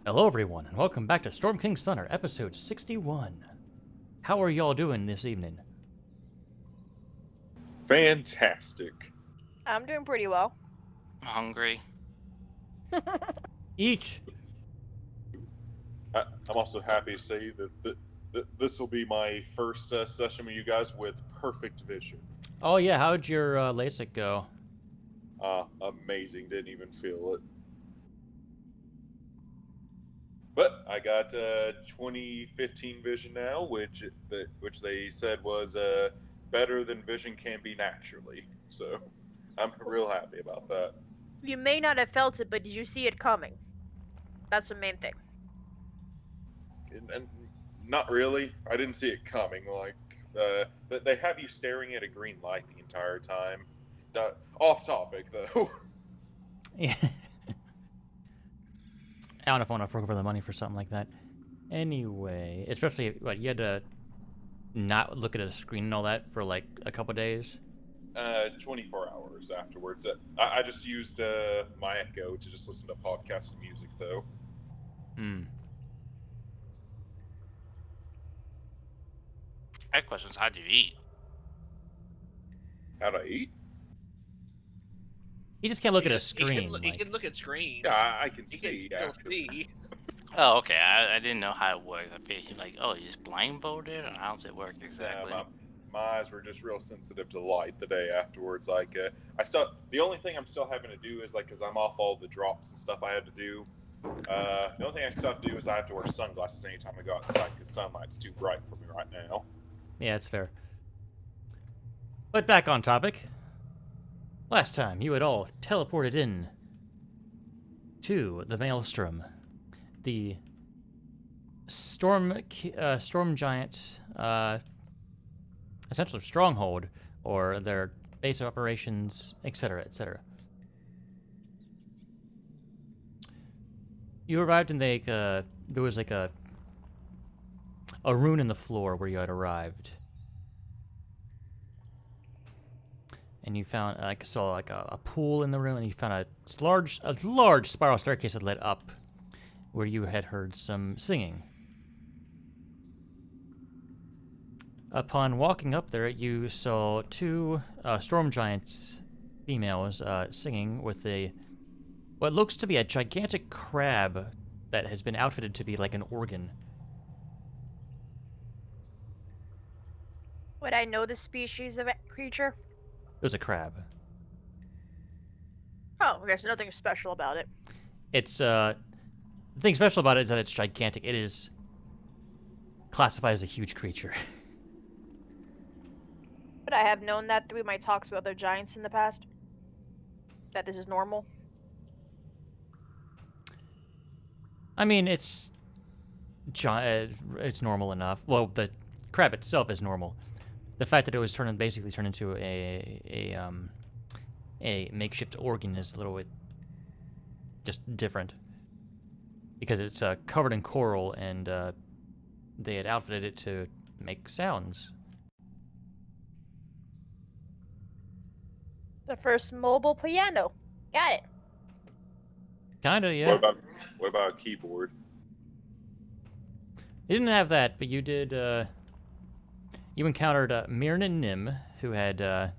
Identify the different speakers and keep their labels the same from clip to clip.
Speaker 1: Hello, everyone, and welcome back to Storm King's Thunder, episode 61. How are y'all doing this evening?
Speaker 2: Fantastic.
Speaker 3: I'm doing pretty well.
Speaker 4: Hungry.
Speaker 1: Each.
Speaker 2: I'm also happy to say that this will be my first session with you guys with perfect vision.
Speaker 1: Oh, yeah, how'd your LASIK go?
Speaker 2: Amazing. Didn't even feel it. But I got 2015 vision now, which they said was better than vision can be naturally. So I'm real happy about that.
Speaker 3: You may not have felt it, but did you see it coming? That's the main thing.
Speaker 2: And not really. I didn't see it coming. They have you staring at a green light the entire time. Off topic though.
Speaker 1: Yeah. I don't know if I want to fork over the money for something like that. Anyway, especially, you had to not look at a screen and all that for like a couple days?
Speaker 2: 24 hours afterwards. I just used my Echo to just listen to podcasts and music though.
Speaker 4: My question is, how do you eat?
Speaker 2: How'd I eat?
Speaker 1: You just can't look at a screen.
Speaker 5: He can look at screens.
Speaker 2: Yeah, I can
Speaker 5: He
Speaker 2: see.
Speaker 5: can still see.
Speaker 4: Oh, okay. I didn't know how it worked. I figured like, oh, you just blindfolded, or how does it work exactly?
Speaker 2: My eyes were just real sensitive to light the day afterwards. The only thing I'm still having to do is because I'm off all the drops and stuff I had to do. The only thing I still have to do is I have to wear sunglasses anytime I go outside because sunlight's too bright for me right now.
Speaker 1: Yeah, it's fair. But back on topic. Last time, you had all teleported in to the Maelstrom, the storm giant, essentially stronghold, or their base of operations, etc., etc. You arrived and there was like a rune in the floor where you had arrived. And you found, saw a pool in the room, and you found a large spiral staircase that led up, where you had heard some singing. Upon walking up there, you saw two storm giants, females, singing with what looks to be a gigantic crab that has been outfitted to be like an organ.
Speaker 3: Would I know the species of creature?
Speaker 1: It was a crab.
Speaker 3: Oh, there's nothing special about it.
Speaker 1: It's, the thing special about it is that it's gigantic. It is classified as a huge creature.
Speaker 3: But I have known that through my talks with other giants in the past. That this is normal.
Speaker 1: I mean, it's normal enough. Well, the crab itself is normal. The fact that it was basically turned into a makeshift organ is a little bit just different, because it's covered in coral, and they had outfitted it to make sounds.
Speaker 3: The first mobile piano. Got it.
Speaker 1: Kinda, yeah.
Speaker 2: What about a keyboard?
Speaker 1: You didn't have that, but you did. You encountered Mirna Nim, who had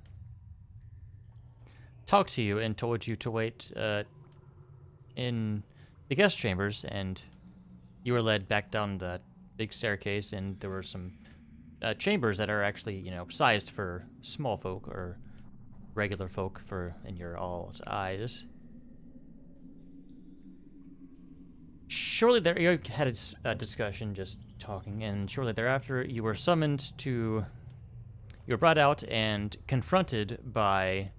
Speaker 1: talked to you and told you to wait in the guest chambers, and you were led back down the big staircase, and there were some chambers that are actually, sized for small folk or regular folk in your all's eyes. Shortly there, you had a discussion, just talking, and shortly thereafter, you were brought out and confronted by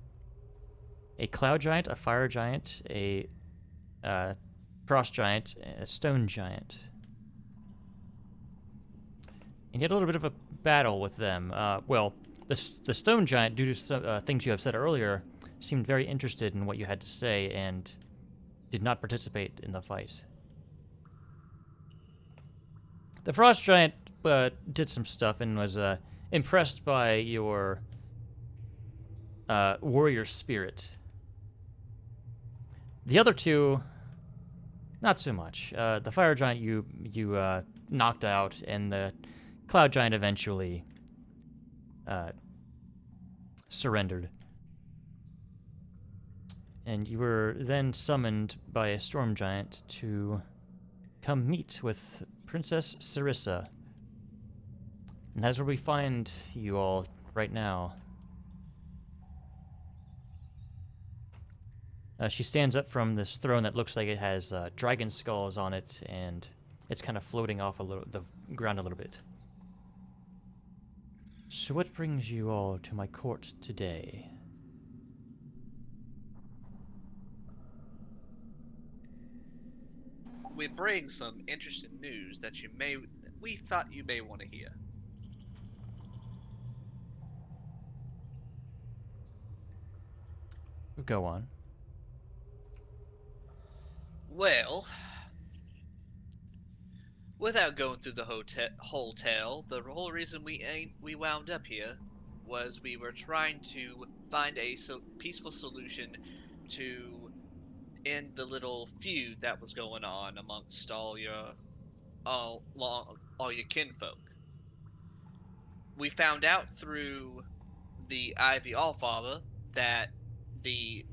Speaker 1: a cloud giant, a fire giant, a frost giant, a stone giant. And you had a little bit of a battle with them. The stone giant, due to some, things you have said earlier, seemed very interested in what you had to say and did not participate in the fight. The frost giant did some stuff and was impressed by your warrior spirit. The other two Not so much. The fire giant you knocked out, and the cloud giant eventually surrendered. And you were then summoned by a storm giant to come meet with Princess Sarissa. And that's where we find you all right now. She stands up from this throne that looks like it has dragon skulls on it, and it's kind of floating off the ground a little bit. So what brings you all to my court today?
Speaker 5: We bring some interesting news that we thought you may want to hear.
Speaker 1: Go on.
Speaker 5: Well, without going through the whole tale, the whole reason we wound up here was we were trying to find a peaceful solution to end the little feud that was going on amongst all your kinfolk. We found out through the Ivy Allfather that the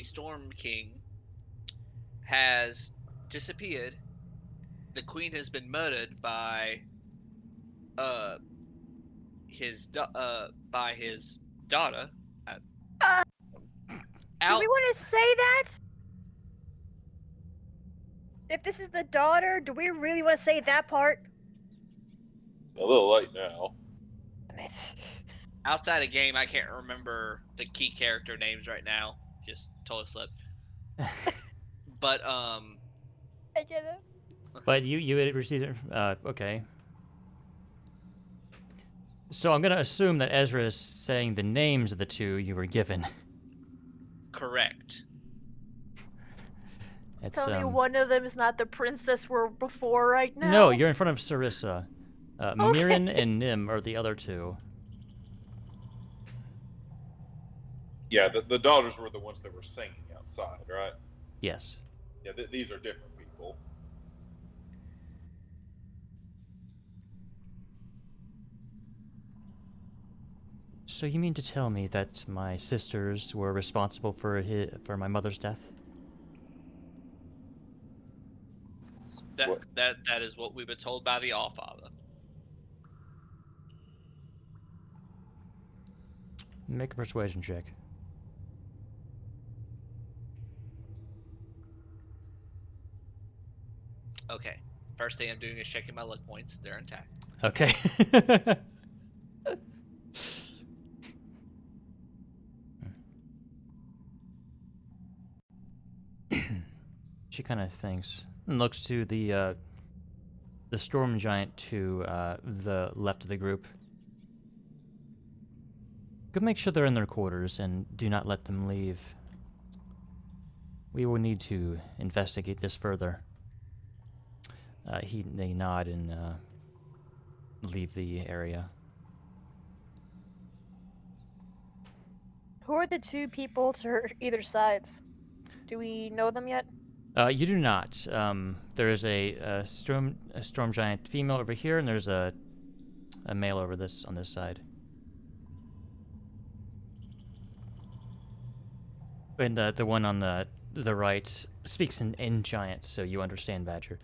Speaker 5: Storm King has disappeared. The Queen has been murdered by his daughter.
Speaker 3: Do we want to say that? If this is the daughter, do we really want to say that part?
Speaker 2: A little late now.
Speaker 5: Outside of game, I can't remember the key character names right now. Just totally slipped. But
Speaker 3: I get it.
Speaker 1: But you had received it. Okay. So I'm gonna assume that Ezra is saying the names of the two you were given.
Speaker 5: Correct.
Speaker 3: Tell me one of them is not the princess we're before right now.
Speaker 1: No, you're in front of Sarissa. Mirren and Nim are the other two.
Speaker 2: Yeah, the daughters were the ones that were singing outside, right?
Speaker 1: Yes.
Speaker 2: Yeah, these are different people.
Speaker 1: So you mean to tell me that my sisters were responsible for my mother's death?
Speaker 5: That is what we've been told by the Allfather.
Speaker 1: Make a persuasion check.
Speaker 5: Okay. First thing I'm doing is checking my luck points. They're intact.
Speaker 1: Okay. She kind of thinks and looks to the storm giant to the left of the group. Go make sure they're in their quarters and do not let them leave. We will need to investigate this further. They nod and leave the area.
Speaker 3: Who are the two people to either sides? Do we know them yet?
Speaker 1: You do not. There is a storm giant female over here, and there's a male over on this side. And the one on the right speaks in giant, so you understand Badger.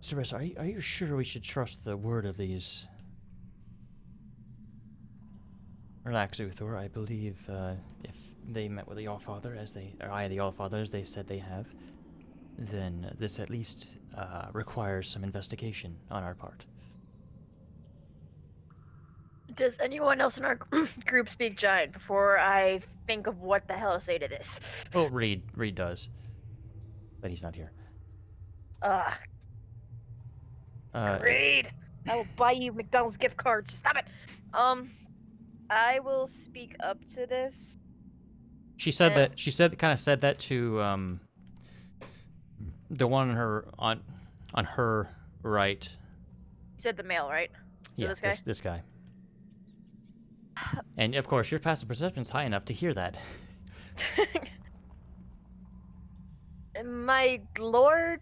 Speaker 1: Sarissa, are you sure we should trust the word of these? Relax, Uthor. I believe if they met with the Allfather, the Allfather, as they said they have, then this at least requires some investigation on our part.
Speaker 3: Does anyone else in our group speak giant before I think of what the hell to say to this?
Speaker 1: Oh, Reed does, but he's not here.
Speaker 3: Reed! I will buy you McDonald's gift cards. Stop it! I will speak up to this.
Speaker 1: She said that to the one on her right.
Speaker 3: You said the male, right? So
Speaker 1: yeah,
Speaker 3: this guy?
Speaker 1: This guy. And of course, your passive perception's high enough to hear that.
Speaker 3: My lord,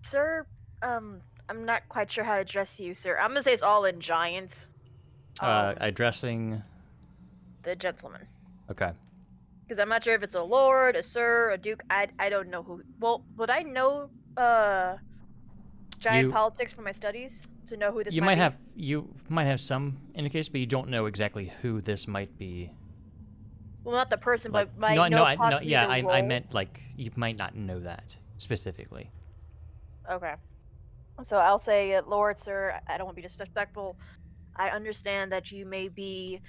Speaker 3: sir, I'm not quite sure how to address you, sir. I'm gonna say it's all in giant.
Speaker 1: Addressing.
Speaker 3: The gentleman.
Speaker 1: Okay.
Speaker 3: Because I'm not sure if it's a lord, a sir, a duke. I don't know who. Well, would I know giant
Speaker 1: You
Speaker 3: politics from my studies to know who this
Speaker 1: you
Speaker 3: might be?
Speaker 1: you might have some indicators, but you don't know exactly who this might be.
Speaker 3: Well, not the person,
Speaker 1: Like
Speaker 3: but might know possibly
Speaker 1: yeah,
Speaker 3: the
Speaker 1: I
Speaker 3: role.
Speaker 1: meant like you might not know that specifically.
Speaker 3: Okay. So I'll say, Lord, sir, I don't want to be disrespectful. I understand that you may be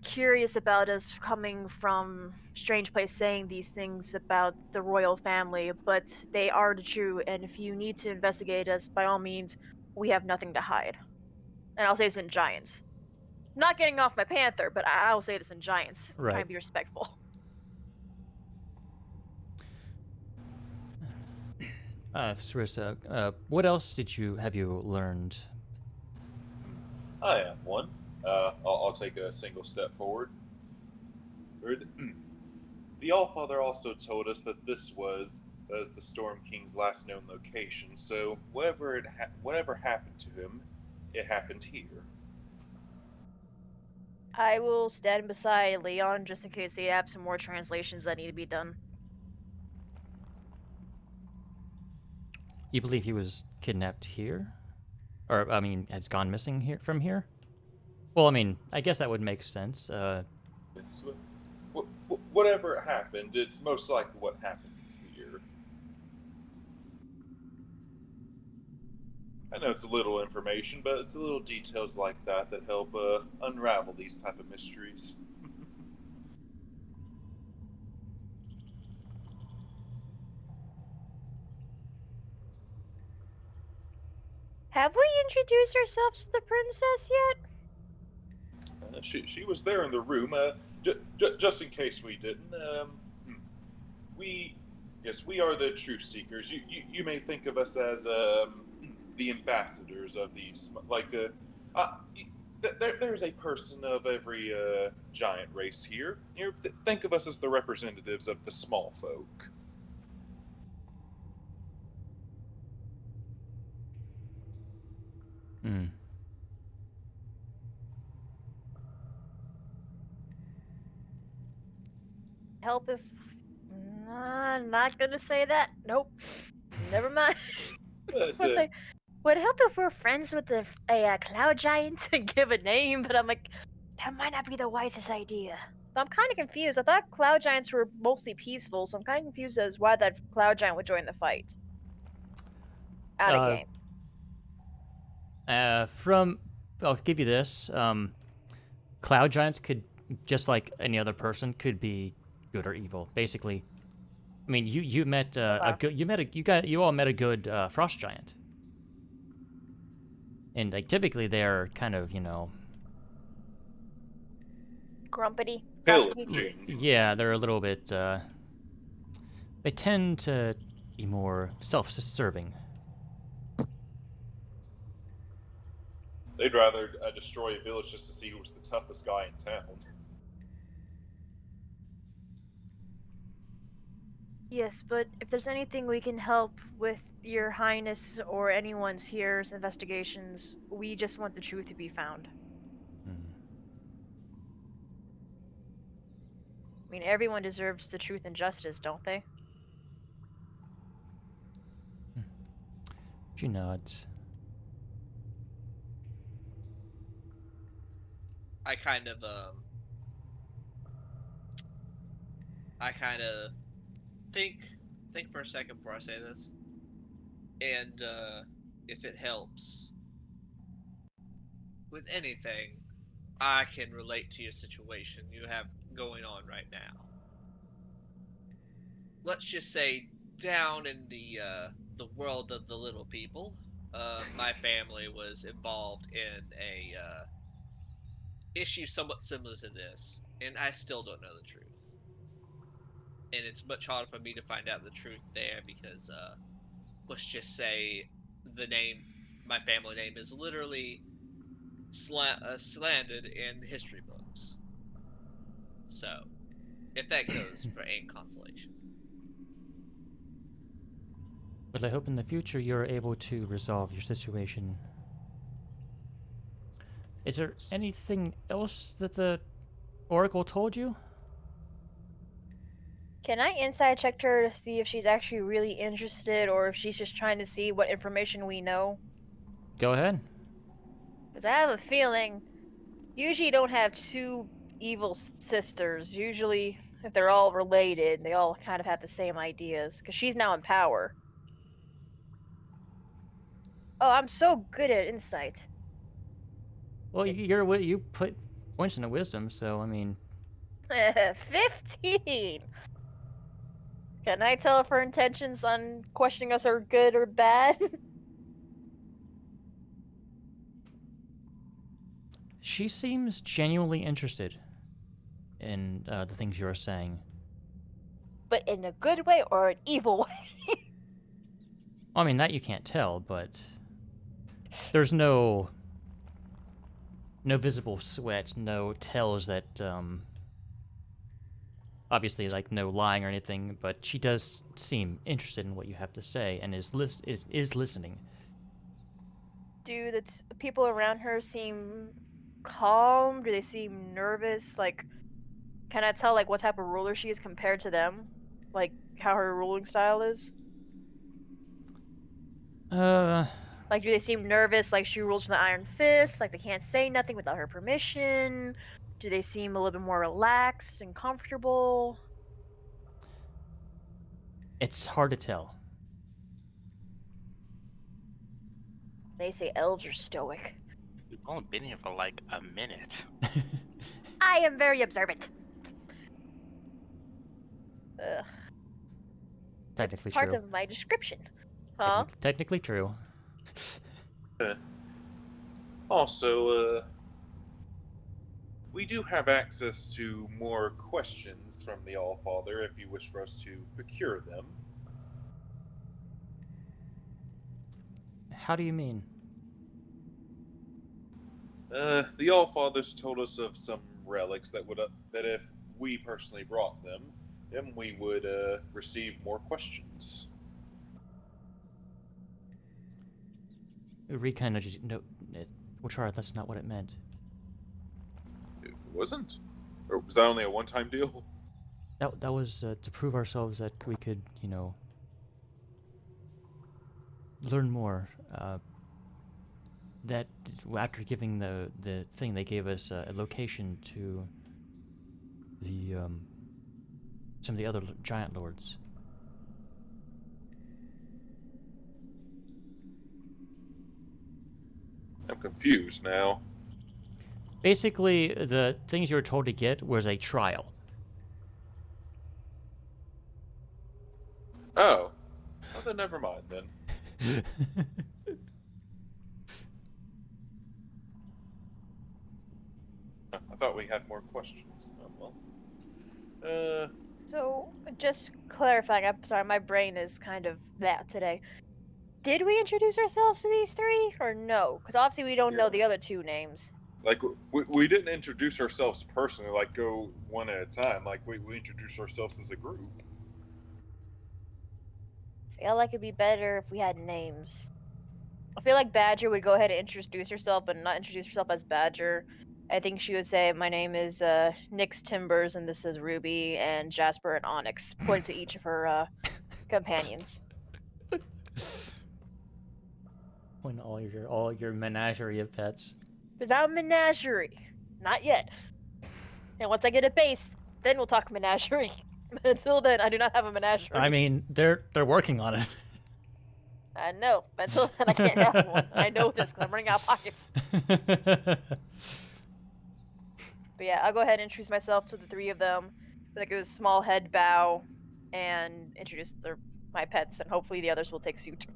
Speaker 3: curious about us coming from strange place saying these things about the royal family, but they are the true, and if you need to investigate us, by all means, we have nothing to hide. And I'll say this in giants. Not getting off my panther, but I'll say this in giants. I'm trying
Speaker 1: Right.
Speaker 3: to be respectful.
Speaker 1: Sarissa, what else have you learned?
Speaker 2: I have one. I'll take a single step forward. The Allfather also told us that this was as the Storm King's last known location, so whatever happened to him, it happened here.
Speaker 3: I will stand beside Leon just in case they have some more translations that need to be done.
Speaker 1: You believe he was kidnapped here? Or, I mean, has gone missing here from here? Well, I mean, I guess that would make sense.
Speaker 2: Yes, whatever happened, it's most likely what happened here. I know it's a little information, but it's a little details like that that help unravel these type of mysteries.
Speaker 3: Have we introduced ourselves to the princess yet?
Speaker 2: She was there in the room. Just in case we didn't, we yes, we are the truth seekers. You may think of us as the ambassadors of these there's a person of every giant race here. Think of us as the representatives of the small folk.
Speaker 1: Hmm.
Speaker 3: Help if. Nah, not gonna say that. Nope. Never mind.
Speaker 2: But,
Speaker 3: I was like, would it help if we're friends with a cloud giant to give a name? But I'm like, that might not be the wisest idea. But I'm kind of confused. I thought cloud giants were mostly peaceful, so I'm kind of confused as why that cloud giant would join the fight. Out of
Speaker 1: Uh,
Speaker 3: game.
Speaker 1: I'll give you this. Cloud giants could, just like any other person, could be good or evil. Basically, I mean, you met a good, you all met a good frost giant, and like typically they're kind of
Speaker 3: Grumpity.
Speaker 2: pillaging.
Speaker 1: yeah, they're a little bit they tend to be more self-serving.
Speaker 2: They'd rather destroy a village just to see who was the toughest guy in town.
Speaker 3: Yes, but if there's anything we can help with your highness or anyone's here's investigations, we just want the truth to be found.
Speaker 1: Hmm.
Speaker 3: I mean, everyone deserves the truth and justice, don't they?
Speaker 1: She nods.
Speaker 5: I kind of think for a second before I say this, and if it helps with anything, I can relate to your situation you have going on right now. Let's just say down in the world of the little people, my family was involved in a issue somewhat similar to this, and I still don't know the truth. And it's much harder for me to find out the truth there because let's just say my family name is literally slandered in history books. So, if that goes for any consolation.
Speaker 1: But I hope in the future you're able to resolve your situation. Is there anything else that the Oracle told you?
Speaker 3: Can I inside check her to see if she's actually really interested or if she's just trying to see what information we know?
Speaker 1: Go ahead.
Speaker 3: Because I have a feeling usually you don't have two evil sisters. Usually, if they're all related, they all kind of have the same ideas. Because she's now in power. Oh, I'm so good at insight.
Speaker 1: Well, you put points into wisdom, so I mean,
Speaker 3: 15! Can I tell if her intentions on questioning us are good or bad?
Speaker 1: she seems genuinely interested in the things you're saying.
Speaker 3: But in a good way or an evil way?
Speaker 1: I mean, that you can't tell, but there's no visible sweat, no tells that obviously like no lying or anything, but she does seem interested in what you have to say and is listening.
Speaker 3: Do the people around her seem calm? Do they seem nervous? Like, can I tell like what type of ruler she is compared to them? Like how her ruling style is?
Speaker 1: Uh,
Speaker 3: Like, do they seem nervous? Like she rules from the iron fist? Like they can't say nothing without her permission? Do they seem a little bit more relaxed and comfortable?
Speaker 1: it's hard to tell.
Speaker 3: They say elves are stoic.
Speaker 4: We've only been here for like a minute.
Speaker 3: I am very observant. Ugh,
Speaker 1: Technically
Speaker 3: it's part
Speaker 1: true.
Speaker 3: of my description. Huh?
Speaker 1: Technically true.
Speaker 2: Also, we do have access to more questions from the Allfather if you wish for us to procure them.
Speaker 1: How do you mean?
Speaker 2: The Allfathers told us of some relics that would that if we personally brought them, then we would receive more questions.
Speaker 1: Reed kind of just no. Well, Char, that's not what it meant.
Speaker 2: It wasn't, or was that only a one-time deal?
Speaker 1: That was to prove ourselves that we could, learn more. That after giving the thing, they gave us a location to the some of the other giant lords.
Speaker 2: I'm confused now.
Speaker 1: Basically, the things you were told to get was a trial.
Speaker 2: Oh, well, then never mind then. I thought we had more questions. Oh, well.
Speaker 3: So, just clarifying, I'm sorry, my brain is kind of that today. Did we introduce ourselves to these three, or no? Because obviously we don't know
Speaker 2: Yeah.
Speaker 3: the other two names.
Speaker 2: Like, we didn't introduce ourselves personally, like, go one at a time. Like, we introduced ourselves as a group.
Speaker 3: I feel like it'd be better if we had names. I feel like Badger would go ahead and introduce herself, but not introduce herself as Badger. I think she would say, "My name is Nyx Timbers, and this is Ruby and Jasper and Onyx," pointing to each of her companions.
Speaker 1: When all your menagerie of pets.
Speaker 3: They're not menagerie, not yet. And once I get a base, then we'll talk menagerie. Until then, I do not have a menagerie.
Speaker 1: I mean, they're working on it.
Speaker 3: I know. Until then, I can't have one. I know this because I'm running out of pockets. But yeah, I'll go ahead and introduce myself to the three of them. Like a small head bow, and introduce my pets, and hopefully the others will take suit.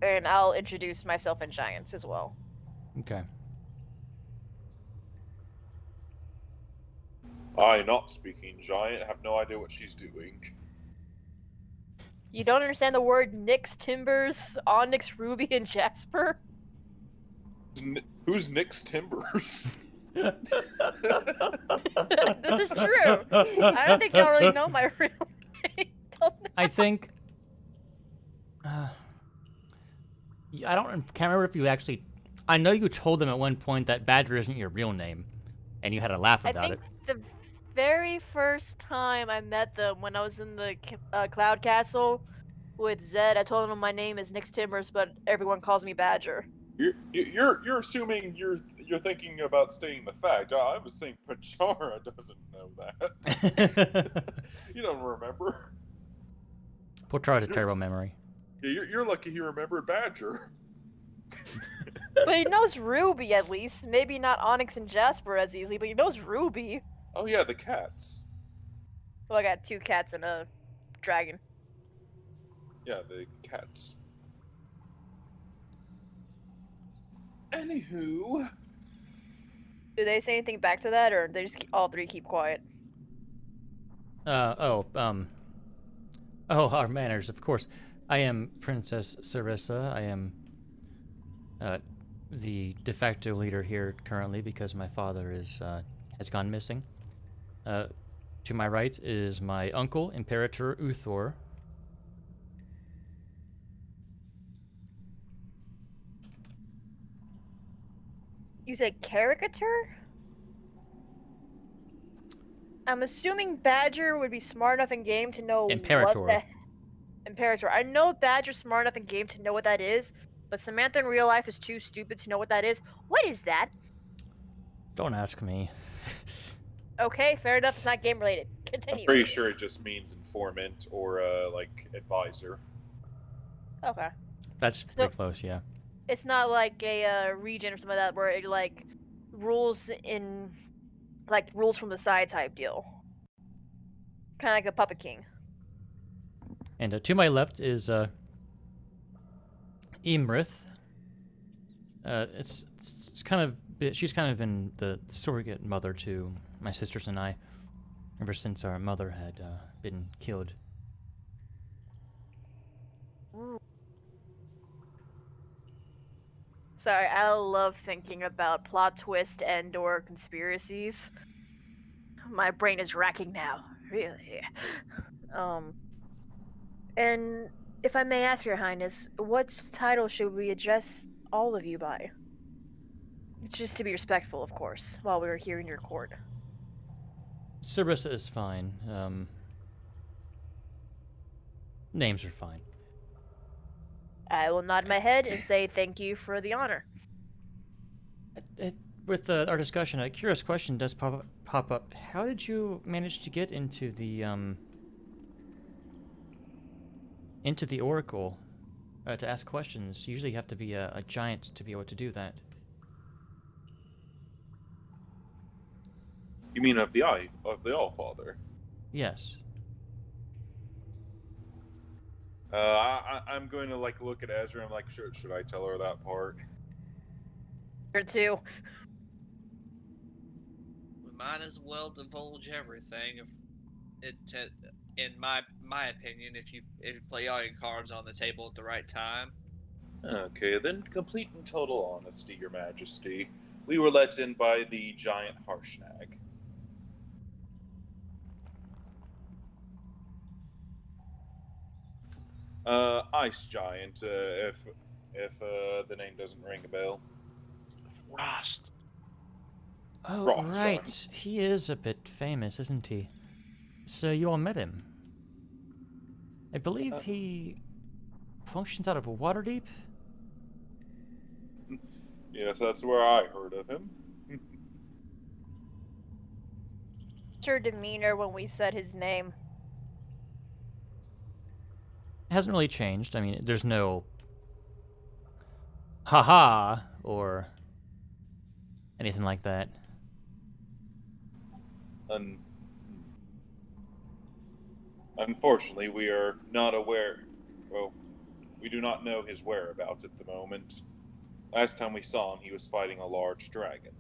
Speaker 3: And I'll introduce myself in Giants as well.
Speaker 1: Okay.
Speaker 2: I, not speaking giant, have no idea what she's doing.
Speaker 3: You don't understand the word Nyx Timbers, Onyx, Ruby, and Jasper?
Speaker 2: Who's Nyx Timbers?
Speaker 3: This is true. I don't think y'all really know my real name.
Speaker 1: I think. I can't remember if you actually. I know you told them at one point that Badger isn't your real name, and you had a laugh
Speaker 3: I
Speaker 1: about
Speaker 3: think
Speaker 1: it.
Speaker 3: the very first time I met them when I was in the Cloud Castle with Zed, I told him my name is Nix Timbers, but everyone calls me Badger.
Speaker 2: You're assuming you're thinking about stating the fact. I was saying Pachara doesn't know that. You don't remember.
Speaker 1: Pochara's a terrible memory.
Speaker 2: Yeah, you're lucky he remembered Badger.
Speaker 3: But he knows Ruby at least. Maybe not Onyx and Jasper as easily, but he knows Ruby.
Speaker 2: Oh yeah, the cats.
Speaker 3: Well, I got 2 cats and a dragon.
Speaker 2: Yeah, the cats. Anywho,
Speaker 3: Do they say anything back to that, or they just all 3 keep quiet?
Speaker 1: Oh, our manners, of course. I am Princess Sarissa. I am the de facto leader here currently because my father has gone missing. To my right is my uncle, Imperator Uthor.
Speaker 3: You said caricature? I'm assuming Badger would be smart enough in game to know
Speaker 1: Imperator.
Speaker 3: what the Imperator. I know Badger's smart enough in game to know what that is, but Samantha in real life is too stupid to know what that is. What is that?
Speaker 1: Don't ask me.
Speaker 3: Okay, fair enough. It's not game related.
Speaker 2: I'm
Speaker 3: Continue.
Speaker 2: pretty sure it just means informant or like advisor.
Speaker 3: Okay.
Speaker 1: That's pretty close, yeah.
Speaker 3: It's not like a region or something like that where it like rules from the side type deal. Kind of like a puppet king.
Speaker 1: And to my left is Imrith. It's kind of she's kind of been the surrogate mother to my sisters and I, ever since our mother had been killed.
Speaker 3: Sorry, I love thinking about plot twist and/or conspiracies. My brain is racking now, really. And if I may ask, Your Highness, what title should we address all of you by? Just to be respectful, of course, while we're here in your court.
Speaker 1: Sarissa is fine. Names are fine.
Speaker 3: I will nod my head and say thank you for the honor.
Speaker 1: With our discussion, a curious question does pop up. How did you manage to get into the Oracle to ask questions? Usually you have to be a giant to be able to do that.
Speaker 2: You mean of the Allfather?
Speaker 1: Yes.
Speaker 2: I'm going to like look at Ezra. I'm like, should I tell her that part?
Speaker 3: Or 2.
Speaker 5: We might as well divulge everything if in my opinion, if you play all your cards on the table at the right time.
Speaker 2: Okay, then complete and total honesty, Your Majesty. We were let in by the giant Harshnag. Ice Giant, if the name doesn't ring a bell.
Speaker 4: Rust.
Speaker 1: Oh,
Speaker 2: Frost
Speaker 1: right.
Speaker 2: Giant.
Speaker 1: He is a bit famous, isn't he? So you all met him. I believe he functions out of Waterdeep?
Speaker 2: Yes, that's where I heard of him.
Speaker 3: Her demeanor when we said his name.
Speaker 1: It hasn't really changed. I mean, there's no haha or anything like that.
Speaker 2: Unfortunately, we are not aware. Well, we do not know his whereabouts at the moment. Last time we saw him, he was fighting a large dragon.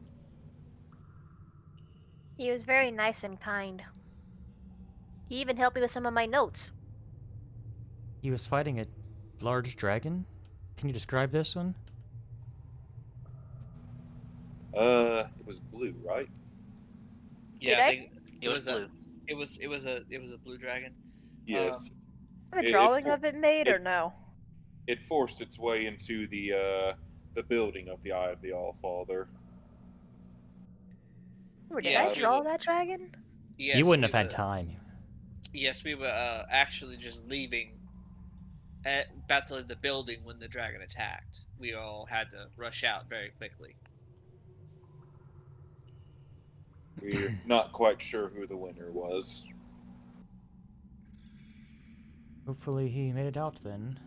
Speaker 3: He was very nice and kind. He even helped me with some of my notes.
Speaker 1: He was fighting a large dragon? Can you describe this one?
Speaker 2: It was blue. blue, right?
Speaker 5: Yeah,
Speaker 3: I-
Speaker 5: I think
Speaker 4: It was blue.
Speaker 5: it was a blue dragon.
Speaker 2: Yes.
Speaker 3: Have a
Speaker 2: It-
Speaker 3: drawing
Speaker 2: for-
Speaker 3: of it made, or
Speaker 2: it-
Speaker 3: no?
Speaker 2: It forced its way into the building of the Eye of the Allfather.
Speaker 3: Or did
Speaker 5: Yes,
Speaker 3: I
Speaker 5: we
Speaker 3: draw
Speaker 5: will-
Speaker 3: that dragon?
Speaker 5: Yes,
Speaker 1: You wouldn't
Speaker 5: we
Speaker 1: have had
Speaker 5: were-
Speaker 1: time.
Speaker 5: Yes, we were actually just leaving, about to leave the building when the dragon attacked. We all had to rush out very quickly.
Speaker 2: We're not quite sure who the winner was.
Speaker 1: Hopefully he made it out then.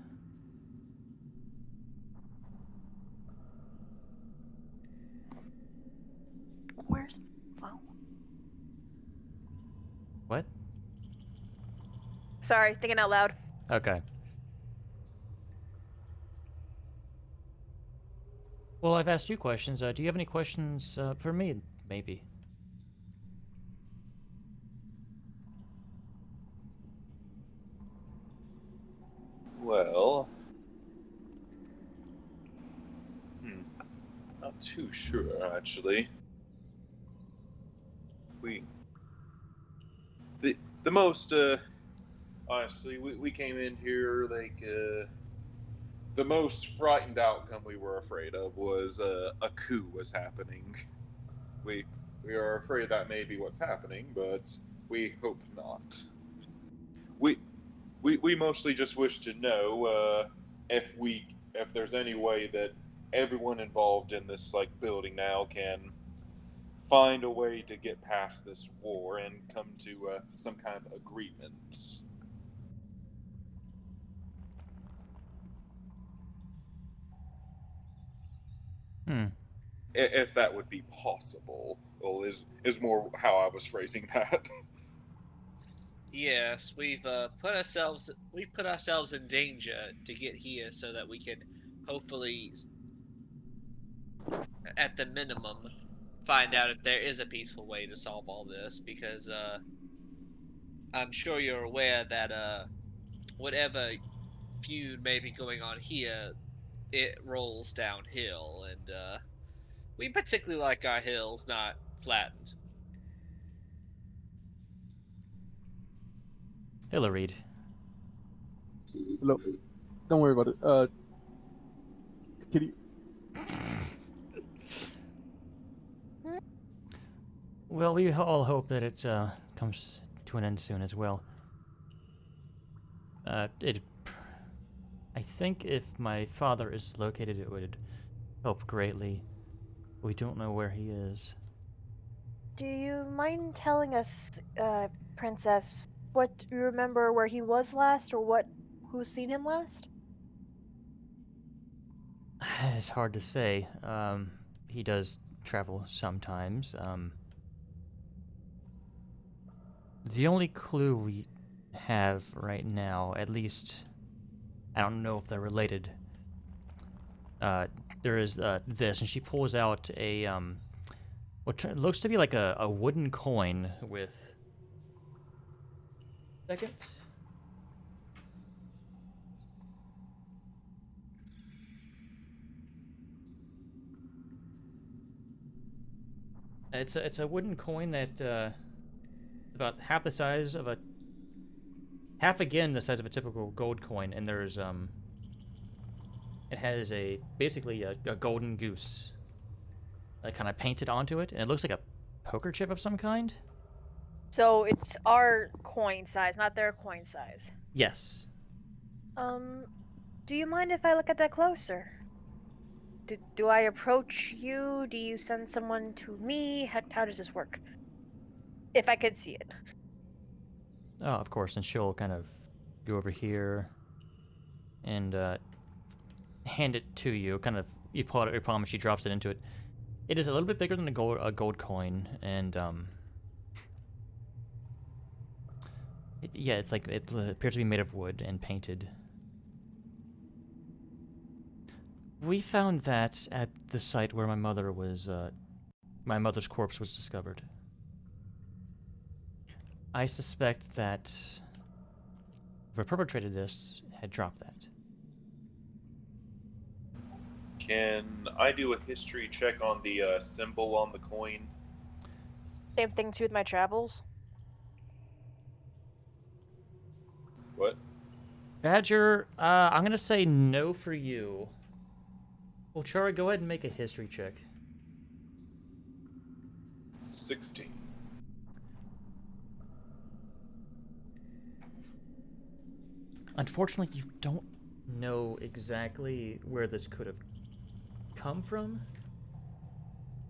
Speaker 3: Where's phone?
Speaker 1: What?
Speaker 3: Sorry, thinking out loud.
Speaker 1: Okay. Well, I've asked you questions. Do you have any questions for me, maybe?
Speaker 2: Well, not too sure actually. The most honestly, we came in here like the most frightened outcome we were afraid of was a coup was happening. We are afraid that may be what's happening, but we hope not. We mostly just wish to know if there's any way that everyone involved in this like building now can find a way to get past this war and come to some kind of agreement. If that would be possible, well, is more how I was phrasing that.
Speaker 5: Yes, we've put ourselves in danger to get here so that we can hopefully, at the minimum, find out if there is a peaceful way to solve all this. Because I'm sure you're aware that whatever feud may be going on here, it rolls downhill, and we particularly like our hills not flattened.
Speaker 1: Hillary.
Speaker 6: Look, don't worry about it. Kitty.
Speaker 1: Well, we all hope that it comes to an end soon as well. I think if my father is located, it would help greatly. We don't know where he is.
Speaker 3: Do you mind telling us, Princess, what you remember where he was last, or who's seen him last?
Speaker 1: It's hard to say. He does travel sometimes. The only clue we have right now, at least, I don't know if they're related. There is this, and she pulls out a what looks to be like a wooden coin with. Seconds. It's a wooden coin that about half the size of again the size of a typical gold coin, and there's it has basically a golden goose kind of painted onto it, and it looks like a poker chip of some kind.
Speaker 3: So it's our coin size, not their coin size.
Speaker 1: Yes.
Speaker 3: Do you mind if I look at that closer? Do I approach you? Do you send someone to me? How does this work? If I could see it.
Speaker 1: Oh, of course, and she'll kind of go over here and hand it to you. Kind of, you pull out your palm and she drops it into it. It is a little bit bigger than a gold coin, and yeah, it's like it appears to be made of wood and painted. We found that at the site where my mother's corpse was discovered. I suspect that whoever perpetrated this had dropped that.
Speaker 2: Can I do a history check on the symbol on the coin?
Speaker 3: Same thing too with my travels.
Speaker 2: What?
Speaker 1: Badger, I'm gonna say no for you. Well, Chara, go ahead and make a history check.
Speaker 2: 16.
Speaker 1: Unfortunately, you don't know exactly where this could have come from.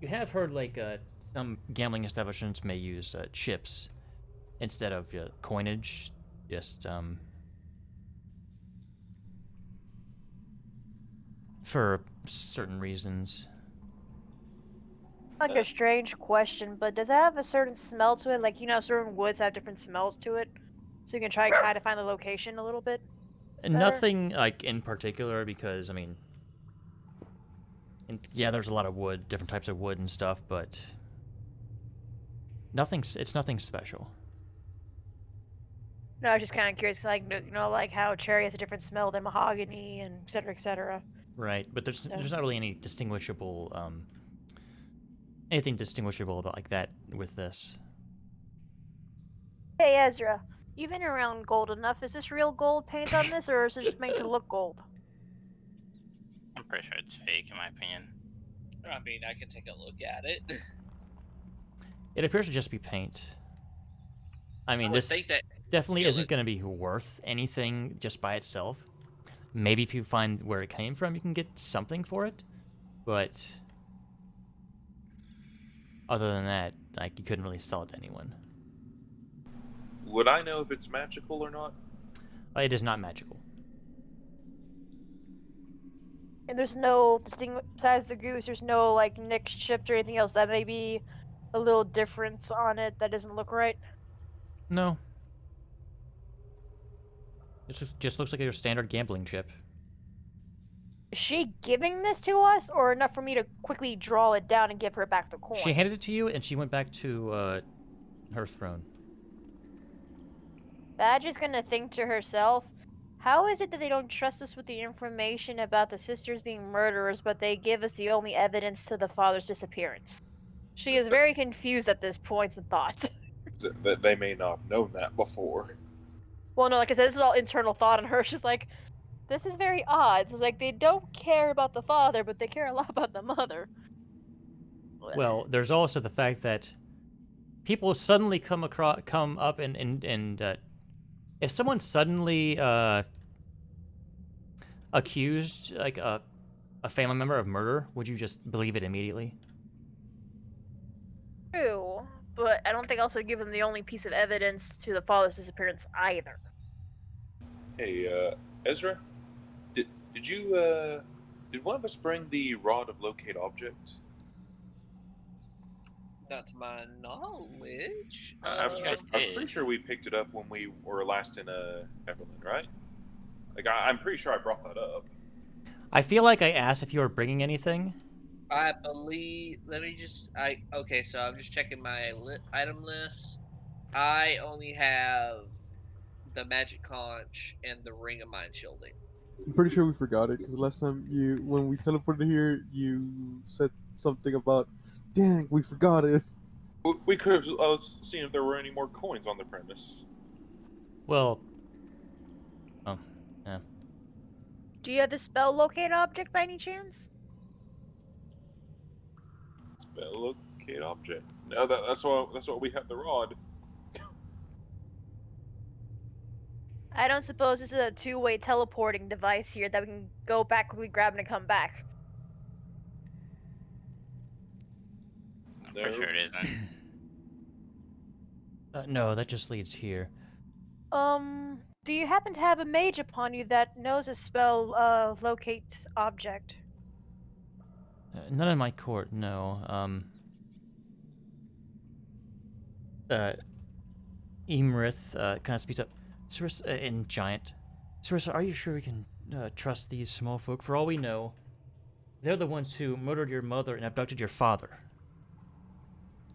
Speaker 1: You have heard, like, some gambling establishments may use chips instead of coinage. Just, for certain reasons.
Speaker 3: Like a strange question, but does it have a certain smell to it? Like, you know, certain woods have different smells to it. So you can try to find the location a little bit.
Speaker 1: Nothing, like, in particular, because, I mean, yeah, there's a lot of wood, different types of wood and stuff, but it's nothing special.
Speaker 3: No, I was just kind of curious, like, you know, like how cherry has a different smell than mahogany and et cetera, et cetera.
Speaker 1: Right, but there's not really any distinguishable, anything distinguishable about like that with this.
Speaker 3: Hey, Ezra, you've been around gold enough. Is this real gold paint on this, or is it just made to look gold?
Speaker 4: I'm pretty sure it's fake, in my opinion.
Speaker 5: I mean, I can take a look at it.
Speaker 1: It appears to just be paint. I mean,
Speaker 5: I would
Speaker 1: this
Speaker 5: think that
Speaker 1: definitely
Speaker 5: feel
Speaker 1: isn't
Speaker 5: it.
Speaker 1: going to be worth anything just by itself. Maybe if you find where it came from, you can get something for it. But other than that, like, you couldn't really sell it to anyone.
Speaker 2: Would I know if it's magical or not?
Speaker 1: It is not magical.
Speaker 3: And there's no besides the goose. There's no like nick chipped or anything else that may be a little difference on it that doesn't look right.
Speaker 1: No. It just looks like your standard gambling chip.
Speaker 3: Is she giving this to us, or enough for me to quickly draw it down and give her back the coin?
Speaker 1: She handed it to you, and she went back to her throne.
Speaker 3: Badger's gonna think to herself, how is it that they don't trust us with the information about the sisters being murderers, but they give us the only evidence to the father's disappearance? She is very confused at this point and thought.
Speaker 2: That they may not have known that before.
Speaker 3: Well, no, like I said, this is all internal thought on her. She's like, this is very odd. It's like they don't care about the father, but they care a lot about the mother.
Speaker 1: Well, there's also the fact that people suddenly come up and if someone suddenly accused like a family member of murder, would you just believe it immediately?
Speaker 3: True, but I don't think also give them the only piece of evidence to the father's disappearance either.
Speaker 2: Hey, Ezra, did one of us bring the rod of locate object?
Speaker 5: Not to my knowledge.
Speaker 2: I was
Speaker 4: guys
Speaker 2: pretty
Speaker 4: did.
Speaker 2: sure we picked it up when we were last in Everland, right? Like I'm pretty sure I brought that up.
Speaker 1: I feel like I asked if you were bringing anything.
Speaker 5: I believe. Let me just. Okay, so I'm just checking my item list. I only have the magic conch and the ring of mind shielding.
Speaker 6: I'm pretty sure we forgot it because last time when we teleported here, you said something about, "Dang, we forgot it."
Speaker 2: We could have seen if there were any more coins on the premise.
Speaker 1: Well, oh, yeah.
Speaker 3: Do you have the spell locate object by any chance?
Speaker 2: Spell locate object. No, that's what we have the rod.
Speaker 3: I don't suppose this is a two-way teleporting device here that we can go back quickly, grab it, and come back.
Speaker 4: I'm pretty sure it isn't.
Speaker 1: No, that just leads here.
Speaker 3: Do you happen to have a mage upon you that knows a spell, locate object?
Speaker 1: None in my court, no. Emerith kind of speaks up. Sarissa, in Giant. Sarissa, are you sure we can trust these small folk? For all we know, they're the ones who murdered your mother and abducted your father.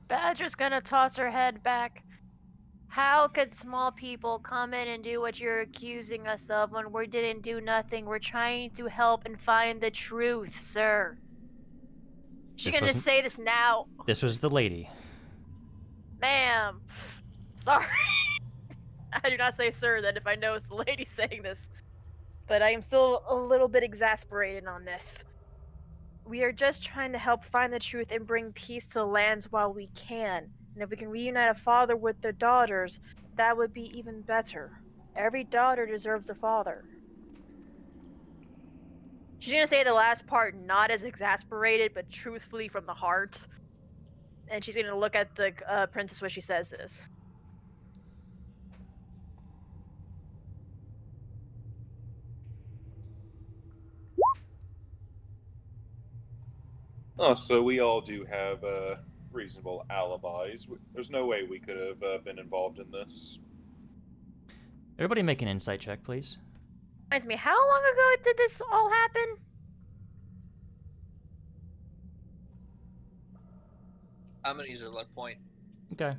Speaker 3: Badger's gonna toss her head back. How could small people come in and do what you're accusing us of when we didn't do nothing? We're trying to help and find the truth, sir. She's
Speaker 1: This
Speaker 3: gonna
Speaker 1: wasn't-
Speaker 3: say this now.
Speaker 1: This was the lady.
Speaker 3: am. Sorry. I do not say sir then if I know it's the lady saying this. But I am still a little bit exasperated on this. We are just trying to help find the truth and bring peace to the lands while we can. And if we can reunite a father with their daughters, that would be even better. Every daughter deserves a father. She's gonna say the last part not as exasperated, but truthfully from the heart. And she's gonna look at the princess when she says this.
Speaker 2: Oh, so we all do have reasonable alibis. There's no way we could have been involved in this.
Speaker 1: Everybody make an insight check, please.
Speaker 3: Reminds me, how long ago did this all happen?
Speaker 5: I'm gonna use a luck point.
Speaker 1: Okay.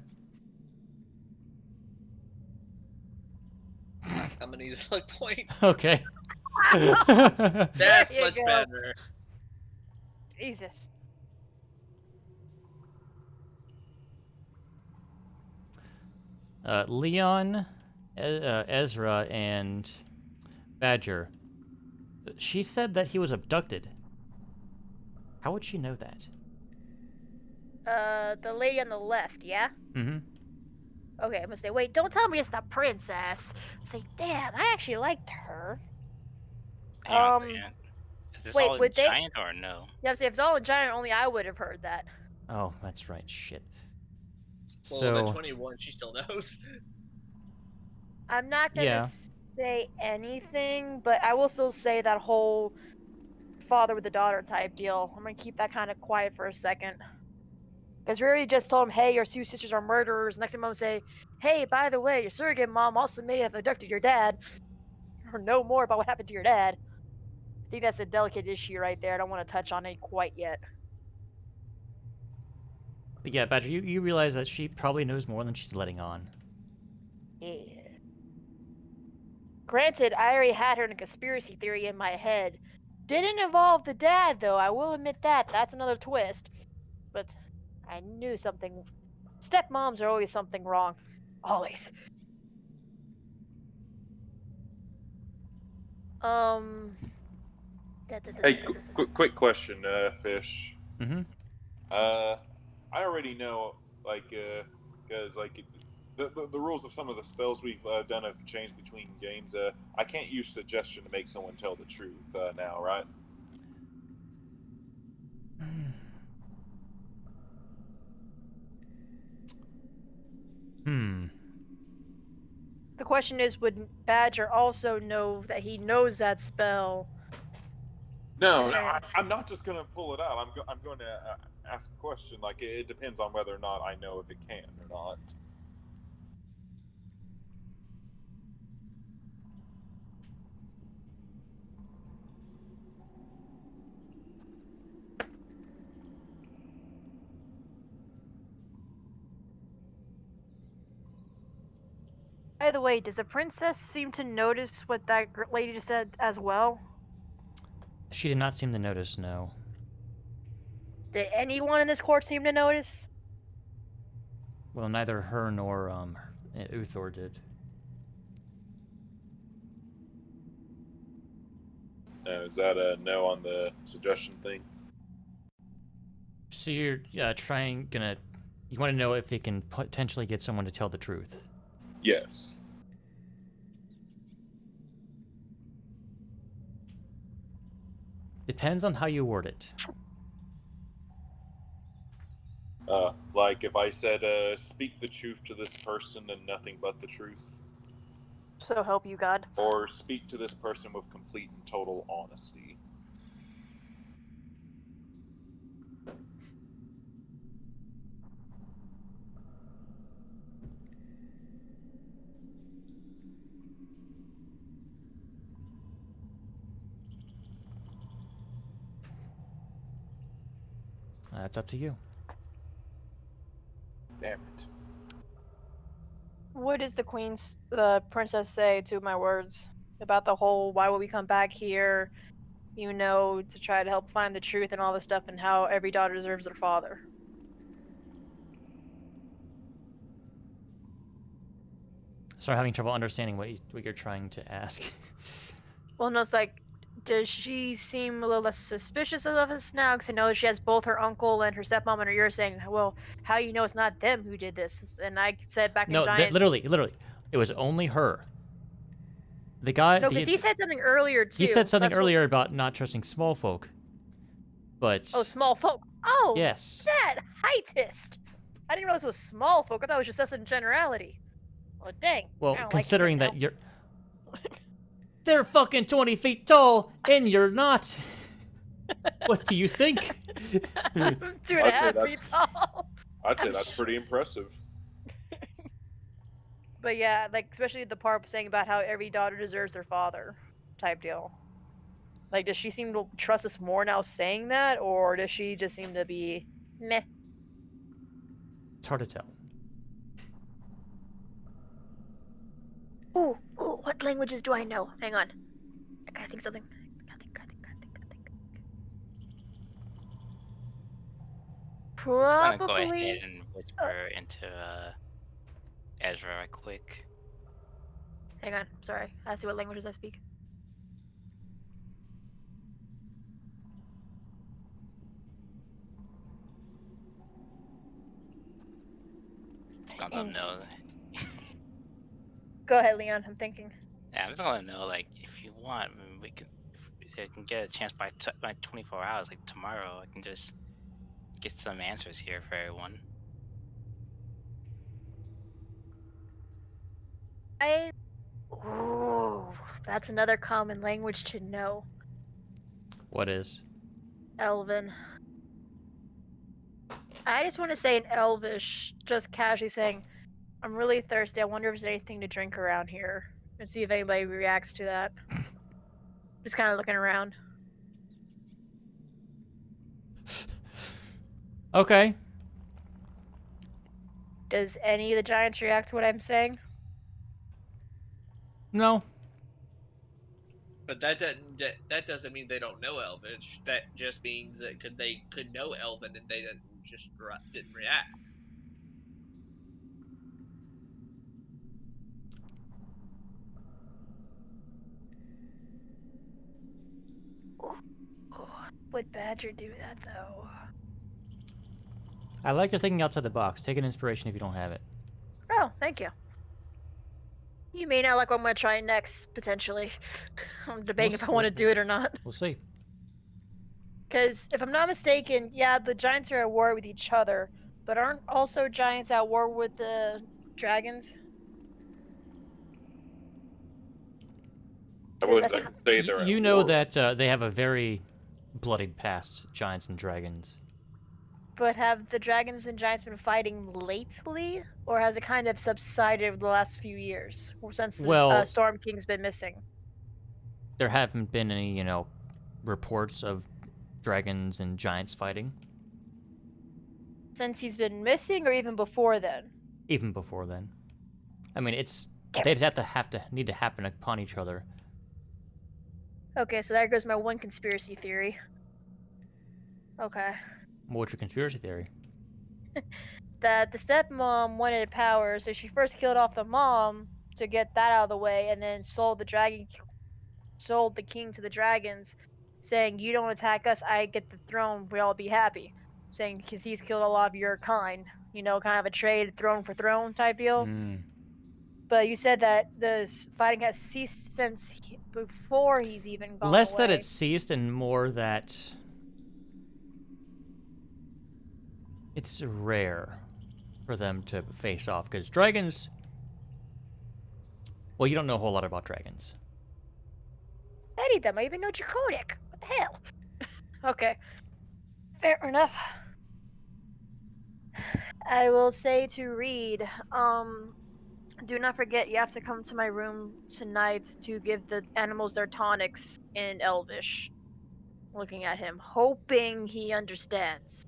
Speaker 5: I'm gonna use a luck point.
Speaker 1: Okay.
Speaker 5: That's
Speaker 3: There you
Speaker 5: much
Speaker 3: go.
Speaker 5: better.
Speaker 3: Jesus.
Speaker 1: Leon, Ezra, and Badger. She said that he was abducted. How would she know that?
Speaker 3: The lady on the left, yeah?
Speaker 1: Mm-hmm.
Speaker 3: Okay, I'm gonna say, wait, don't tell me it's the princess. Say, damn, I actually liked her.
Speaker 4: Hang on a second. Is this
Speaker 3: wait,
Speaker 4: all in
Speaker 3: would they-
Speaker 4: giant or no?
Speaker 3: Yeah, I'm saying, if it's all in giant, only I would have heard that.
Speaker 1: Oh, that's right. Shit.
Speaker 5: Well,
Speaker 1: So,
Speaker 5: at 21, she still knows.
Speaker 3: I'm not gonna
Speaker 1: Yeah.
Speaker 3: say anything, but I will still say that whole father with the daughter type deal. I'm gonna keep that kind of quiet for a second. Because we already just told him, hey, your two sisters are murderers. Next time I'm gonna say, hey, by the way, your surrogate mom also may have abducted your dad. Or know more about what happened to your dad. I think that's a delicate issue right there. I don't want to touch on it quite yet.
Speaker 1: but yeah, Badger, you realize that she probably knows more than she's letting on.
Speaker 3: Yeah. Granted, I already had her in a conspiracy theory in my head. Didn't involve the dad, though. I will admit that. That's another twist. But I knew something. Stepmoms are always something wrong. Always.
Speaker 2: Hey, quick question, Fish.
Speaker 1: Mm-hmm.
Speaker 2: I already know, because the rules of some of the spells we've done have changed between games. I can't use suggestion to make someone tell the truth now, right?
Speaker 1: Hmm.
Speaker 3: The question is, would Badger also know that he knows that spell?
Speaker 2: No, I'm not just going to pull it out. I'm going to ask a question. Like, it depends on whether or not I know if it can or not.
Speaker 3: By the way, does the princess seem to notice what that lady just said as well?
Speaker 1: She did not seem to notice, no.
Speaker 3: Did anyone in this court seem to notice?
Speaker 1: Well, neither her nor Uthor did.
Speaker 2: Is that a no on the suggestion thing?
Speaker 1: So you're you want to know if it can potentially get someone to tell the truth.
Speaker 2: Yes.
Speaker 1: Depends on how you word it.
Speaker 2: Like if I said, speak the truth to this person and nothing but the truth.
Speaker 3: So help you God.
Speaker 2: Or speak to this person with complete and total honesty.
Speaker 1: That's up to you.
Speaker 2: Damn it.
Speaker 3: What does the princess say to my words about the whole why would we come back here, to try to help find the truth and all this stuff and how every daughter deserves their father?
Speaker 1: Sorry, having trouble understanding what you're trying to ask.
Speaker 3: Well, no, it's like, does she seem a little less suspicious of us now? Because I know she has both her uncle and her stepmom under yours saying, well, how you know it's not them who did this? And I said back in
Speaker 1: No,
Speaker 3: Giant...
Speaker 1: literally, it was only her. The guy...
Speaker 3: No, because he said something earlier, too.
Speaker 1: He said something
Speaker 3: That's
Speaker 1: earlier about not trusting small folk. But...
Speaker 3: Oh, small folk. Oh,
Speaker 1: yes.
Speaker 3: that heightist. I didn't realize it was small folk. I thought it was just us in generality. Well, dang.
Speaker 1: Well,
Speaker 3: I don't
Speaker 1: considering
Speaker 3: like
Speaker 1: that
Speaker 3: him
Speaker 1: you're... They're fucking 20 feet tall, and you're not. What do you think?
Speaker 3: now. I'm 2.5 feet tall.
Speaker 2: I'd say that's pretty impressive.
Speaker 3: But yeah, like, especially the part saying about how every daughter deserves their father type deal. Like, does she seem to trust us more now saying that, or does she just seem to be meh?
Speaker 1: It's hard to tell.
Speaker 3: Ooh, what languages do I know? Hang on. I gotta think something. I think.
Speaker 4: I'm gonna go ahead
Speaker 3: Probably.
Speaker 4: and whisper into Ezra right quick.
Speaker 3: Hang on, sorry. I see what languages I speak.
Speaker 4: Just gonna let them know.
Speaker 3: Go ahead, Leon. I'm thinking.
Speaker 4: Yeah, I'm just gonna let them know, like, if you want, I mean, we can. If I can get a chance by 24 hours, like tomorrow, I can just get some answers here for everyone.
Speaker 3: Ooh, that's another common language to know.
Speaker 1: What is?
Speaker 3: Elven. I just want to say in Elvish, just casually saying, I'm really thirsty. I wonder if there's anything to drink around here. And see if anybody reacts to that. Just kind of looking around.
Speaker 1: Okay.
Speaker 3: Does any of the giants react to what I'm saying?
Speaker 1: No.
Speaker 5: But that doesn't mean they don't know Elvish. That just means that they could know Elven and they didn't react.
Speaker 3: Would Badger do that though?
Speaker 1: I like your thinking outside the box. Take an inspiration if you don't have it.
Speaker 3: Oh, thank you. You may not like what I'm gonna try next, potentially. I'm debating if I want to do it or not.
Speaker 1: We'll see.
Speaker 3: Because if I'm not mistaken, yeah, the giants are at war with each other, but aren't also giants at war with the dragons?
Speaker 2: I wouldn't say they're.
Speaker 1: You
Speaker 2: at
Speaker 1: know
Speaker 2: war.
Speaker 1: that they have a very bloodied past, giants and dragons.
Speaker 3: But have the dragons and giants been fighting lately, or has it kind of subsided over the last few years, or since the Storm King's been missing?
Speaker 1: There haven't been any, reports of dragons and giants fighting.
Speaker 3: Since he's been missing, or even before then?
Speaker 1: Even before then. I mean, they'd have to need to happen upon each other.
Speaker 3: Okay, so there goes my one conspiracy theory. Okay.
Speaker 1: What's your conspiracy theory?
Speaker 3: That the stepmom wanted power, so she first killed off the mom to get that out of the way, and then sold the king to the dragons, saying, "You don't attack us, I get the throne. We all be happy." Saying because he's killed a lot of your kind, kind of a trade throne for throne type deal. But you said that the fighting has ceased since before he's even gone
Speaker 1: Less
Speaker 3: away.
Speaker 1: that it ceased and more that it's rare for them to face off, because dragons... Well, you don't know a whole lot about dragons.
Speaker 3: Any of them. I even know Draconic. What the hell? Okay. Fair enough. I will say to Reed, do not forget you have to come to my room tonight to give the animals their tonics in Elvish. Looking at him, hoping he understands.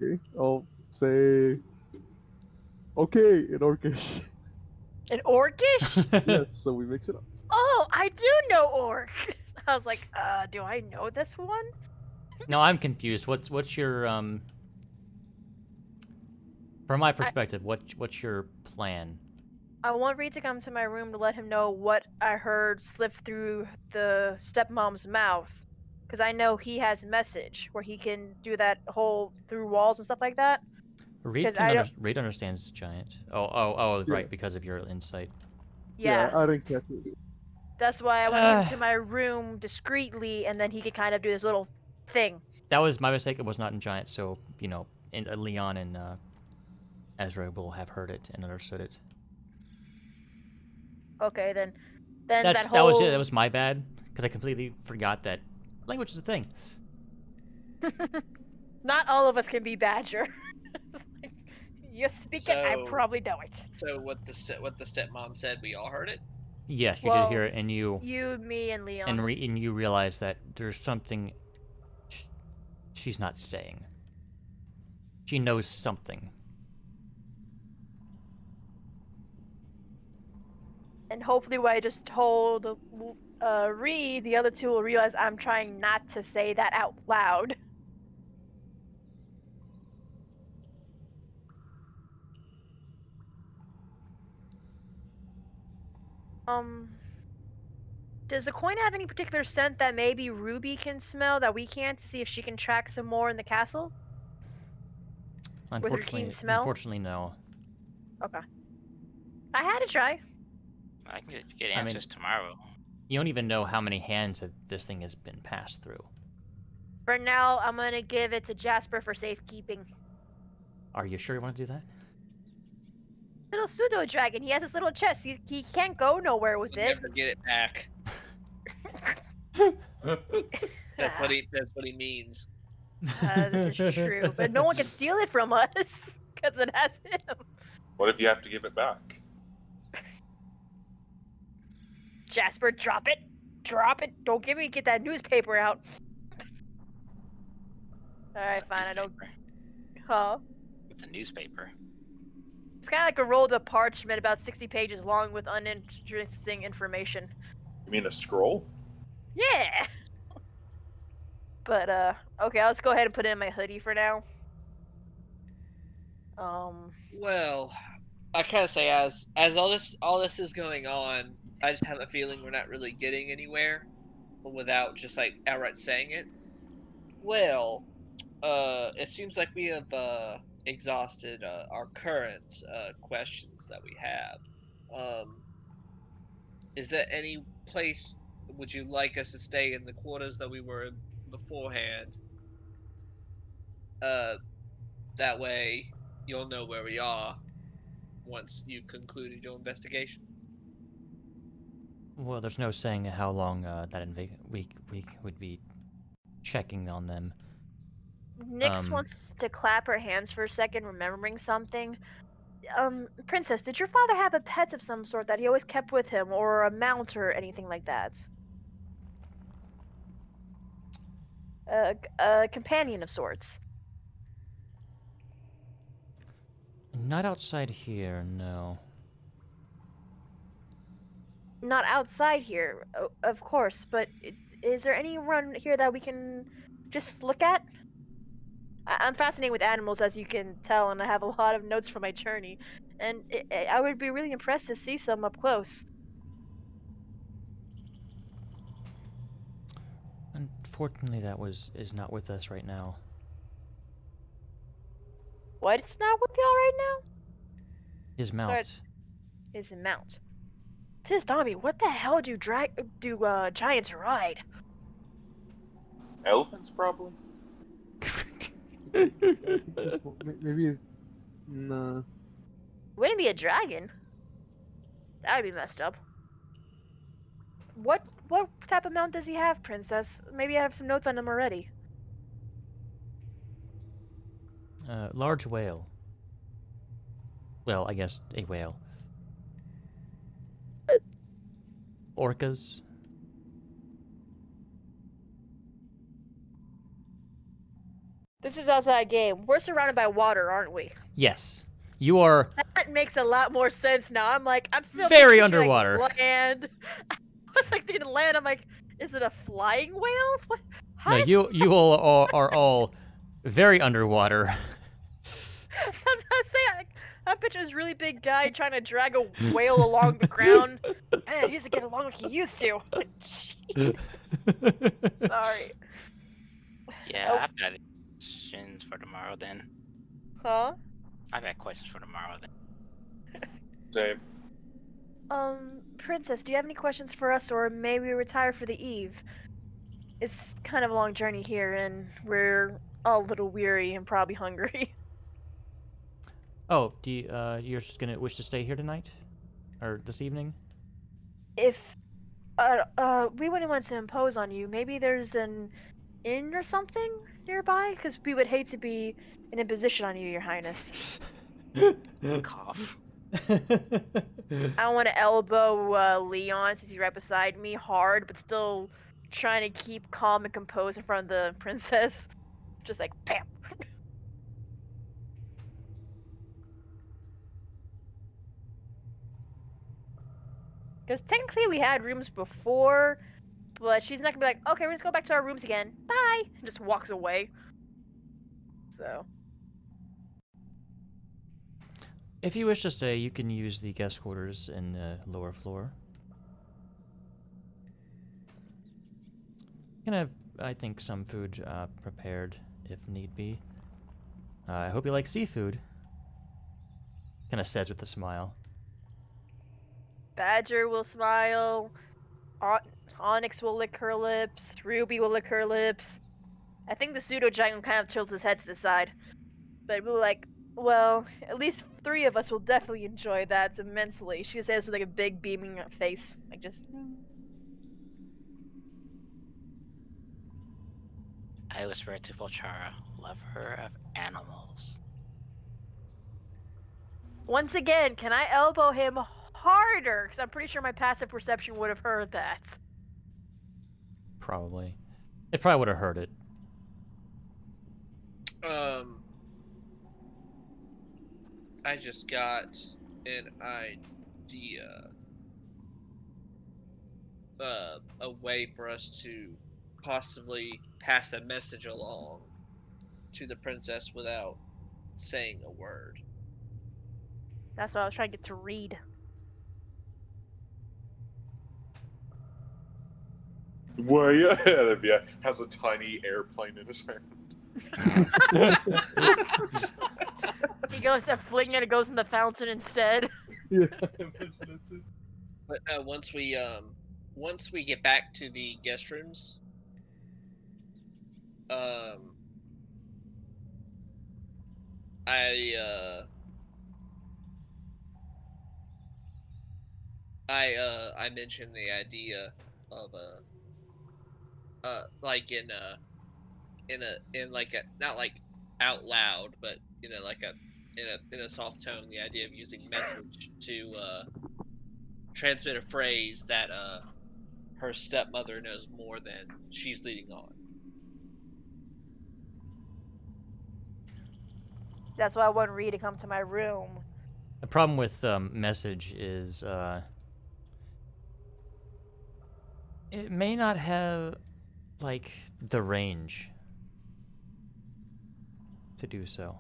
Speaker 6: Okay, I'll say okay in Orcish.
Speaker 3: In Orcish?
Speaker 6: Yeah, so we mix it up.
Speaker 3: Oh, I do know Orc. I was like, do I know this one?
Speaker 1: No, I'm confused. What's your from my perspective, what's your plan?
Speaker 3: I want Reed to come to my room to let him know what I heard slip through the stepmom's mouth. Because I know he has message where he can do that whole through walls and stuff like that.
Speaker 1: Reed
Speaker 3: 'Cause
Speaker 1: can
Speaker 3: I don't-
Speaker 1: Reed understands giant. Oh,
Speaker 6: Yeah.
Speaker 1: right, because of your insight.
Speaker 3: Yeah.
Speaker 6: I didn't catch it.
Speaker 3: That's why I want to get him to my room discreetly, and then he could kind of do this little thing.
Speaker 1: That was my mistake. It was not in giant, so Leon and Ezra will have heard it and understood it.
Speaker 3: Okay, then
Speaker 1: That
Speaker 3: that whole...
Speaker 1: was it. That was my bad because I completely forgot that language is a thing.
Speaker 3: Not all of us can be Badger. It's like, you speak it, I
Speaker 5: So-
Speaker 3: probably know it.
Speaker 5: So what the stepmom said, we all heard it.
Speaker 1: Yes, you
Speaker 3: Well,
Speaker 1: did hear it, and you
Speaker 3: You, me, and Leon.
Speaker 1: and you realize that there's something she's not saying. She knows something.
Speaker 3: And hopefully what I just told Reed, the other two will realize I'm trying not to say that out loud. Does the coin have any particular scent that maybe Ruby can smell that we can't, to see if she can track some more in the castle? With her keen smell?
Speaker 1: Unfortunately, no.
Speaker 3: Okay. I had to try.
Speaker 4: I can get
Speaker 1: I mean-
Speaker 4: answers tomorrow.
Speaker 1: You don't even know how many hands this thing has been passed through.
Speaker 3: For now, I'm gonna give it to Jasper for safekeeping.
Speaker 1: Are you sure you want to do that?
Speaker 3: Little pseudo dragon, he has his little chest. He can't go nowhere with
Speaker 5: We'll
Speaker 3: it.
Speaker 5: never get it back. That's what he means.
Speaker 3: This is true, but no one can steal it from us because it has him.
Speaker 2: What if you have to give it back?
Speaker 3: Jasper, drop it. Drop it. Don't get that newspaper out. Alright, fine, I don't... Huh?
Speaker 4: It's a newspaper.
Speaker 3: It's kind of like a roll of parchment about 60 pages long with uninteresting information.
Speaker 2: You mean a scroll?
Speaker 3: Yeah! But, okay, let's go ahead and put it in my hoodie for now.
Speaker 5: Well, I kind of say as all this is going on, I just have a feeling we're not really getting anywhere without just like outright saying it. Well, it seems like we have exhausted our current questions that we have. Is there any place would you like us to stay in the quarters that we were in beforehand? That way you'll know where we are once you've concluded your investigation.
Speaker 1: Well, there's no saying how long we would be checking on them.
Speaker 3: Nyx wants to clap her hands for a second, remembering something. Princess, did your father have a pet of some sort that he always kept with him, or a mount or anything like that? A companion of sorts.
Speaker 1: Not outside here, no.
Speaker 3: Not outside here, of course, but is there anyone here that we can just look at? I'm fascinated with animals, as you can tell, and I have a lot of notes from my journey. And I would be really impressed to see some up close.
Speaker 1: Unfortunately, is not with us right now.
Speaker 3: What? It's not with y'all right now?
Speaker 1: His mount.
Speaker 3: Sorry. His mount. Tis Tommy, what the hell do giants ride?
Speaker 2: Elephants, probably?
Speaker 6: Maybe it's... Nah.
Speaker 3: Wouldn't be a dragon. That would be messed up. What type of mount does he have, Princess? Maybe I have some notes on him already.
Speaker 1: Large whale. Well, I guess a whale. Orcas.
Speaker 3: This is outside game. We're surrounded by water, aren't we?
Speaker 1: Yes. You are
Speaker 3: That makes a lot more sense now. I'm still
Speaker 1: Very
Speaker 3: picturing,
Speaker 1: underwater.
Speaker 3: Land. I was like thinking land. I'm like, is it a flying whale? What? How
Speaker 1: no,
Speaker 3: does-
Speaker 1: you all are all very underwater.
Speaker 3: I was gonna say, I'm picturing imagine this really big guy trying to drag a whale along the ground. Man, he doesn't get along like he used to. Jeez. Sorry.
Speaker 4: Yeah,
Speaker 3: Oh.
Speaker 4: I've got questions for tomorrow then.
Speaker 3: Huh?
Speaker 4: I've got questions for tomorrow then.
Speaker 2: Same.
Speaker 3: Princess, do you have any questions for us, or may we retire for the eve? It's kind of a long journey here, and we're all a little weary and probably hungry.
Speaker 1: Oh, do you, you're just gonna wish to stay here tonight? Or this evening?
Speaker 3: If, we wouldn't want to impose on you, maybe there's an inn or something nearby? Because we would hate to be an imposition on you, Your Highness.
Speaker 4: Cough.
Speaker 3: I don't want to elbow Leon since he's right beside me hard, but still trying to keep calm and composed in front of the princess. Just like, bam! Because technically we had rooms before, but she's not gonna be like, okay, we're just go back to our rooms again. Bye! And just walks away. So.
Speaker 1: If you wish to stay, you can use the guest quarters in the lower floor. You can have, I think, some food prepared if need be. I hope you like seafood. Kind of says with a smile.
Speaker 3: Badger will smile. Onyx will lick her lips. Ruby will lick her lips. I think the pseudo giant kind of tilts his head to the side. But we're like, well, at least 3 of us will definitely enjoy that immensely. She says with like a big beaming face. Like just.
Speaker 4: I whisper to Volchara, lover of animals.
Speaker 3: Once again, can I elbow him harder? Because I'm pretty sure my passive perception would have heard that.
Speaker 1: Probably. It probably would have heard it.
Speaker 5: I just got an idea. A way for us to possibly pass a message along to the princess without saying a word.
Speaker 3: That's what I was trying to get to read.
Speaker 2: Way ahead of you. Has a tiny airplane in his hand.
Speaker 3: He goes to fling it, it goes in the fountain instead.
Speaker 6: Yeah, that's it.
Speaker 5: But once we get back to the guest rooms, I mentioned the idea of like in like a, not like out loud, but like in a soft tone, the idea of using message to transmit a phrase that her stepmother knows more than she's leading on.
Speaker 3: That's why I want Reed to come to my room.
Speaker 1: The problem with message is it may not have like the range to do so.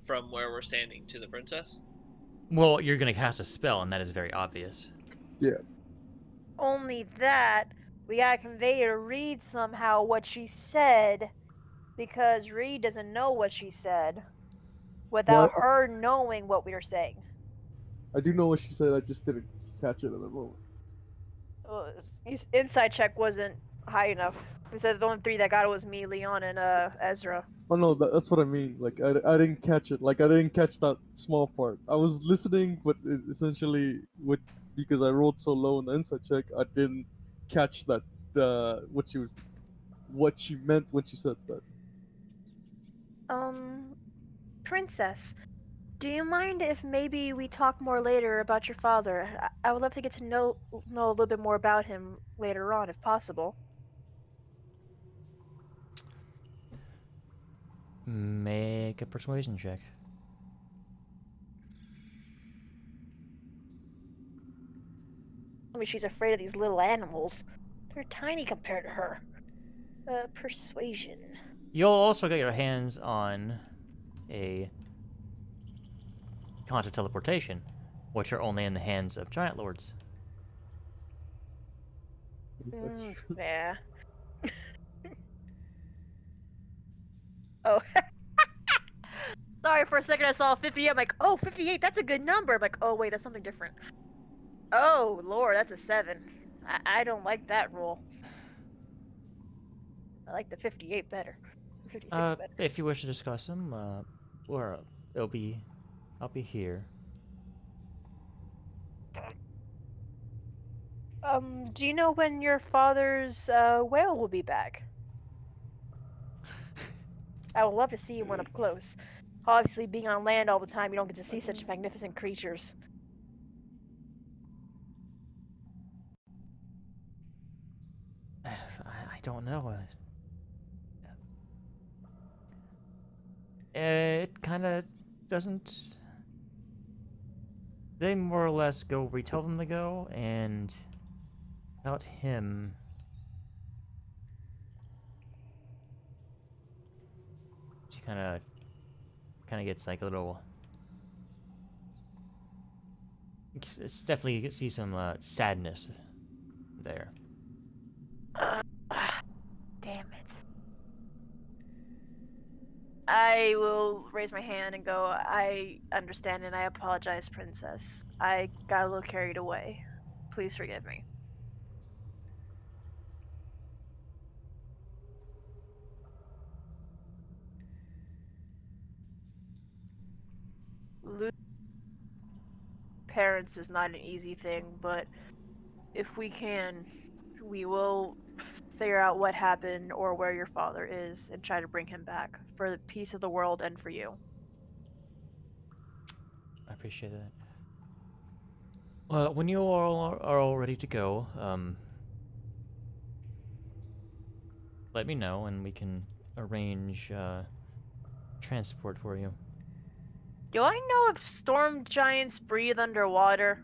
Speaker 5: From where we're standing to the princess?
Speaker 1: Well, you're gonna cast a spell, and that is very obvious.
Speaker 6: Yeah.
Speaker 3: Only that, we gotta convey to Reed somehow what she said, because Reed doesn't know what she said without
Speaker 6: Well,
Speaker 3: her knowing what we were saying.
Speaker 6: I do know what she said. I just didn't catch it at the moment.
Speaker 3: His inside check wasn't high enough. He said the only 3 that got it was me, Leon, and Ezra.
Speaker 6: Oh no, that's what I mean. Like I didn't catch it. Like I didn't catch that small part. I was listening, but essentially because I rolled so low in the inside check, I didn't catch that what she meant when she said that.
Speaker 3: Princess, do you mind if maybe we talk more later about your father? I would love to get to know a little bit more about him later on, if possible.
Speaker 1: Make a persuasion check.
Speaker 3: I mean, she's afraid of these little animals. They're tiny compared to her. Persuasion.
Speaker 1: You'll also get your hands on a haunted teleportation, which are only in the hands of giant lords.
Speaker 6: That's true.
Speaker 3: Yeah. Oh. Sorry, for a second I saw 58. I'm like, oh, 58, that's a good number. I'm like, oh, wait, that's something different. Oh, Lord, that's a 7. I don't like that roll. I like the 58 better. 56 better.
Speaker 1: If you wish to discuss them, or I'll be here.
Speaker 3: Do you know when your father's whale will be back? I would love to see one up close. Obviously, being on land all the time, you don't get to see such magnificent creatures.
Speaker 1: I don't know. It kind of doesn't. They more or less go where we tell them to go, and without him, she kind of gets like a little. It's definitely you can see some sadness there.
Speaker 3: Damn it. I will raise my hand and go, I understand and I apologize, Princess. I got a little carried away. Please forgive me. Losing parents is not an easy thing, but if we can, we will figure out what happened or where your father is and try to bring him back for the peace of the world and for you.
Speaker 1: I appreciate that. Well, when you all are all ready to go, let me know and we can arrange transport for you.
Speaker 3: Do I know if storm giants breathe underwater?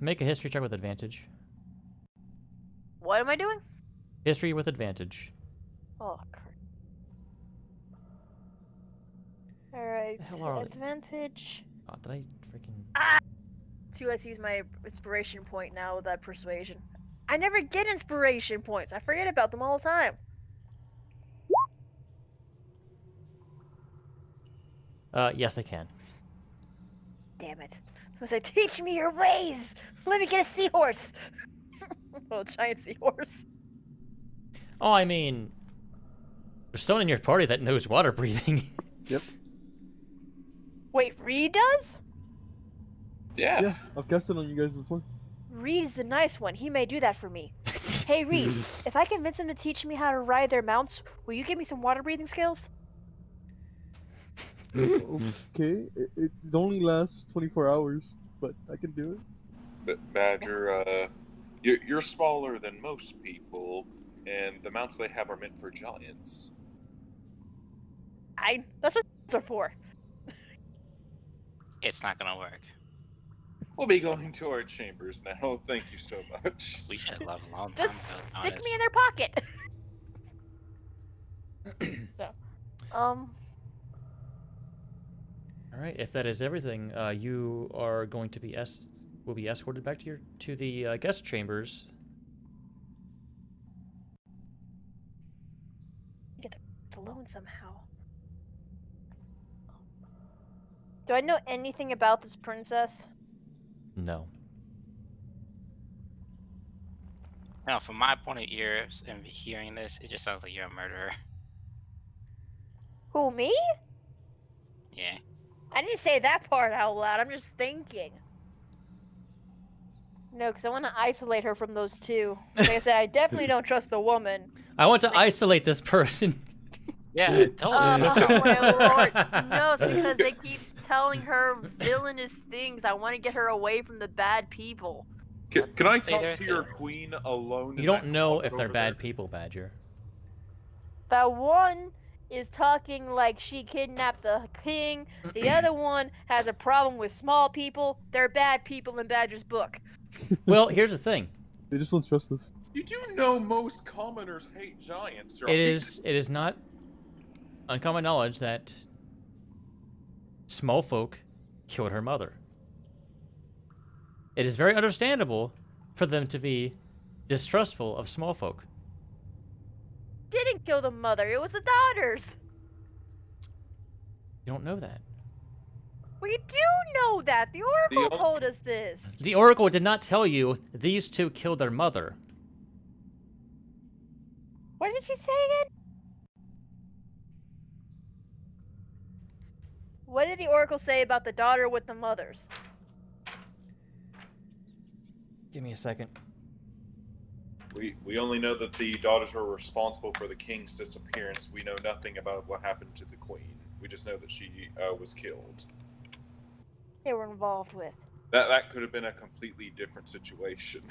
Speaker 1: Make a history check with advantage.
Speaker 3: What am I doing?
Speaker 1: History with advantage.
Speaker 3: Oh, crap. Alright,
Speaker 1: The hell are they?
Speaker 3: advantage.
Speaker 1: Oh, did I freaking...
Speaker 3: Ah! 2, let's use my inspiration point now with that persuasion. I never get inspiration points. I forget about them all the time.
Speaker 1: Yes, they can.
Speaker 3: Damn it. I was like, teach me your ways! Let me get a seahorse! Oh, giant seahorse.
Speaker 1: Oh, I mean... There's someone in your party that knows water breathing.
Speaker 6: Yep.
Speaker 3: Wait, Reed does?
Speaker 2: Yeah.
Speaker 6: Yeah, I've cast it on you guys before.
Speaker 3: Reed is the nice one. He may do that for me. Hey, Reed, if I convince him to teach me how to ride their mounts, will you give me some water breathing skills?
Speaker 6: Okay, it only lasts 24 hours, but I can do it.
Speaker 2: But Badger, you're smaller than most people, and the mounts they have are meant for giants.
Speaker 3: That's what are for.
Speaker 4: It's not gonna work.
Speaker 2: We'll be going to our chambers now. Thank you so much.
Speaker 4: We should have left a long time
Speaker 3: Just
Speaker 4: ago.
Speaker 3: stick me in their pocket. So,
Speaker 1: All right, if that is everything, you are going to be will be escorted back to the guest chambers.
Speaker 3: get them alone somehow. Do I know anything about this princess?
Speaker 1: No.
Speaker 4: No, from my point of view and hearing this, it just sounds like you're a murderer.
Speaker 3: Who, me?
Speaker 4: Yeah.
Speaker 3: I didn't say that part out loud. I'm just thinking. No, because I want to isolate her from those two. Like I said, I definitely don't trust the woman.
Speaker 1: I want to isolate this person.
Speaker 4: Yeah,
Speaker 3: Oh,
Speaker 4: totally.
Speaker 3: my lord. No, it's because they keep telling her villainous things. I want to get her away from the bad people.
Speaker 2: Can I
Speaker 4: Say
Speaker 2: talk
Speaker 4: their
Speaker 2: to your
Speaker 4: thing.
Speaker 2: queen alone?
Speaker 1: You
Speaker 2: in
Speaker 1: don't
Speaker 2: that
Speaker 1: know
Speaker 2: closet
Speaker 1: if they're
Speaker 2: over
Speaker 1: bad
Speaker 2: there?
Speaker 1: people, Badger.
Speaker 3: That one is talking like she kidnapped the king. The other one has a problem with small people. They're bad people in Badger's book.
Speaker 1: Well, here's the thing.
Speaker 6: They just don't trust us.
Speaker 2: You do know most commoners hate giants, right?
Speaker 1: It is not uncommon knowledge that small folk killed her mother. It is very understandable for them to be distrustful of small folk.
Speaker 3: Didn't kill the mother. It was the daughters.
Speaker 1: You don't know that.
Speaker 3: We do know that. The Oracle told us this.
Speaker 1: The Oracle did not tell you these two killed their mother.
Speaker 3: What did she say again? What did the Oracle say about the daughter with the mothers?
Speaker 1: Give me a second.
Speaker 2: We only know that the daughters were responsible for the king's disappearance. We know nothing about what happened to the queen. We just know that she was killed.
Speaker 3: They were involved with.
Speaker 2: That could have been a completely different situation.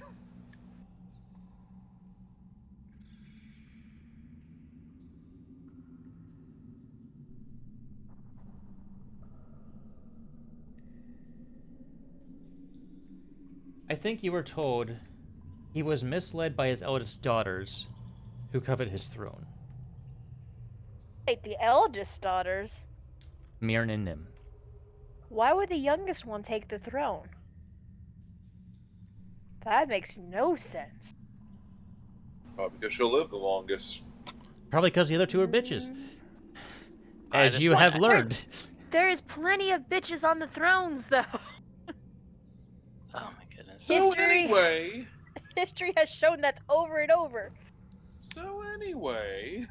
Speaker 1: I think you were told he was misled by his eldest daughters, who covet his throne.
Speaker 3: Wait, the eldest daughters?
Speaker 1: Mirn and Nim.
Speaker 3: Why would the youngest one take the throne? That makes no sense.
Speaker 2: Because she'll live the longest.
Speaker 1: Probably because the other two are bitches.
Speaker 4: I
Speaker 1: As
Speaker 4: just
Speaker 1: you
Speaker 4: want-
Speaker 1: have learned.
Speaker 3: There is plenty of bitches on the thrones, though.
Speaker 4: Oh my goodness.
Speaker 2: So
Speaker 3: History-
Speaker 2: anyway.
Speaker 3: History has shown that over and over.
Speaker 2: So anyway.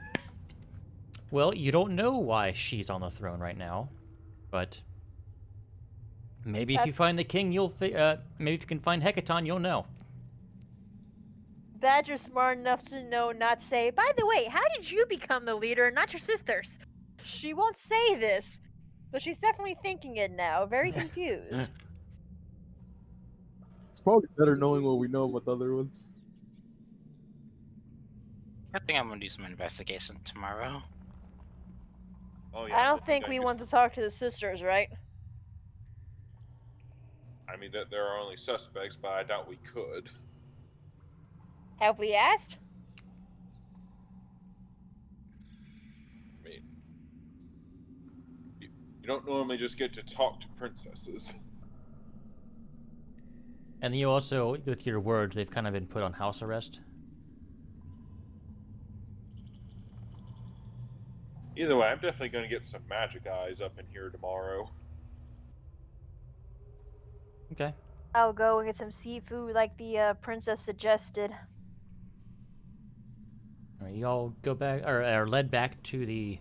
Speaker 1: Well, you don't know why she's on the throne right now, but maybe if you find the king, maybe if you can find Hecaton, you'll know.
Speaker 3: Badger's smart enough to know not to say, by the way, how did you become the leader and not your sisters? She won't say this, but she's definitely thinking it now, very confused.
Speaker 6: It's probably better knowing what we know about the other ones.
Speaker 4: I think I'm gonna do some investigation tomorrow.
Speaker 2: Oh yeah.
Speaker 3: I don't think we want to talk to the sisters, right?
Speaker 2: I mean, there are only suspects, but I doubt we could.
Speaker 3: Have we asked?
Speaker 2: I mean, you don't normally just get to talk to princesses.
Speaker 1: And you also, with your words, they've kind of been put on house arrest.
Speaker 2: Either way, I'm definitely going to get some magic eyes up in here tomorrow.
Speaker 1: Okay.
Speaker 3: I'll go and get some seafood like the princess suggested.
Speaker 1: All right, you all go back, or are led back to the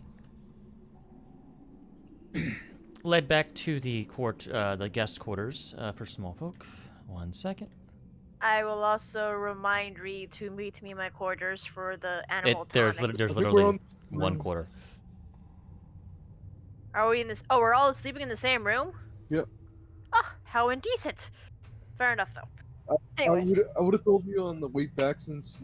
Speaker 1: led back to the the guest quarters for small folk. 1 second.
Speaker 3: I will also remind Reed to meet me in my quarters for the animal
Speaker 1: There's
Speaker 3: tonic.
Speaker 1: there's
Speaker 6: I think we're
Speaker 1: literally
Speaker 6: on-
Speaker 1: one quarter.
Speaker 3: Are we in this? Oh, we're all sleeping in the same room?
Speaker 6: Yep.
Speaker 3: Ah, how indecent. Fair enough, though.
Speaker 6: I
Speaker 3: Anyways,
Speaker 6: would have told you on the way back, since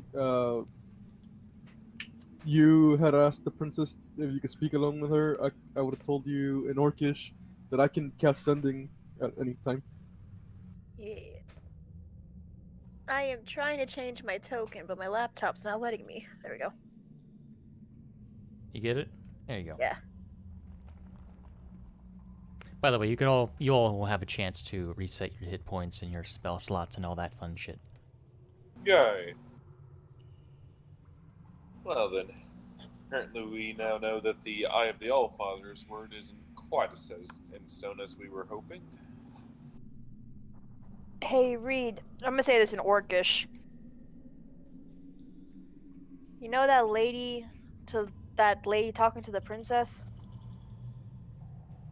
Speaker 6: you had asked the princess if you could speak along with her. I would have told you in Orcish that I can cast sending at any time.
Speaker 3: yeah. I am trying to change my token, but my laptop's not letting me. There we go.
Speaker 1: You get it? There you go.
Speaker 3: Yeah.
Speaker 1: By the way, you all will have a chance to reset your hit points and your spell slots and all that fun shit.
Speaker 2: Yay. Well then, apparently we now know that the Eye of the Allfather's word isn't quite as set in stone as we were hoping.
Speaker 3: Hey, Reed. I'm gonna say this in Orcish. You know that lady talking to the princess?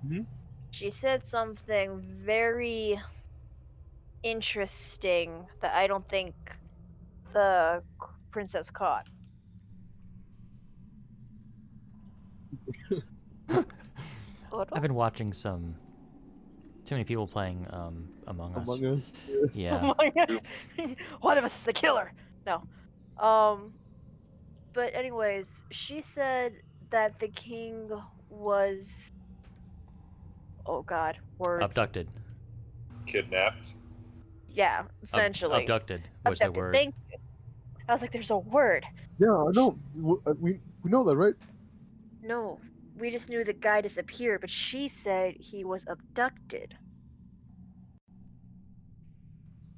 Speaker 6: Mhm.
Speaker 3: She said something very interesting that I don't think the princess caught. What?
Speaker 1: I've been watching too many people playing Among Us.
Speaker 6: Among Us.
Speaker 1: Yeah.
Speaker 3: Among Us. One of us is the killer. No. But anyways, she said that the king was, oh god, words.
Speaker 1: Abducted.
Speaker 2: Kidnapped.
Speaker 3: Yeah, essentially.
Speaker 1: Abducted was the
Speaker 3: Abducted.
Speaker 1: word.
Speaker 3: Thank you. I was like, there's a word.
Speaker 6: Yeah, I know. We know that, right?
Speaker 3: No. we just knew the guy disappeared, but she said he was abducted.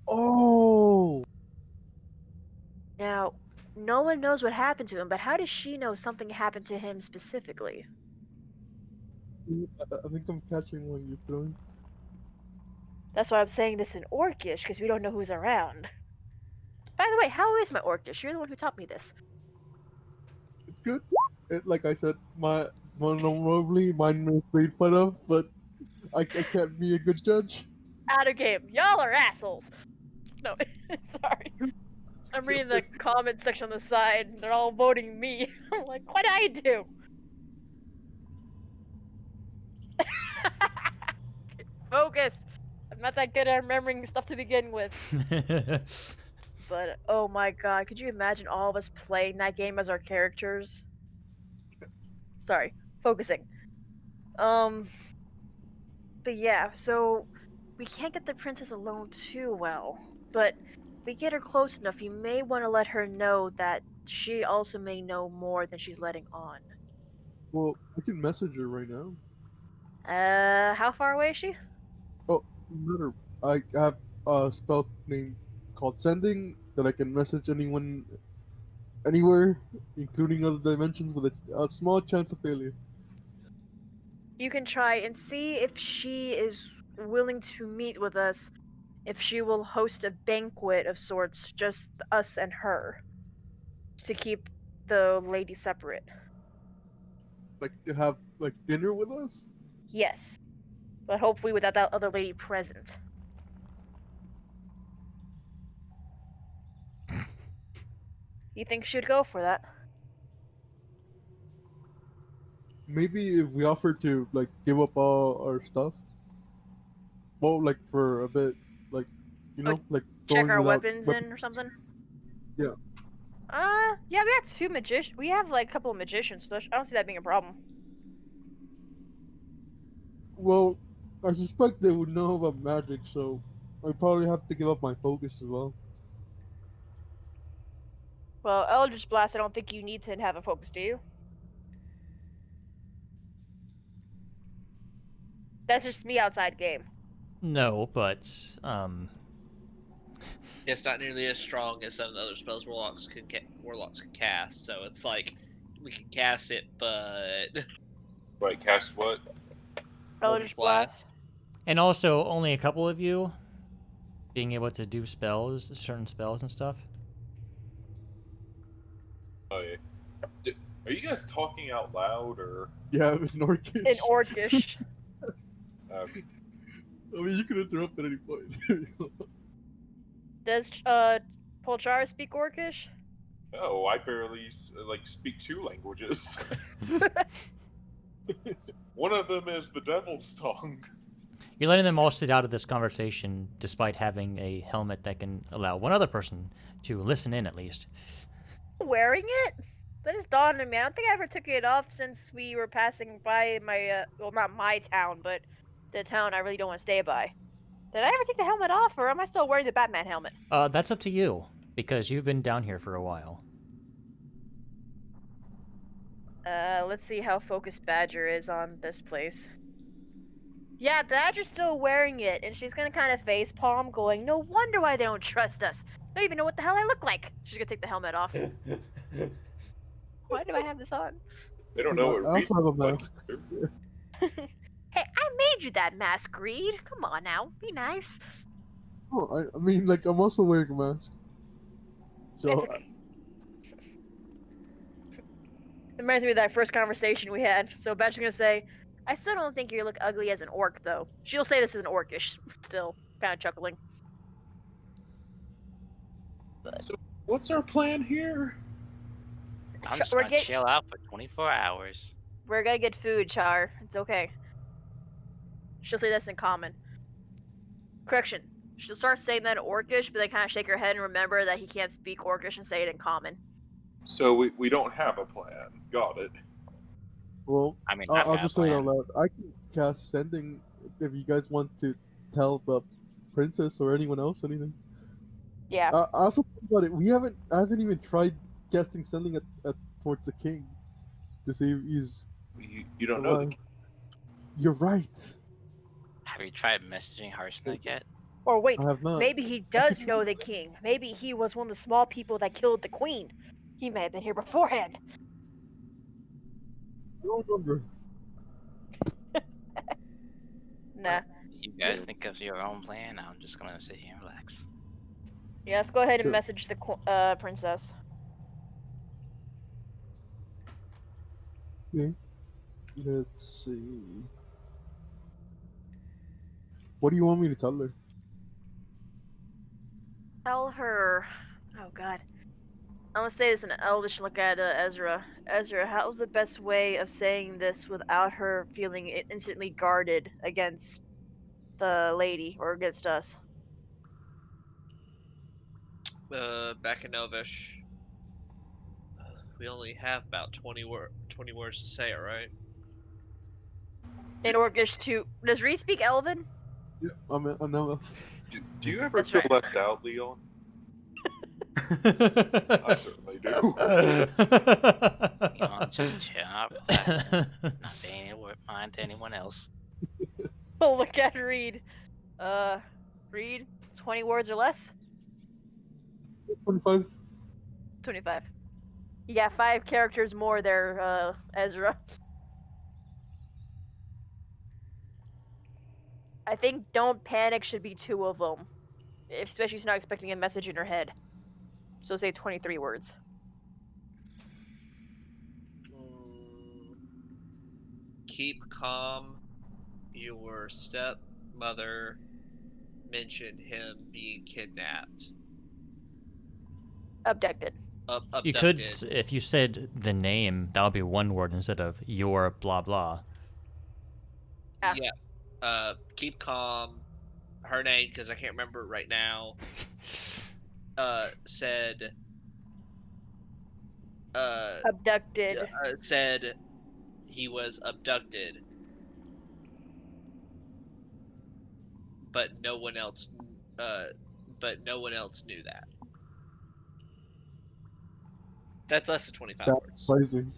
Speaker 6: Oh,
Speaker 3: Now, no one knows what happened to him, but how does she know something happened to him specifically?
Speaker 6: I think I'm catching what you're doing.
Speaker 3: That's why I'm saying this in Orcish, because we don't know who's around. By the way, how is my Orcish? You're the one who taught me this.
Speaker 6: It's good. Like I said, normally mine is made fun of, but I can't be a good judge.
Speaker 3: Out of game. Y'all are assholes. No, sorry. I'm reading the comment section on the side, and they're all voting me. I'm like, what did I do? Focus. I'm not that good at remembering stuff to begin with. But oh my god, could you imagine all of us playing that game as our characters? Sorry, focusing. But yeah, so we can't get the princess alone too well. But if we get her close enough, you may want to let her know that she also may know more than she's letting on.
Speaker 6: Well, I can message her right now.
Speaker 3: How far away is she?
Speaker 6: Oh, matter. I have a spell name called Sending that I can message anyone, anywhere, including other dimensions, with a small chance of failure.
Speaker 3: You can try and see if she is willing to meet with us, if she will host a banquet of sorts, just us and her, to keep the lady separate.
Speaker 6: Like to have like dinner with us.
Speaker 3: Yes, but hopefully without that other lady present. You think she'd go for that?
Speaker 6: Maybe if we offer to like give up all our stuff. Well, like for a bit, like like
Speaker 3: Check
Speaker 6: going
Speaker 3: our
Speaker 6: without
Speaker 3: weapons in or something?
Speaker 6: Yeah.
Speaker 3: Yeah, we got two magicians. We have like a couple of magicians, so I don't see that being a problem.
Speaker 6: Well, I suspect they would know about magic, so I probably have to give up my focus as well.
Speaker 3: Well, Eldritch Blast, I don't think you need to have a focus, do you? That's just me outside game.
Speaker 1: No, but
Speaker 5: It's not nearly as strong as some of the other spells warlocks can cast. So it's like we can cast it, but
Speaker 2: Wait, cast what?
Speaker 3: Eldritch
Speaker 5: Blast.
Speaker 3: Blast.
Speaker 1: and also only a couple of you being able to do spells, certain spells and stuff.
Speaker 2: Oh yeah. Are you guys talking out loud or?
Speaker 6: Yeah, in Orcish.
Speaker 3: In Orcish.
Speaker 6: I mean, you can interrupt at any point.
Speaker 3: Does Polchar speak Orcish?
Speaker 2: Oh, I barely speak two languages. One of them is the devil's tongue.
Speaker 1: You're letting them all sit out of this conversation despite having a helmet that can allow one other person to listen in at least.
Speaker 3: Wearing it? That is dawned on me. I don't think I ever took it off since we were passing by my, well, not my town, but the town I really don't want to stay by. Did I ever take the helmet off, or am I still wearing the Batman helmet?
Speaker 1: That's up to you, because you've been down here for a while.
Speaker 3: Let's see how focused Badger is on this place. Yeah, Badger's still wearing it, and she's gonna kind of facepalm, going, no wonder why they don't trust us. They don't even know what the hell I look like. She's gonna take the helmet off. Why do I have this on?
Speaker 2: They don't know
Speaker 6: I
Speaker 2: what
Speaker 6: also have a mask.
Speaker 3: Hey, I made you that mask, Greed. Come on now, be nice.
Speaker 6: Oh, I mean, like I'm also wearing a mask. So
Speaker 3: It's okay. It reminds me of that first conversation we had. So Badger's gonna say, I still don't think you look ugly as an orc, though. She'll say this is an orcish, still, kind of chuckling.
Speaker 2: So, what's our plan here?
Speaker 4: I'm just
Speaker 3: We're
Speaker 4: gonna
Speaker 3: get-
Speaker 4: chill out for 24 hours.
Speaker 3: We're gonna get food, Char. It's okay. She'll say this in common. Correction. She'll start saying that in orcish, but then kind of shake her head and remember that he can't speak orcish and say it in common.
Speaker 2: So we don't have a plan. Got it.
Speaker 6: well,
Speaker 4: I mean,
Speaker 6: I'll just say it out loud. I can cast Sending if you guys want to tell the princess or anyone else anything.
Speaker 3: Yeah.
Speaker 6: I also think about it. I haven't even tried casting Sending at towards the king to see if he's
Speaker 2: You don't know the
Speaker 6: Why? You're right.
Speaker 4: Have you tried messaging Harshnag yet?
Speaker 3: Or wait,
Speaker 6: I have not.
Speaker 3: maybe he does know the king. Maybe he was one of the small people that killed the queen. He may have been here beforehand.
Speaker 6: I don't remember.
Speaker 3: Nah.
Speaker 4: You guys think of your own plan. I'm just gonna sit here and relax.
Speaker 3: Yeah, let's go ahead and
Speaker 6: Sure.
Speaker 3: message the princess.
Speaker 6: Okay. Let's see. What do you want me to tell her?
Speaker 3: Tell her. Oh God. I'm gonna say this in Elvish. Look at Ezra. Ezra, how's the best way of saying this without her feeling instantly guarded against the lady or against us?
Speaker 5: Back in Elvish, we only have about 20 words to say it, right?
Speaker 3: In Orcish too. Does Reed speak Elven?
Speaker 6: Yeah, I know.
Speaker 2: Do you ever
Speaker 3: That's
Speaker 2: feel
Speaker 3: right.
Speaker 2: left out, Leon? I certainly do.
Speaker 4: You know, just chill out, relax, not paying any mind to anyone else.
Speaker 3: Oh, look at Reed. Reed, 20 words or less?
Speaker 6: 25.
Speaker 3: 25. You got 5 characters more there, Ezra. I think don't panic should be 2 of them. Especially if she's not expecting a message in her head. So say 23 words.
Speaker 5: Keep calm. Your stepmother mentioned him being kidnapped.
Speaker 3: Abducted.
Speaker 1: You could,
Speaker 5: Abducted.
Speaker 1: if you said the name, that would be one word instead of your blah blah.
Speaker 3: Yeah.
Speaker 5: Keep calm. Her name, because I can't remember it right now, said
Speaker 3: Abducted.
Speaker 5: said he was abducted, but no one else knew that. That's less than 25
Speaker 6: That's
Speaker 5: words.
Speaker 6: surprising.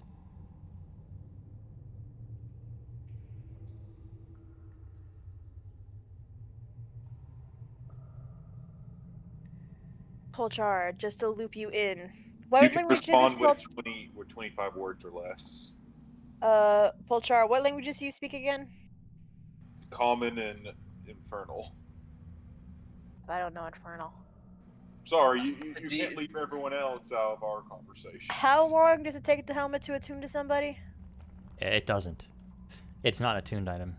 Speaker 3: Polchar, just to loop you in.
Speaker 2: You
Speaker 3: What
Speaker 2: can
Speaker 3: language is this
Speaker 2: respond with
Speaker 3: called?
Speaker 2: 25 words or less.
Speaker 3: Polchar, what languages do you speak again?
Speaker 2: Common and infernal.
Speaker 3: I don't know Infernal.
Speaker 2: Sorry, you can't leave everyone else out of our conversation.
Speaker 3: How long does it take the helmet to attune to somebody?
Speaker 1: It doesn't. It's not a tuned item.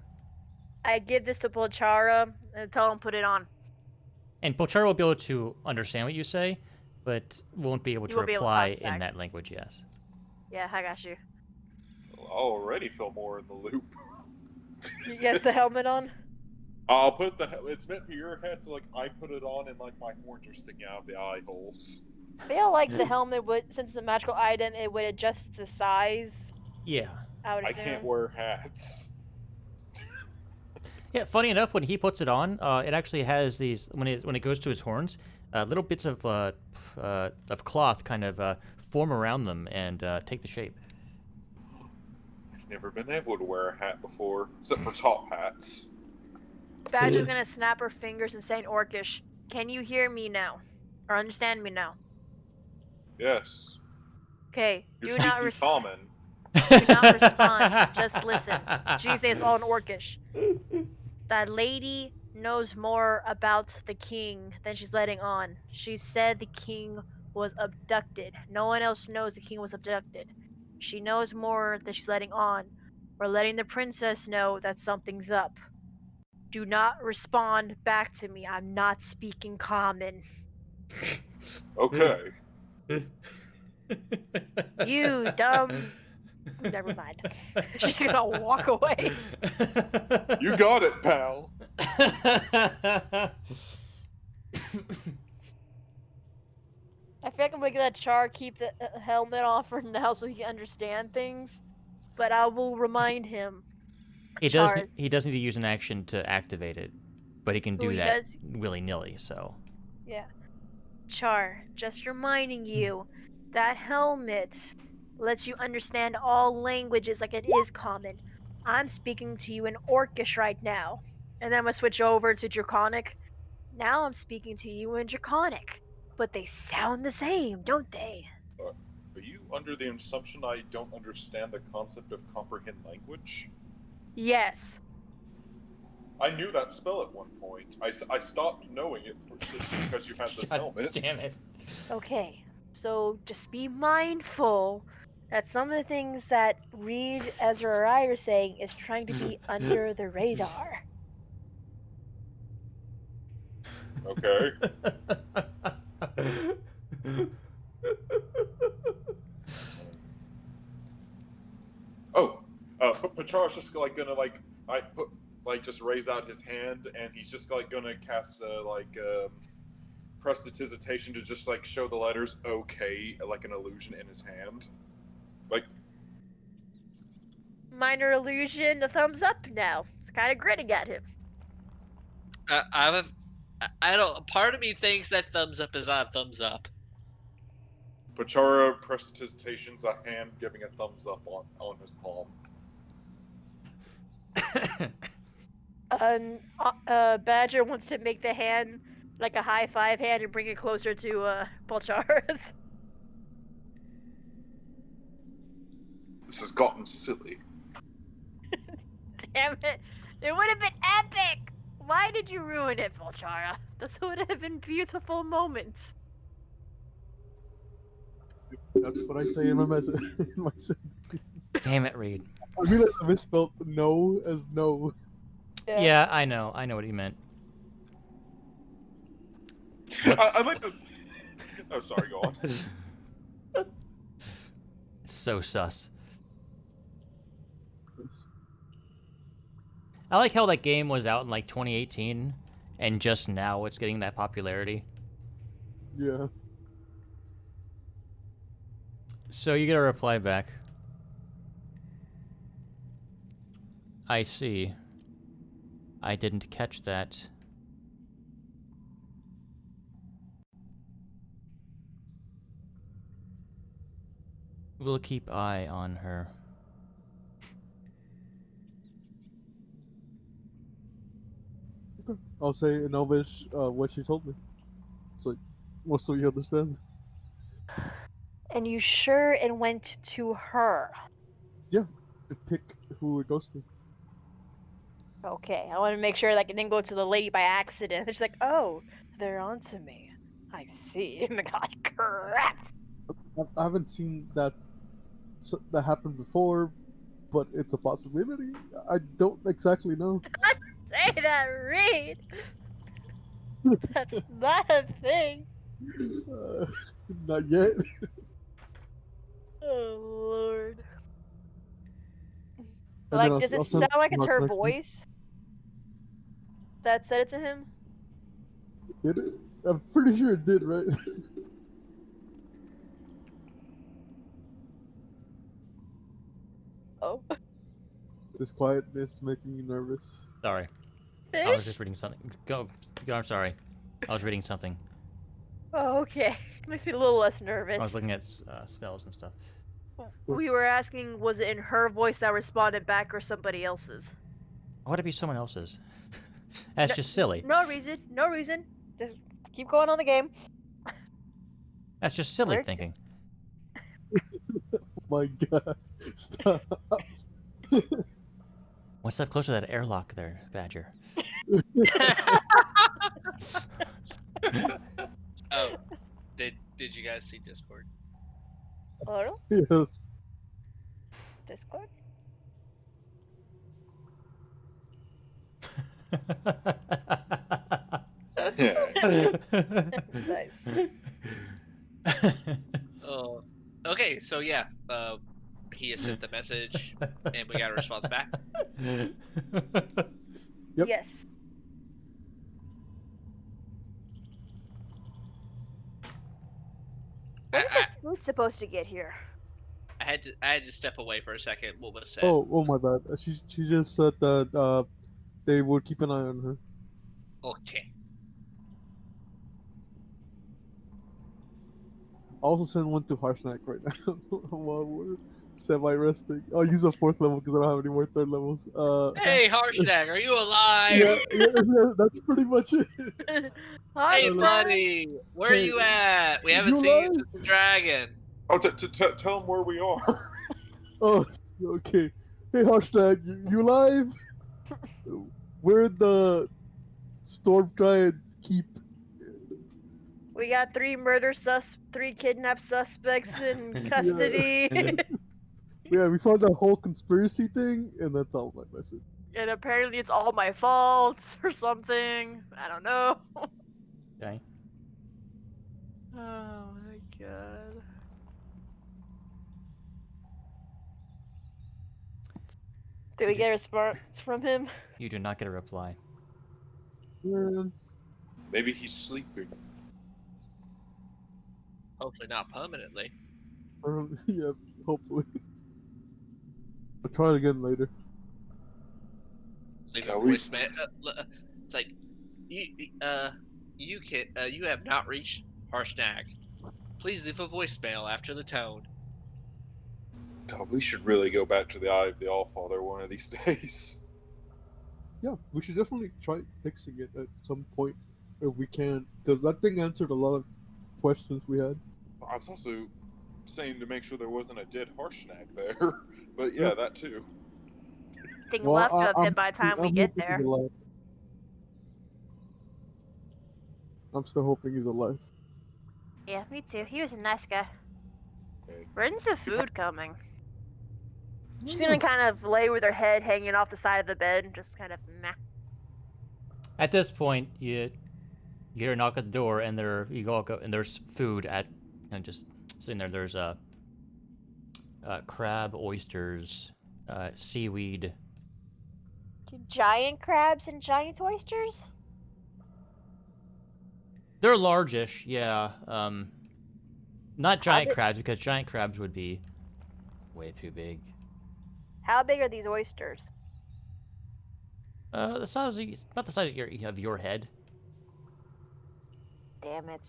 Speaker 3: I give this to Polchara and tell him put it on.
Speaker 1: And Pochara will be able to understand what you say, but won't be able
Speaker 3: You
Speaker 1: to
Speaker 3: won't be able to
Speaker 1: reply
Speaker 3: talk
Speaker 1: in
Speaker 3: back.
Speaker 1: that language, yes.
Speaker 3: Yeah, I got you.
Speaker 2: I already feel more in the loop.
Speaker 3: You gets the helmet on?
Speaker 2: I'll put it's meant for your head, so like I put it on and like my horns are sticking out of the eye holes.
Speaker 3: I feel like the helmet would, since it's a magical item, it would adjust the size.
Speaker 1: Yeah.
Speaker 3: I would
Speaker 2: I
Speaker 3: assume.
Speaker 2: can't wear hats.
Speaker 1: Yeah, funny enough, when he puts it on, it actually has these, when it goes to his horns, little bits of cloth kind of form around them and take the shape.
Speaker 2: I've never been able to wear a hat before, except for top hats.
Speaker 3: Badger's gonna snap her fingers and say in Orcish, "Can you hear me now? Or understand me now?"
Speaker 2: Yes.
Speaker 3: Okay,
Speaker 2: You're
Speaker 3: do not
Speaker 2: speaking
Speaker 3: respond.
Speaker 2: common.
Speaker 3: Do not respond. Just listen. She says all in Orcish. That lady knows more about the king than she's letting on. She said the king was abducted. No one else knows the king was abducted. She knows more than she's letting on. We're letting the princess know that something's up. Do not respond back to me. I'm not speaking common.
Speaker 2: Okay.
Speaker 3: You dumb. Never mind. She's gonna walk away.
Speaker 2: You got it, pal.
Speaker 3: I feel like I'm gonna let Char keep the helmet off for now so he can understand things. But I will remind him.
Speaker 1: He
Speaker 3: Char.
Speaker 1: does need to use an action to activate it, but he can do
Speaker 3: He
Speaker 1: that
Speaker 3: does.
Speaker 1: willy-nilly, so.
Speaker 3: Yeah. Char, just reminding you, that helmet lets you understand all languages like it is common. I'm speaking to you in Orcish right now. And then I'm going to switch over to Draconic. Now I'm speaking to you in Draconic. But they sound the same, don't they?
Speaker 2: Are you under the assumption I don't understand the concept of comprehend language?
Speaker 3: Yes.
Speaker 2: I knew that spell at one point. I stopped knowing it because you had this
Speaker 1: God
Speaker 2: helmet.
Speaker 1: damn it.
Speaker 3: Okay. So just be mindful that some of the things that Reed, Ezra, or I are saying is trying to be under the radar.
Speaker 2: Okay. Oh, Pachara's just like gonna just raise out his hand, and he's just like gonna cast prestidigitation to just like show the letters "okay" like an illusion in his hand. Like,
Speaker 3: Minor illusion, a thumbs up now. It's kind of grinning at him.
Speaker 5: I don't. Part of me thinks that thumbs up is not a thumbs up.
Speaker 2: Pachara prestidigitation's a hand giving a thumbs up on his palm.
Speaker 3: Badger wants to make the hand like a high five hand and bring it closer to Polchara's.
Speaker 2: This has gotten silly.
Speaker 3: Damn it! It would have been epic. Why did you ruin it, Polchara? Those would have been beautiful moments.
Speaker 6: That's what I say in my message.
Speaker 1: Damn it, Reed.
Speaker 6: I realized I misspelled no as no.
Speaker 1: Yeah, I know what he meant.
Speaker 2: I like to. Oh, sorry. Go on.
Speaker 1: So sus. I like how that game was out in like 2018, and just now it's getting that popularity.
Speaker 6: Yeah.
Speaker 1: So you get a reply back. I see. I didn't catch that. We'll keep eye on her.
Speaker 6: Okay. I'll say in Elvish what she told me. It's like, most of you understand.
Speaker 3: And you sure it went to her?
Speaker 6: Yeah. Pick who it goes to.
Speaker 3: Okay, I want to make sure like it didn't go to the lady by accident. She's like, oh, they're onto me. I see. Oh my god, crap.
Speaker 6: I haven't seen that happen before, but it's a possibility. I don't exactly know.
Speaker 3: Say that, Reed. That's not a thing.
Speaker 6: Not yet.
Speaker 3: Oh lord.
Speaker 6: And
Speaker 3: Like,
Speaker 6: then
Speaker 3: does it
Speaker 6: I'll
Speaker 3: sound
Speaker 6: send
Speaker 3: like it's her
Speaker 6: Mark Nike.
Speaker 3: voice that said it to him?
Speaker 6: Did it? I'm pretty sure it did, right?
Speaker 3: Oh.
Speaker 6: This quietness making me nervous.
Speaker 1: Sorry.
Speaker 3: Fish?
Speaker 1: I was just reading something. Go. I'm sorry. I was reading something.
Speaker 3: Oh, okay. Makes me a little less
Speaker 1: I was
Speaker 3: nervous.
Speaker 1: looking at spells and stuff.
Speaker 3: We were asking, was it in her voice that responded back or somebody else's?
Speaker 1: Why would it be someone else's? That's just silly.
Speaker 3: No reason. No reason. Just keep going on the game.
Speaker 1: That's just silly
Speaker 3: Where-
Speaker 1: thinking.
Speaker 6: Oh my god. Stop.
Speaker 1: One step closer to that airlock there, Badger.
Speaker 5: Oh, did you guys see Discord?
Speaker 3: Hello?
Speaker 6: Yes.
Speaker 3: Discord? Nice.
Speaker 5: Oh, okay. So yeah, he has sent the message, and we got a response back.
Speaker 6: Yep.
Speaker 3: Yes. When is
Speaker 5: I,
Speaker 3: the food supposed to get here?
Speaker 5: I had to step away for a second. What was said?
Speaker 6: Oh my bad. She just said that they would keep an eye on her.
Speaker 5: Okay.
Speaker 6: I'll also send one to Harsnack right now while we're semi-resting. I'll use a 4th level because I don't have any more 3rd levels.
Speaker 5: Hey, Harshnag, are you
Speaker 6: Yeah,
Speaker 5: alive?
Speaker 6: yeah, that's pretty much it.
Speaker 3: Hi,
Speaker 5: Hey,
Speaker 6: Hello.
Speaker 5: buddy, where
Speaker 6: Hey,
Speaker 5: you at? We haven't
Speaker 6: you
Speaker 5: seen you
Speaker 6: alive?
Speaker 5: since the dragon.
Speaker 2: Oh, tell them where we are.
Speaker 6: Oh, okay. Hey, Harshnag, you alive? We're in the Storm Giant Keep.
Speaker 3: We got 3 kidnapped suspects in custody.
Speaker 6: Yeah, we found that whole conspiracy thing, and that's all my message.
Speaker 3: And apparently it's all my fault or something. I don't know.
Speaker 1: Okay.
Speaker 3: Oh my god. Did we
Speaker 1: Did
Speaker 3: get a response from him?
Speaker 1: You do not get a reply.
Speaker 6: Yeah,
Speaker 2: Maybe he's sleeping.
Speaker 5: Hopefully not permanently.
Speaker 6: yeah, hopefully. I'll try it again later.
Speaker 5: Leave a
Speaker 2: Are we-
Speaker 5: voicemail. It's like, you have not reached Harshnag. Please leave a voicemail after the tone.
Speaker 2: God, we should really go back to the Eye of the Allfather one of these days.
Speaker 6: Yeah, we should definitely try fixing it at some point if we can, because that thing answered a lot of questions we had.
Speaker 2: I was also saying to make sure there wasn't a dead Harshnag there, but yeah, that too.
Speaker 3: Thing
Speaker 6: Well,
Speaker 3: left of
Speaker 6: I'm
Speaker 3: him by the time we
Speaker 6: I'm
Speaker 3: get
Speaker 6: hoping
Speaker 3: there.
Speaker 6: he's alive. I'm still hoping he's alive.
Speaker 3: Yeah, me too. He was a nice guy.
Speaker 2: Okay.
Speaker 3: When's the food coming? She's gonna kind of lay with her head hanging off the side of the bed and just kind of meh.
Speaker 1: At this point, you hear a knock at the door, and you all go, and there's food just sitting there. There's crab, oysters, seaweed.
Speaker 3: Giant crabs and giant oysters?
Speaker 1: They're largish, yeah. Not giant
Speaker 3: did-
Speaker 1: crabs, because giant crabs would be way too big.
Speaker 3: How big are these oysters?
Speaker 1: The size about the size of your head.
Speaker 3: Damn it.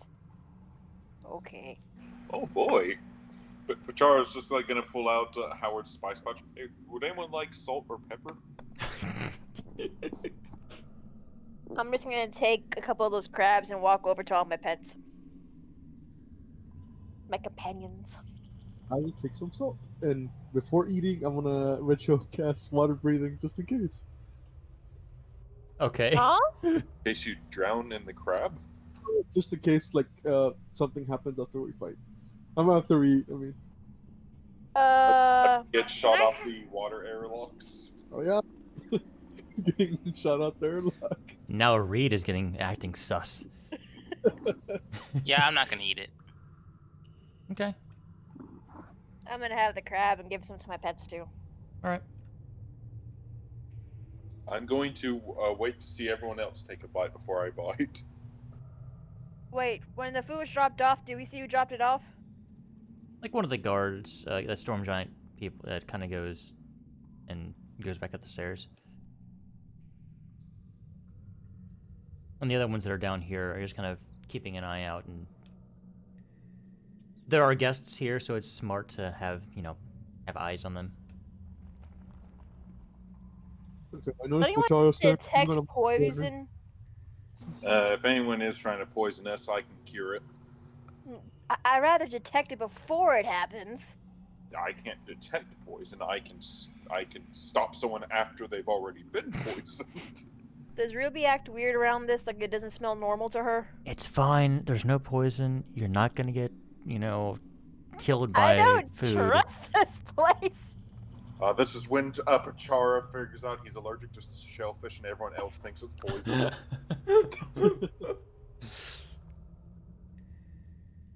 Speaker 3: Okay.
Speaker 2: Oh boy. But Pachara's just like gonna pull out Howard's spice pouch. Hey, would anyone like salt or pepper?
Speaker 3: I'm just gonna take a couple of those crabs and walk over to all my pets. My companions.
Speaker 6: I will take some salt, and before eating, I'm gonna retro cast water breathing just in case.
Speaker 1: Okay.
Speaker 3: Huh?
Speaker 2: In case you drown in the crab?
Speaker 6: Just in case, like, something happens after we fight. I'm after we eat. I mean,
Speaker 2: Get shot
Speaker 3: I-
Speaker 2: off the water airlocks.
Speaker 6: oh yeah, getting shot out there. Like,
Speaker 1: Now Reed is acting sus.
Speaker 4: Yeah, I'm not gonna eat it.
Speaker 1: Okay.
Speaker 3: I'm gonna have the crab and give some to my pets too.
Speaker 1: All right.
Speaker 2: I'm going to wait to see everyone else take a bite before I bite.
Speaker 3: Wait, when the food was dropped off, did we see who dropped it off?
Speaker 1: Like one of the guards, that storm giant people, that kind of goes back up the stairs. And the other ones that are down here are just kind of keeping an eye out, and there are guests here, so it's smart to have eyes on them.
Speaker 6: okay, I
Speaker 3: Does
Speaker 6: noticed
Speaker 3: anyone
Speaker 6: Pacharo said
Speaker 3: detect poison?
Speaker 2: If anyone is trying to poison us, I can cure it.
Speaker 3: I'd rather detect it before it happens.
Speaker 2: I can't detect poison. I can stop someone after they've already been poisoned.
Speaker 3: Does Ruby act weird around this, like it doesn't smell normal to her?
Speaker 1: It's fine. There's no poison. You're not gonna get, killed by
Speaker 3: I don't
Speaker 1: food.
Speaker 3: trust this place.
Speaker 2: This is when Pachara figures out he's allergic to shellfish and everyone else thinks it's poison.
Speaker 3: That'd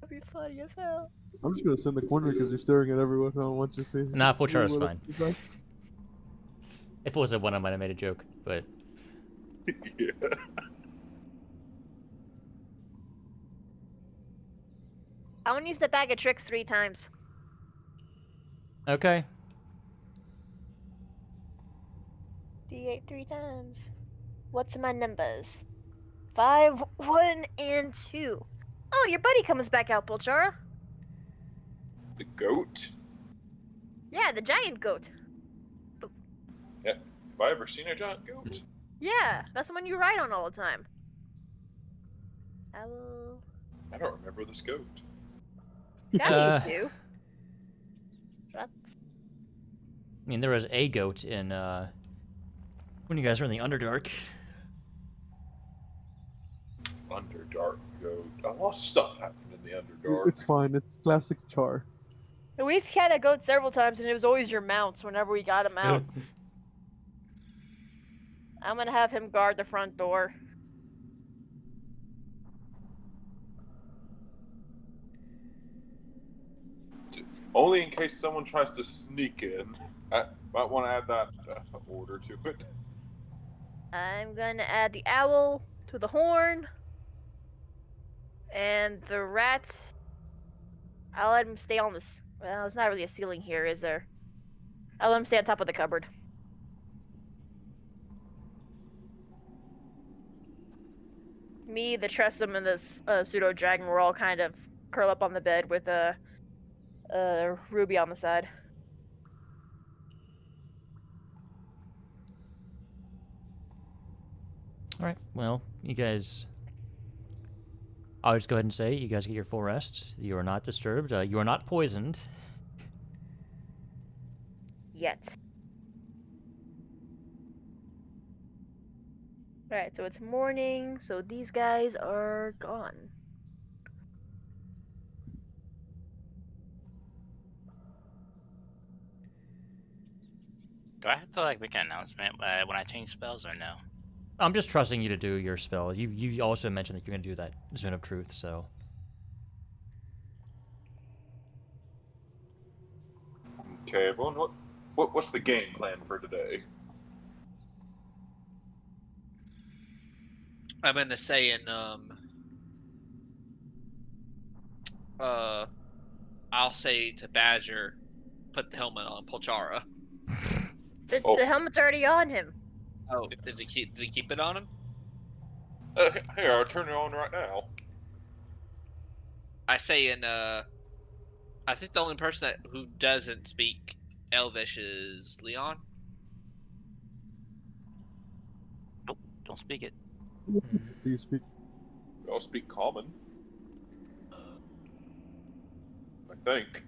Speaker 3: be funny as hell.
Speaker 6: I'm just gonna sit in the corner because you're staring at everyone. I don't want you to see.
Speaker 1: Nah, Pachara's
Speaker 6: what
Speaker 1: fine.
Speaker 6: it's like.
Speaker 1: If it was a one, I might have made a joke, but
Speaker 2: Yeah.
Speaker 3: I want to use the bag of tricks 3 times.
Speaker 1: okay.
Speaker 3: D8 3 times. What's my numbers? 5, 1, and 2. Oh, your buddy comes back out, Pulchara.
Speaker 2: The goat?
Speaker 3: Yeah, the giant goat.
Speaker 2: Yeah. Have I ever seen a giant goat?
Speaker 3: Yeah, that's the one you ride on all the time. Owl.
Speaker 2: I don't remember this goat.
Speaker 3: Yeah, you do. What?
Speaker 1: I mean, there was a goat in when you guys were in the Underdark.
Speaker 2: Underdark goat. A lot of stuff happened in the Underdark.
Speaker 6: It's fine. It's classic Char.
Speaker 3: We've had a goat several times, and it was always your mounts whenever we got him out. I'm gonna have him guard the front door.
Speaker 2: Only in case someone tries to sneak in. I might want to add that order to it.
Speaker 3: I'm gonna add the owl to the horn. And the rats, I'll let him stay on this. Well, it's not really a ceiling here, is there? I'll let him stay on top of the cupboard. Me, the Tressum, and this pseudo dragon were all kind of curl up on the bed with a Ruby on the side.
Speaker 1: All right. Well, you guys. I'll just go ahead and say you guys get your full rest. You are not disturbed. You are not poisoned.
Speaker 3: Yet. Alright, so it's morning, so these guys are gone.
Speaker 4: Do I have to like make an announcement when I change spells or no?
Speaker 1: I'm just trusting you to do your spell. You also mentioned that you're gonna do that Zone of Truth, so.
Speaker 2: Okay, everyone. What's the game plan for today?
Speaker 5: I'm gonna say I'll say to Badger, put the helmet on Polchara.
Speaker 3: The helmet's already on him.
Speaker 5: Oh, did he keep it on him?
Speaker 2: Here, I'll turn it on right now.
Speaker 5: I say I think the only person who doesn't speak Elvish is Leon.
Speaker 4: Nope, don't speak it.
Speaker 6: Do you speak?
Speaker 2: I'll speak common. I think.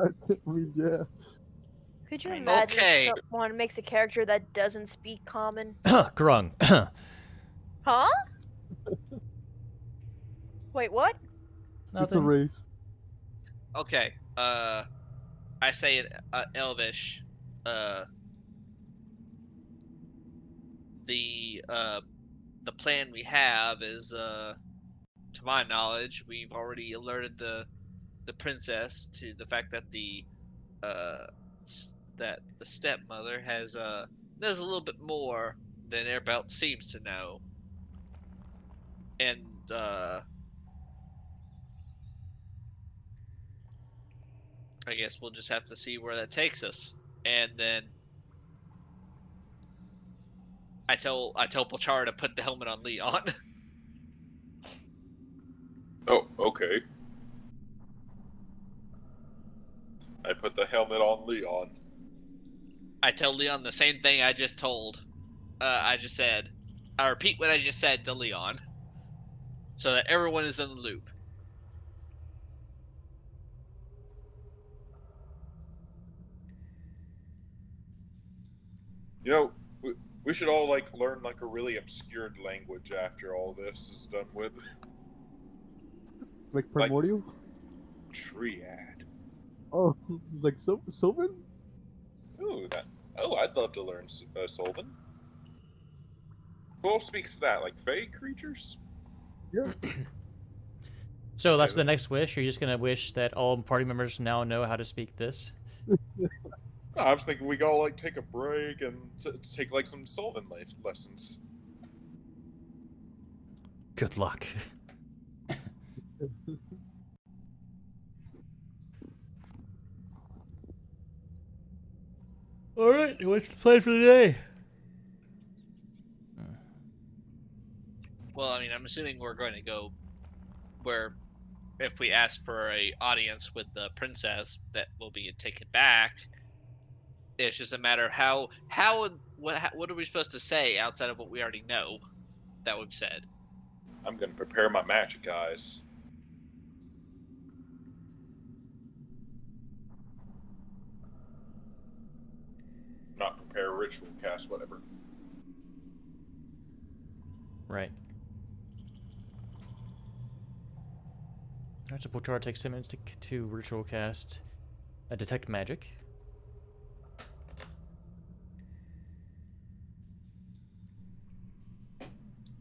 Speaker 6: I mean, yeah.
Speaker 3: Could you
Speaker 4: I mean,
Speaker 3: imagine
Speaker 5: okay.
Speaker 3: someone makes a character that doesn't speak common?
Speaker 1: Grung.
Speaker 3: Huh? Wait, what?
Speaker 6: It's a race.
Speaker 5: Okay. I say in Elvish. The plan we have is to my knowledge, we've already alerted the princess to the fact that the stepmother has knows a little bit more than Airbelt seems to know, and I guess we'll just have to see where that takes us. And then I tell Polchara to put the helmet on Leon.
Speaker 2: Oh, okay. I put the helmet on Leon.
Speaker 5: I tell Leon the same thing I just told. I just said. I repeat what I just said to Leon, so that everyone is in the loop.
Speaker 2: You know, we should all like learn like a really obscured language after all this is done with.
Speaker 6: Like primordial?
Speaker 2: Triad.
Speaker 6: Oh, like Sylvan?
Speaker 2: Ooh, I'd love to learn Solvin. Who else speaks that? Like Fey creatures?
Speaker 6: Yeah.
Speaker 1: So that's the next wish. You're just gonna wish that all party members now know how to speak this.
Speaker 2: No, I was thinking we go like take a break and take like some Solvin lessons.
Speaker 1: Good luck. All right, what's the plan for today?
Speaker 5: Well, I mean, I'm assuming we're going to go where if we ask for a audience with the princess, that will be taken back. It's just a matter of what are we supposed to say outside of what we already know that we've said.
Speaker 2: I'm gonna prepare my magic eyes. Not prepare a ritual cast, whatever.
Speaker 1: Right. Alright, so Pochara takes 10 minutes to ritual cast a detect magic.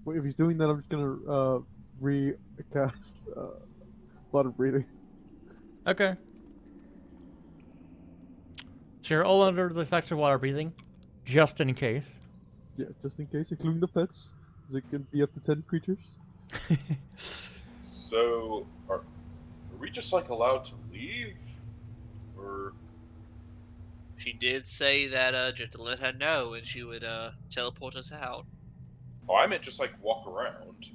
Speaker 6: Wait, if he's doing that, I'm just gonna recast a lot of breathing.
Speaker 1: Okay. So you're all under the effects of water breathing, just in case.
Speaker 6: Yeah, just in case, including the pets. 'Cause it can be up to 10 creatures.
Speaker 2: So, are we just like allowed to leave, or
Speaker 5: She did say that just to let her know, and she would teleport us out.
Speaker 2: oh, I meant just like walk around.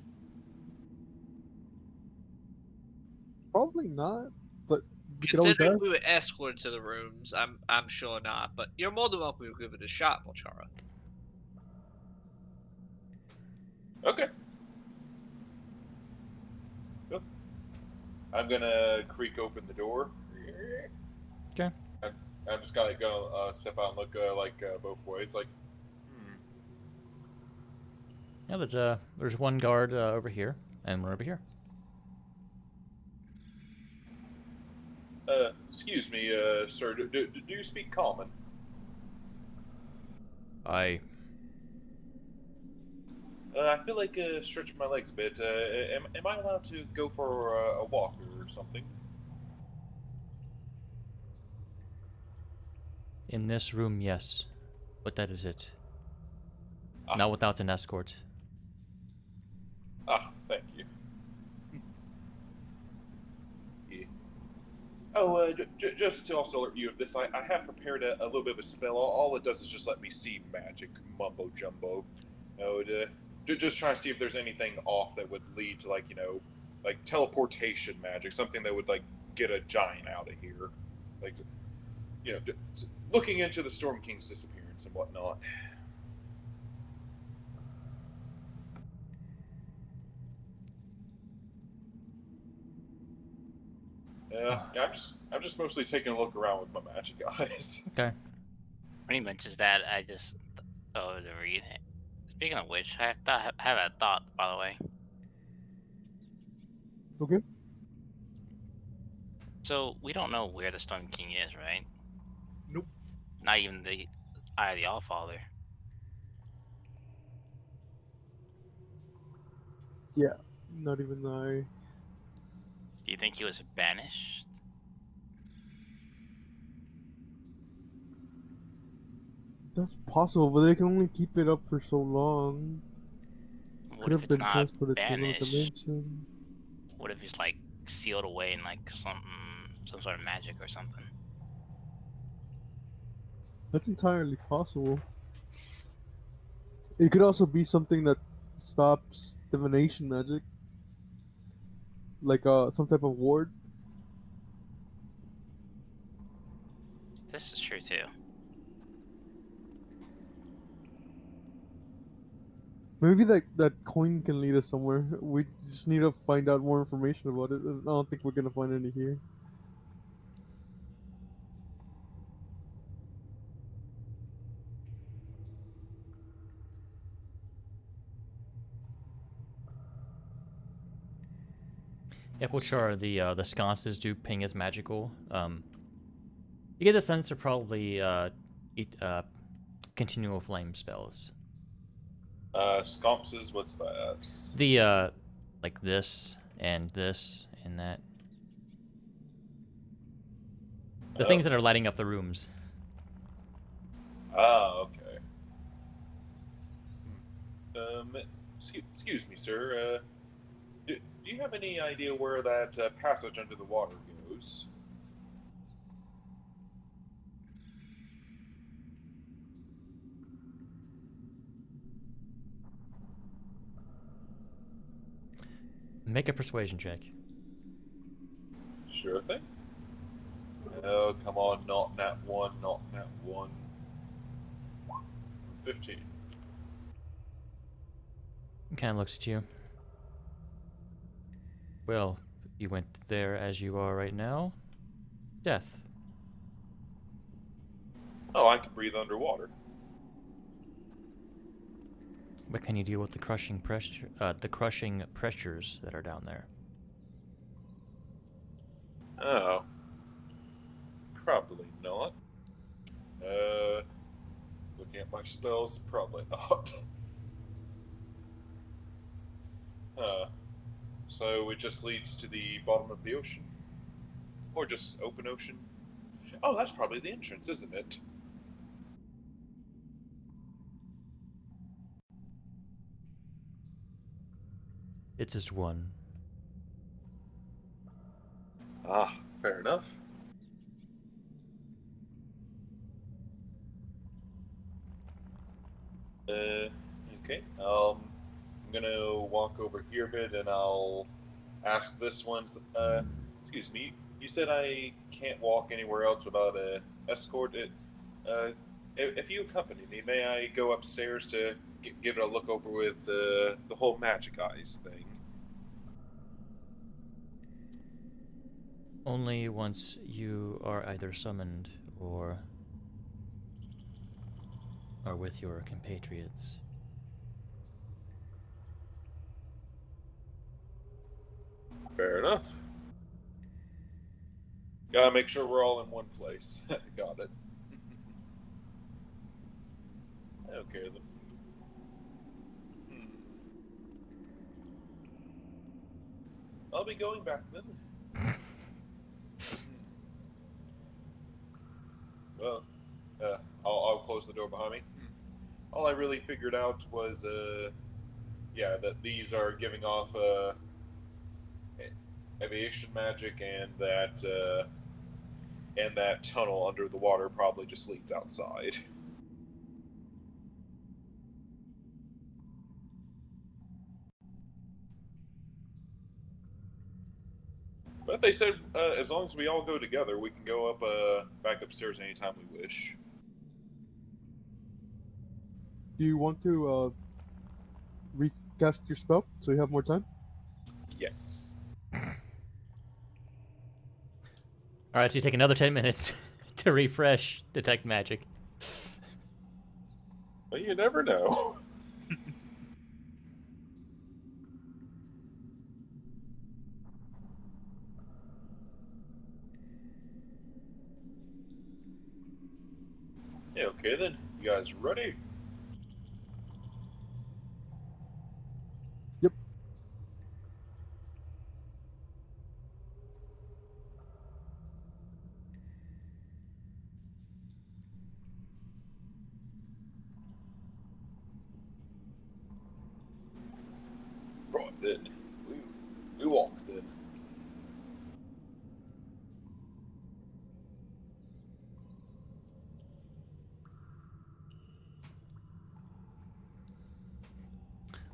Speaker 6: Probably not, but we could always
Speaker 5: Considering
Speaker 6: ask.
Speaker 5: we were escorted to the rooms, I'm sure not. But you're more than welcome to give it a shot, Mochara.
Speaker 2: Okay. Cool. I'm gonna creak open the door.
Speaker 1: Okay.
Speaker 2: I'm just gonna step out and look both ways. Like,
Speaker 1: Yeah, there's one guard over here, and one over here.
Speaker 2: Excuse me, sir. Do you speak common?
Speaker 1: I
Speaker 2: I feel like stretching my legs a bit. Am I allowed to go for a walk or something?
Speaker 1: In this room, yes, but that is it.
Speaker 2: Ah.
Speaker 1: Not without an escort.
Speaker 2: Ah, thank you. Yeah. Oh, just to also alert you of this, I have prepared a little bit of a spell. All it does is just let me see magic, mumbo jumbo. Just trying to see if there's anything off that would lead to like teleportation magic, something that would like get a giant out of here, like looking into the Storm King's disappearance and whatnot. Yeah, I'm just mostly taking a look around with my magic eyes.
Speaker 1: Okay.
Speaker 4: When he mentions that, I just to read it. Speaking of which, I have a thought, by the way.
Speaker 6: Okay.
Speaker 4: So we don't know where the Storm King is, right?
Speaker 6: Nope.
Speaker 4: Not even the Eye of the Allfather.
Speaker 6: Yeah, not even I.
Speaker 4: Do you think he was banished?
Speaker 6: That's possible, but they can only keep it up for so long.
Speaker 4: What
Speaker 6: Could
Speaker 4: if
Speaker 6: have
Speaker 4: it's
Speaker 6: been
Speaker 4: not
Speaker 6: transported to another
Speaker 4: banished?
Speaker 6: dimension.
Speaker 4: What if he's like sealed away in like some sort of magic or something?
Speaker 6: That's entirely possible. It could also be something that stops divination magic, like some type of ward.
Speaker 4: This is true too.
Speaker 6: Maybe that coin can lead us somewhere. We just need to find out more information about it. I don't think we're gonna find any here.
Speaker 1: Yeah, well, sure. The sconces do ping as magical. You get the sense they're probably continual flame spells.
Speaker 2: Scompses, what's that?
Speaker 1: The like this and that. The things that are lighting up the rooms.
Speaker 2: Ah, okay. Excuse me, sir. Do you have any idea where that passage under the water goes?
Speaker 1: Make a persuasion check.
Speaker 2: Sure thing. Oh, come on, not nat 1, not nat 1. 15.
Speaker 1: He kind of looks at you. Well, you went there as you are right now. Death.
Speaker 2: Oh, I can breathe underwater.
Speaker 1: But can you deal with the crushing pressure, the crushing pressures that are down there?
Speaker 2: Oh. Probably not. Looking at my spells, probably not. So it just leads to the bottom of the ocean? Or just open ocean? Oh, that's probably the entrance, isn't it?
Speaker 1: It is one.
Speaker 2: Ah, fair enough. Okay. I'm gonna walk over here a bit and I'll ask this one's, excuse me, you said I can't walk anywhere else without a escort. If you accompany me, may I go upstairs to give it a look over with the whole magic eyes thing?
Speaker 1: Only once you are either summoned or are with your compatriots.
Speaker 2: Fair enough. Gotta make sure we're all in one place. Got it. Okay then. I'll be going back then. Well, I'll close the door behind me. All I really figured out was, yeah, that these are giving off aviation magic, and that tunnel under the water probably just leads outside. But they said as long as we all go together, we can go up back upstairs anytime we wish.
Speaker 6: Do you want to recast your spell so you have more time?
Speaker 2: Yes.
Speaker 1: Alright, so you take another 10 minutes to refresh Detect Magic.
Speaker 2: Well, you never know. Yeah, okay then. You guys ready?
Speaker 6: Yep.
Speaker 2: Right then. We walk then.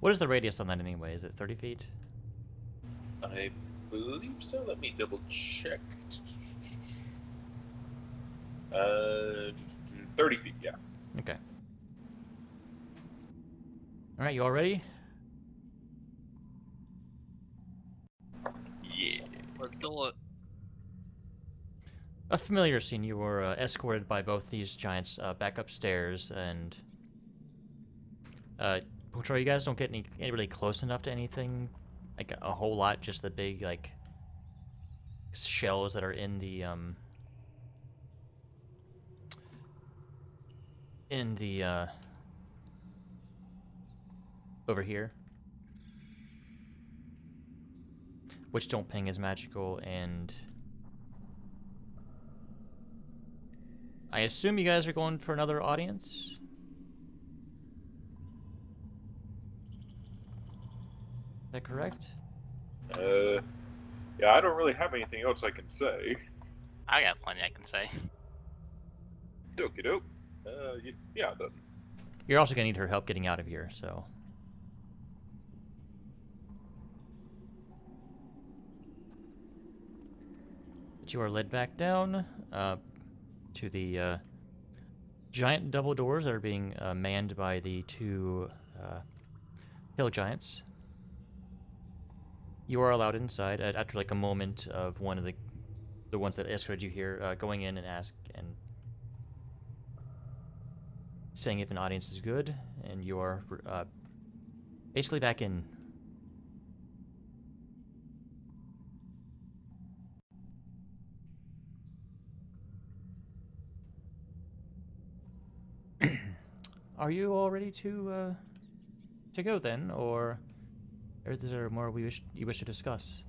Speaker 1: What is the radius on that anyway? Is it 30 feet?
Speaker 2: I believe so. Let me double check. 30 feet, yeah.
Speaker 1: Okay. Alright, you all ready?
Speaker 2: Yeah.
Speaker 5: Let's do it.
Speaker 1: A familiar scene. You were escorted by both these giants back upstairs, and Patrol, you guys don't get any really close enough to anything, like a whole lot. Just the big like shells that are in the over here, which don't ping as magical, and I assume you guys are going for another audience? Is that correct?
Speaker 2: Yeah, I don't really have anything else I can say.
Speaker 4: I got plenty I can say.
Speaker 2: Dokie doke. Yeah then.
Speaker 1: You're also gonna need her help getting out of here, so. you are led back down to the giant double doors that are being manned by the two hill giants. You are allowed inside after like a moment of one of the ones that escorted you here going in and saying if an audience is good, and you are basically back in. Are you all ready to go then, or is there more you wish to discuss?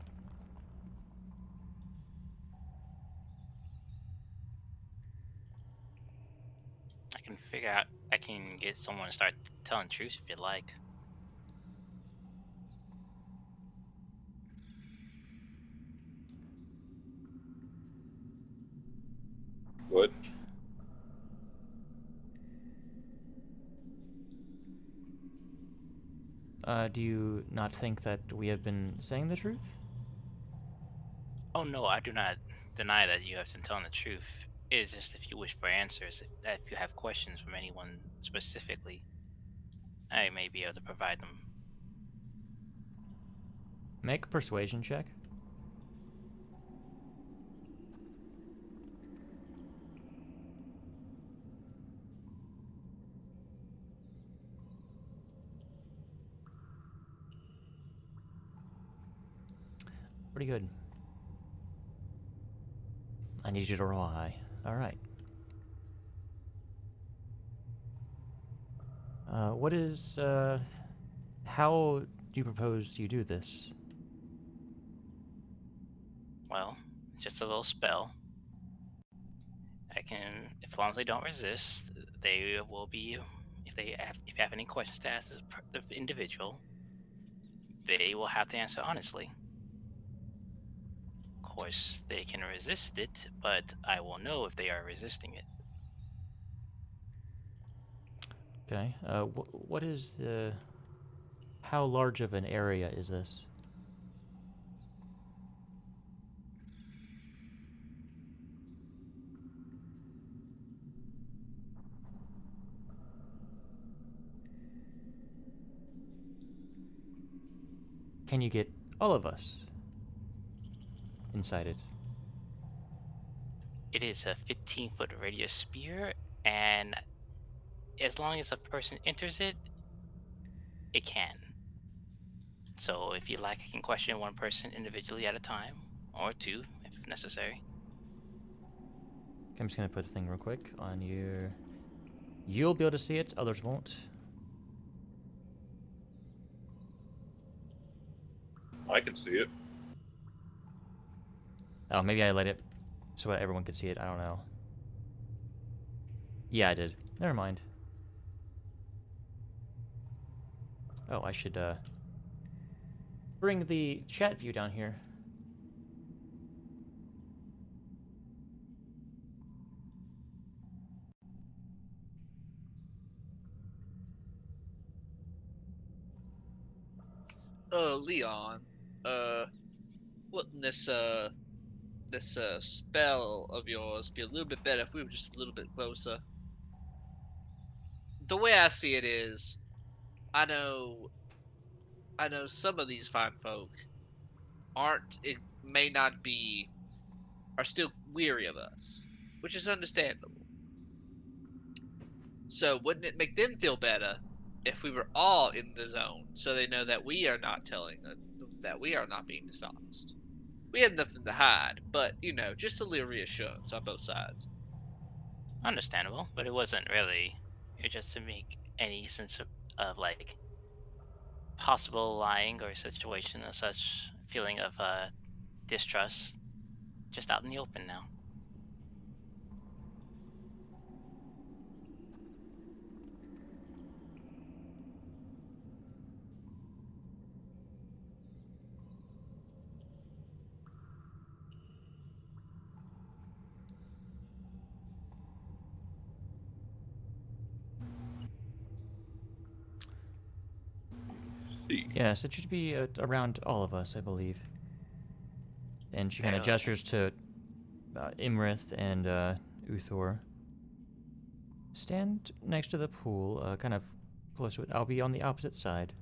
Speaker 4: I can figure out. I can get someone to start telling truth if you like.
Speaker 2: What?
Speaker 1: Do you not think that we have been saying the truth?
Speaker 4: Oh no, I do not deny that you have been telling the truth. It is just if you wish for answers, if you have questions from anyone specifically, I may be able to provide them.
Speaker 1: Make a persuasion check. Pretty good. I need you to roll high. All right. What is, how do you propose you do this?
Speaker 4: Well, just a little spell. I can, as long as they don't resist, they will be. If you have any questions to ask the individual, they will have to answer honestly. Of course, they can resist it, but I will know if they are resisting it.
Speaker 1: Okay. What is the... How large of an area is this? Can you get all of us inside it?
Speaker 4: It is a 15-foot radius sphere, and as long as a person enters it, it can. So if you like, I can question one person individually at a time, or two if necessary.
Speaker 1: Okay, I'm just gonna put the thing real quick on your... You'll be able to see it, others won't.
Speaker 2: I can see it.
Speaker 1: Oh, maybe I let it so that everyone could see it, I don't know. Yeah, I did. Never mind. Oh, I should, bring the chat view down here.
Speaker 5: Leon, wouldn't this spell of yours be a little bit better if we were just a little bit closer? The way I see it is, I know some of these fine folk aren't, it may not be, are still weary of us, which is understandable. So wouldn't it make them feel better if we were all in the zone, so they know that we are not that we are not being dishonest? We have nothing to hide, but just a little reassurance on both sides.
Speaker 4: Understandable, but it wasn't really. It was just to make any sense of like possible lying or situation or such feeling of distrust just out in the open now.
Speaker 2: See.
Speaker 1: Yes, it should be around all of us, I believe. And she kind of
Speaker 4: Very well.
Speaker 1: gestures to Imrith and Uthor stand next to the pool, kind of close to it. I'll be on the opposite side.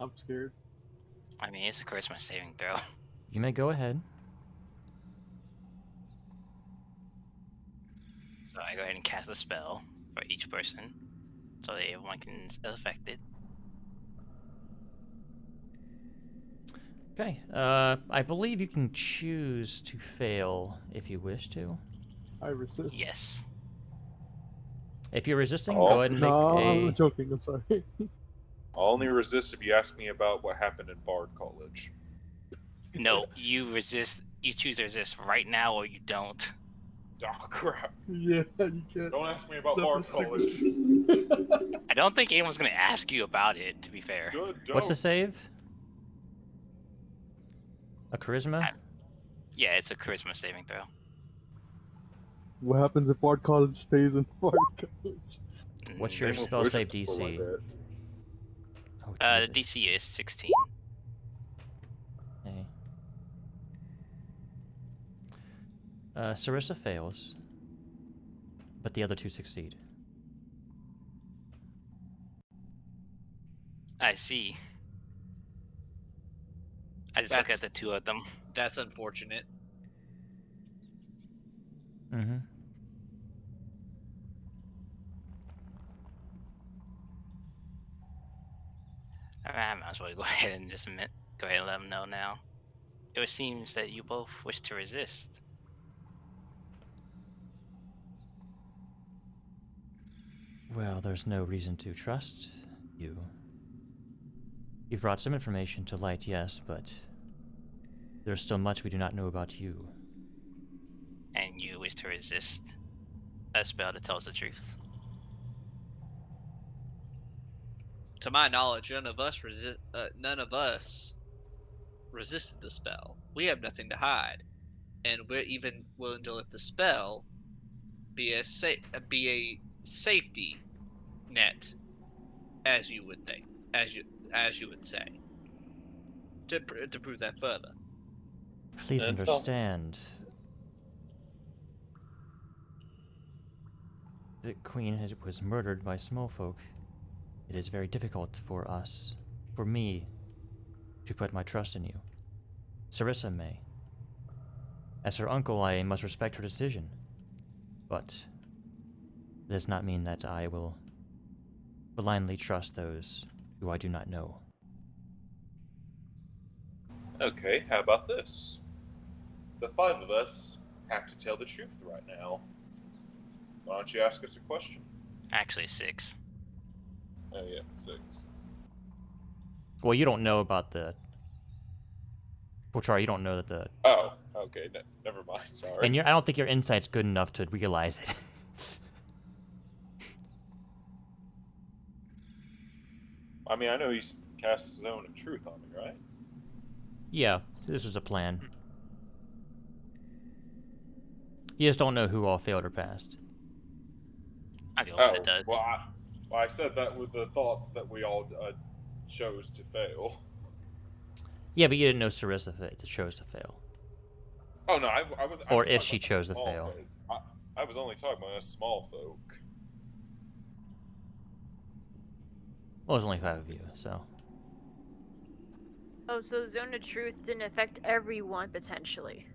Speaker 6: I'm scared.
Speaker 4: I mean, it's a charisma saving throw.
Speaker 1: You may go ahead.
Speaker 4: So I go ahead and cast a spell for each person, so that everyone can affect it.
Speaker 1: Okay. I believe you can choose to fail if you wish to.
Speaker 6: I resist.
Speaker 4: Yes.
Speaker 1: If you're resisting,
Speaker 2: Oh.
Speaker 1: go ahead and make
Speaker 6: No,
Speaker 1: a.
Speaker 6: I'm joking. I'm sorry.
Speaker 2: I'll only resist if you ask me about what happened in Bard College.
Speaker 4: No, you resist. You choose to resist right now, or you don't.
Speaker 2: Oh crap!
Speaker 6: Yeah, you can't.
Speaker 2: Don't ask me about
Speaker 6: That
Speaker 2: Bard
Speaker 6: was
Speaker 2: College.
Speaker 4: I don't think anyone's gonna ask you about it. To be fair.
Speaker 2: Good.
Speaker 1: What's the
Speaker 2: Don't.
Speaker 1: save? A charisma?
Speaker 4: Yeah, it's a charisma saving throw.
Speaker 6: What happens if Bard College stays in Bard College?
Speaker 1: What's
Speaker 4: Mm,
Speaker 1: your
Speaker 2: Same with
Speaker 1: spell save
Speaker 2: wizard school like
Speaker 1: DC?
Speaker 2: that.
Speaker 1: Oh,
Speaker 4: The
Speaker 1: Jesus.
Speaker 4: DC is 16.
Speaker 1: Okay. Sarissa fails, but the other two succeed.
Speaker 4: I see. I just look
Speaker 5: That's-
Speaker 4: at the two of them.
Speaker 5: That's unfortunate.
Speaker 1: Mm-hmm.
Speaker 4: I might as well go ahead and just go ahead and let them know now. It seems that you both wish to resist.
Speaker 1: Well, there's no reason to trust you. You've brought some information to light, yes, but there's still much we do not know about you.
Speaker 4: And you wish to resist a spell that tells the truth.
Speaker 5: To my knowledge, none of us resisted the spell. We have nothing to hide, and we're even willing to let the spell be a safety net, as you would think, as you would say, to prove that further.
Speaker 1: Please
Speaker 2: That's all.
Speaker 1: understand. The queen was murdered by small folk. It is very difficult for us, for me, to put my trust in you. Sarissa may. As her uncle, I must respect her decision. But it does not mean that I will blindly trust those who I do not know.
Speaker 2: Okay, how about this? The five of us have to tell the truth right now. Why don't you ask us a question?
Speaker 4: Actually, 6.
Speaker 2: Oh yeah, 6.
Speaker 1: Well, you don't know about the... Pochar, you don't know that the...
Speaker 2: Oh, okay, never mind. Sorry.
Speaker 1: And I don't think your insight's good enough to realize it.
Speaker 2: I mean, I know he casts his own truth on me, right?
Speaker 1: Yeah, this was a plan. You just don't know who all failed or passed.
Speaker 4: I'm the only one
Speaker 2: Oh,
Speaker 4: that does.
Speaker 2: well, I said that with the thoughts that we all chose to fail.
Speaker 1: Yeah, but you didn't know Sarissa chose to fail.
Speaker 2: Oh no, I was. I
Speaker 1: Or
Speaker 2: was
Speaker 1: if
Speaker 2: talking
Speaker 1: she
Speaker 2: about
Speaker 1: chose to
Speaker 2: small
Speaker 1: fail.
Speaker 2: folk. I was only talking about us small folk.
Speaker 1: Well, there's only 5 of you, so...
Speaker 3: Oh, so Zone of Truth didn't affect everyone potentially.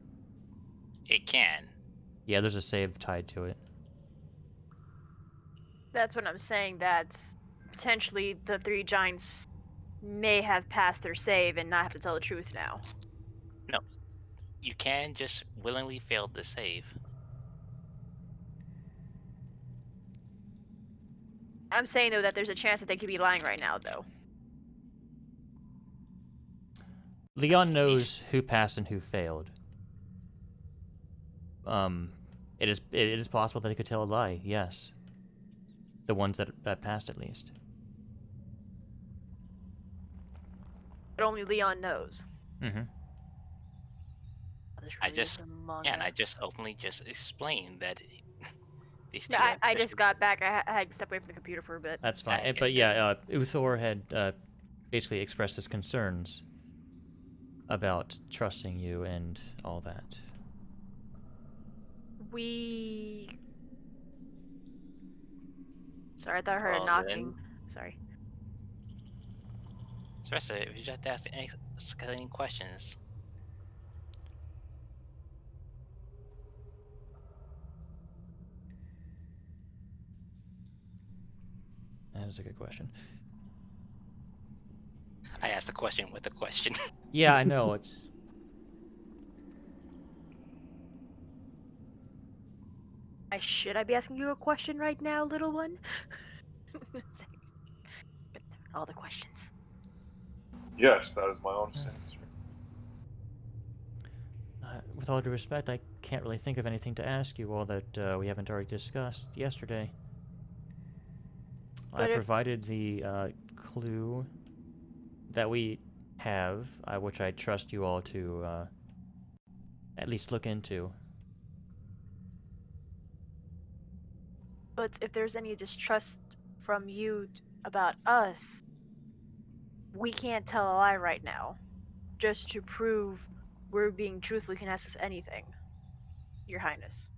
Speaker 4: It can.
Speaker 1: Yeah, there's a save tied to it.
Speaker 3: That's what I'm saying, that potentially the 3 giants may have passed their save and not have to tell the truth now.
Speaker 4: No. You can just willingly fail the save.
Speaker 3: I'm saying, though, that there's a chance that they could be lying right now, though.
Speaker 1: Leon knows who passed and who failed. It is possible that he could tell a lie, yes. The ones that passed, at least.
Speaker 3: But only Leon knows.
Speaker 1: Mm-hmm.
Speaker 3: the
Speaker 4: I
Speaker 3: truth
Speaker 4: just
Speaker 3: is among
Speaker 4: yeah, and I
Speaker 3: us.
Speaker 4: just openly just explained that these
Speaker 3: No,
Speaker 4: two have
Speaker 3: I
Speaker 4: officially.
Speaker 3: just got back. I had to step away from the computer for a bit.
Speaker 1: That's fine.
Speaker 4: I get
Speaker 1: But
Speaker 4: it.
Speaker 1: yeah, Uthor had basically expressed his concerns about trusting you and all that.
Speaker 3: We. Sorry, I thought I heard a
Speaker 4: Well,
Speaker 3: knocking.
Speaker 4: then,
Speaker 3: Sorry.
Speaker 4: Sarissa, if you just have to ask any questions,
Speaker 1: That is a good question.
Speaker 4: I asked a question with a question.
Speaker 1: Yeah, I know. It's
Speaker 3: Should I be asking you a question right now, little one? All the questions.
Speaker 2: Yes, that is my honest answer.
Speaker 1: with all due respect, I can't really think of anything to ask you all that we haven't already discussed yesterday. I
Speaker 3: But if
Speaker 1: provided the clue that we have, which I trust you all to at least look into.
Speaker 3: but if there's any distrust from you about us, we can't tell a lie right now. Just to prove we're being truthful, you can ask us anything, Your Highness.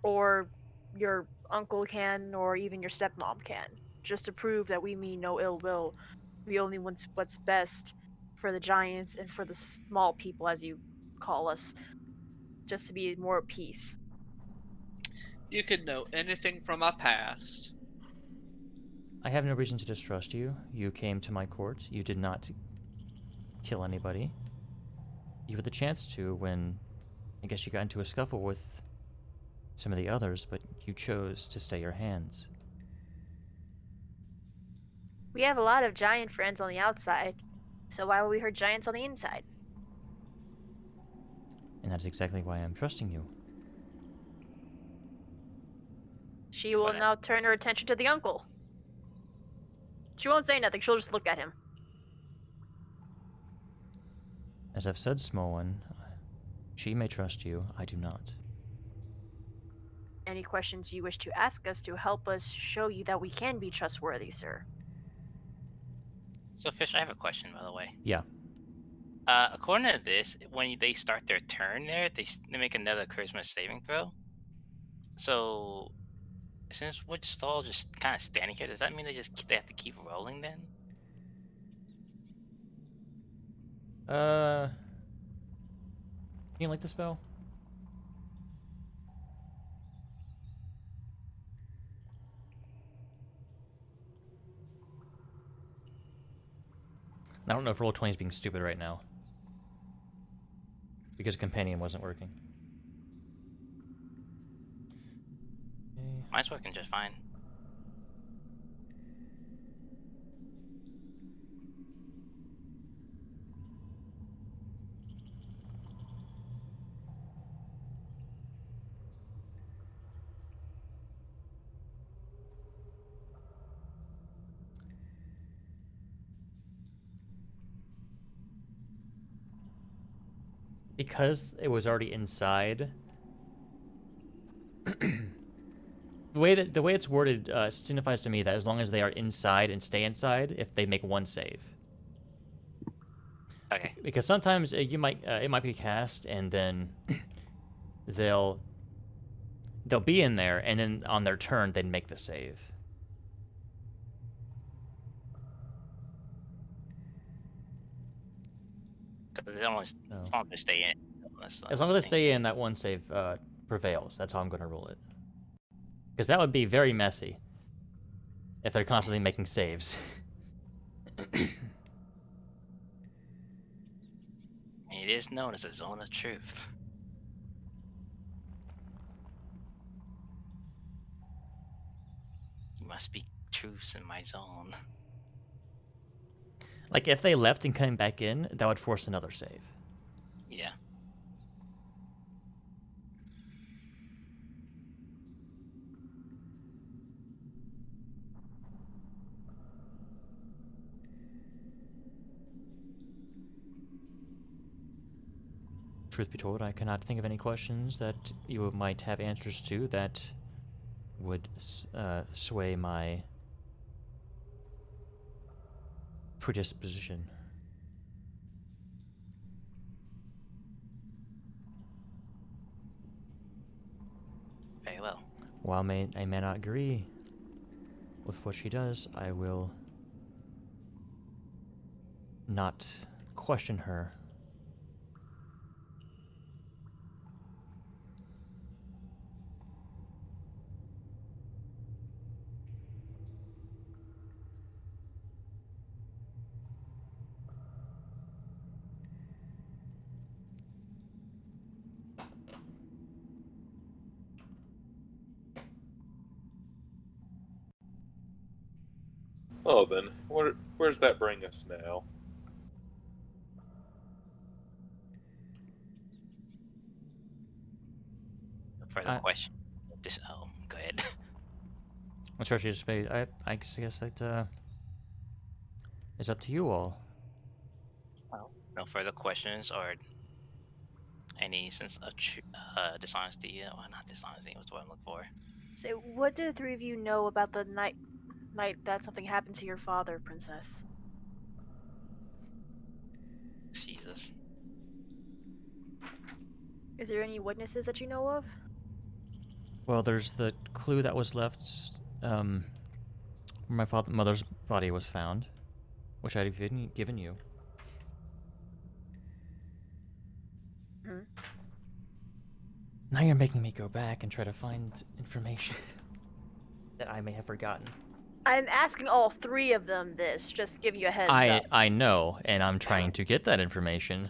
Speaker 3: Or your uncle can, or even your stepmom can. Just to prove that we mean no ill will. We only want what's best for the giants and for the small people, as you call us, just to be more at peace.
Speaker 5: You could know anything from our past.
Speaker 1: I have no reason to distrust you. You came to my court. You did not kill anybody. You had the chance to when I guess you got into a scuffle with some of the others, but you chose to stay your hands.
Speaker 3: We have a lot of giant friends on the outside, so why would we hurt giants on the inside?
Speaker 1: And that's exactly why I'm trusting you.
Speaker 3: She will
Speaker 4: But
Speaker 3: now turn her attention to the uncle. She won't say nothing, she'll just look at him.
Speaker 1: As I've said, small one, she may trust you, I do not.
Speaker 3: Any questions you wish to ask us to help us show you that we can be trustworthy, sir?
Speaker 4: so, Fish, I have a question, by the way.
Speaker 1: Yeah.
Speaker 4: According to this, when they start their turn there, they make another charisma saving throw. So, since we're just all just kind of standing here, does that mean they have to keep rolling then?
Speaker 1: You like the spell? I don't know if Roll20 is being stupid right now. Because Companion wasn't working. Okay.
Speaker 4: Mine's working just fine.
Speaker 1: Because it was already inside. The way it's worded signifies to me that as long as they are inside and stay inside, if they make one save.
Speaker 4: Okay.
Speaker 1: Because sometimes it might be cast and then they'll be in there and then on their turn they'd make the save.
Speaker 4: Because as long as they stay in.
Speaker 1: As long as they stay in, that one save prevails. That's how I'm going to rule it. Because that would be very messy if they're constantly making saves.
Speaker 4: It is known as a zone of truth. You must speak truths in my zone.
Speaker 1: Like, if they left and came back in, that would force another save.
Speaker 4: Yeah.
Speaker 1: Truth be told, I cannot think of any questions that you might have answers to that would sway my predisposition.
Speaker 4: Very well.
Speaker 1: While I may not agree with what she does, I will not question her.
Speaker 2: Oh, then, where's that bring us now?
Speaker 4: Further question. Oh, go ahead.
Speaker 1: I'm sure she just made. I guess that is up to you all.
Speaker 4: Well, no further questions or any sense of dishonesty. Well, not dishonesty. What's what I'm looking for?
Speaker 3: So, what do the three of you know about the night that something happened to your father, Princess?
Speaker 4: Jesus.
Speaker 3: Is there any witnesses that you know of?
Speaker 1: Well, there's the clue that was left where my mother's body was found, which I'd given you.
Speaker 3: Hmm?
Speaker 1: Now you're making me go back and try to find information that I may have forgotten.
Speaker 3: I'm asking all three of them this, just give you a heads up.
Speaker 1: I know, and I'm trying to get that information.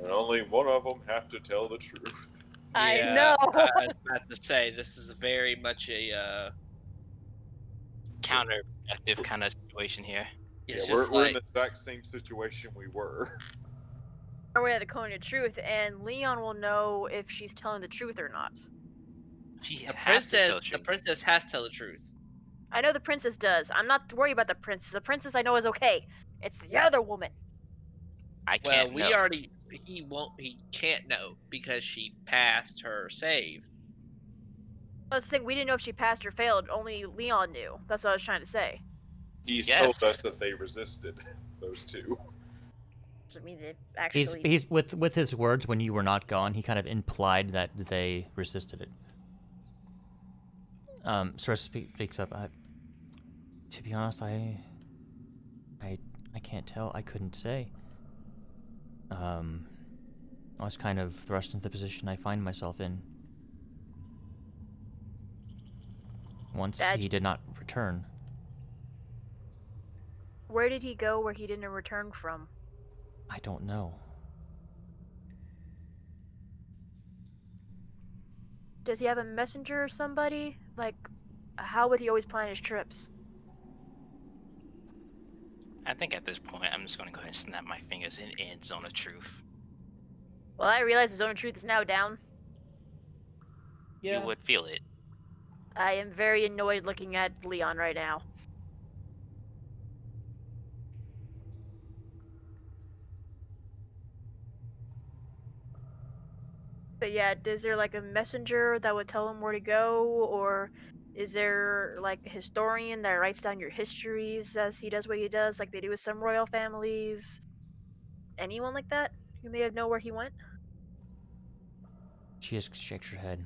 Speaker 2: And only one of them have to tell the truth.
Speaker 3: I
Speaker 5: Yeah,
Speaker 3: know.
Speaker 5: I was about to say this is very much a
Speaker 4: Counterproductive kind of situation here.
Speaker 5: it's
Speaker 2: Yeah, we're,
Speaker 5: just
Speaker 2: we're in
Speaker 5: like
Speaker 2: the exact same situation we were.
Speaker 3: We're at the coin of truth, and Leon will know if she's telling the truth or not.
Speaker 4: She
Speaker 5: the
Speaker 4: has to tell
Speaker 5: princess.
Speaker 4: the
Speaker 5: The
Speaker 4: truth.
Speaker 5: princess has to tell the truth.
Speaker 3: I know the princess does. I'm not worried about the princess. The princess I know is okay. It's the other woman.
Speaker 4: I
Speaker 5: Well,
Speaker 4: can't
Speaker 5: we
Speaker 4: know.
Speaker 5: already. He won't. He can't know because she passed her save.
Speaker 3: I was saying we didn't know if she passed or failed. Only Leon knew. That's what I was trying to say.
Speaker 2: He's
Speaker 4: Yes.
Speaker 2: told us that they resisted, those two.
Speaker 3: Doesn't mean they actually.
Speaker 1: He's with his words when you were not gone. He kind of implied that they resisted it. Sora speaks up. To be honest, I can't tell. I couldn't say. I was kind of thrust into the position I find myself in. Once
Speaker 3: Dad-
Speaker 1: he did not return.
Speaker 3: Where did he go where he didn't return from?
Speaker 1: I don't know.
Speaker 3: Does he have a messenger or somebody? Like, how would he always plan his trips?
Speaker 4: I think at this point, I'm just going to go ahead and snap my fingers and end Zone of Truth.
Speaker 3: Well, I realize the Zone of Truth is now down.
Speaker 4: You would feel it.
Speaker 3: I am very annoyed looking at Leon right now. But yeah, is there like a messenger that would tell him where to go, or is there like a historian that writes down your histories as he does what he does, like they do with some royal families? Anyone like that who may have known where he went?
Speaker 1: She just shakes her head.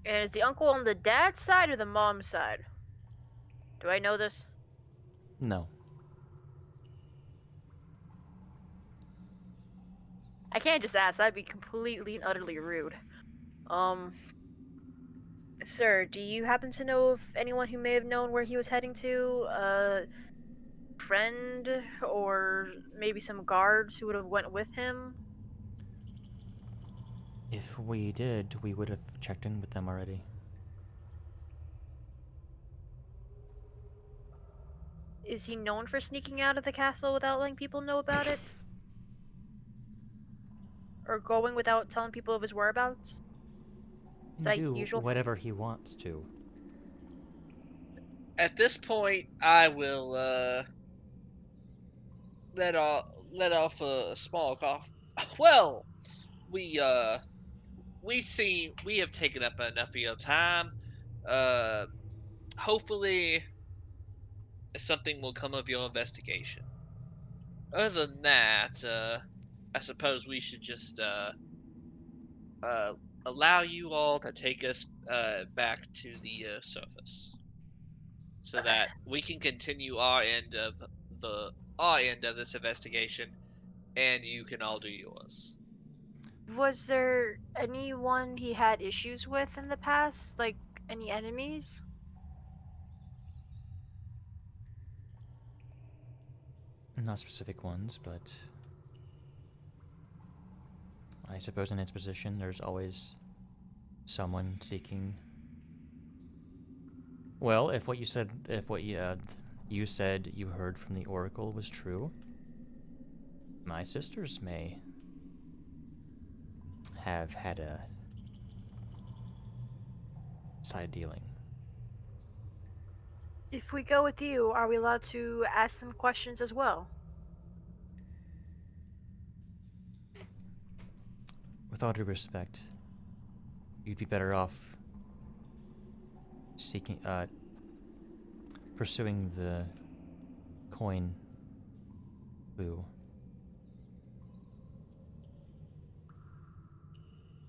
Speaker 3: And is the uncle on the dad's side or the mom's side? Do I know this?
Speaker 1: No.
Speaker 3: I can't just ask. That'd be completely and utterly rude. Sir, do you happen to know of anyone who may have known where he was heading to? A friend, or maybe some guards who would have went with him?
Speaker 1: If we did, we would have checked in with them already.
Speaker 3: Is he known for sneaking out of the castle without letting people know about it? Or going without telling people of his whereabouts? Is
Speaker 1: He
Speaker 3: that
Speaker 1: can do
Speaker 3: usual?
Speaker 1: whatever he wants to.
Speaker 5: At this point, I will let off a small cough. Well, we we have taken up enough of your time. Uh, hopefully something will come of your investigation. Other than that, I suppose we should just uh, allow you all to take us back to the surface, so
Speaker 3: Okay.
Speaker 5: that we can continue the our end of this investigation, and you can all do yours.
Speaker 3: Was there anyone he had issues with in the past? Like any enemies?
Speaker 1: Not specific ones, but I suppose in its position, there's always someone seeking. Well, if what you said you heard from the Oracle was true, my sisters may have had a side dealing.
Speaker 3: If we go with you, are we allowed to ask them questions as well?
Speaker 1: With all due respect, you'd be better off seeking, pursuing the coin clue.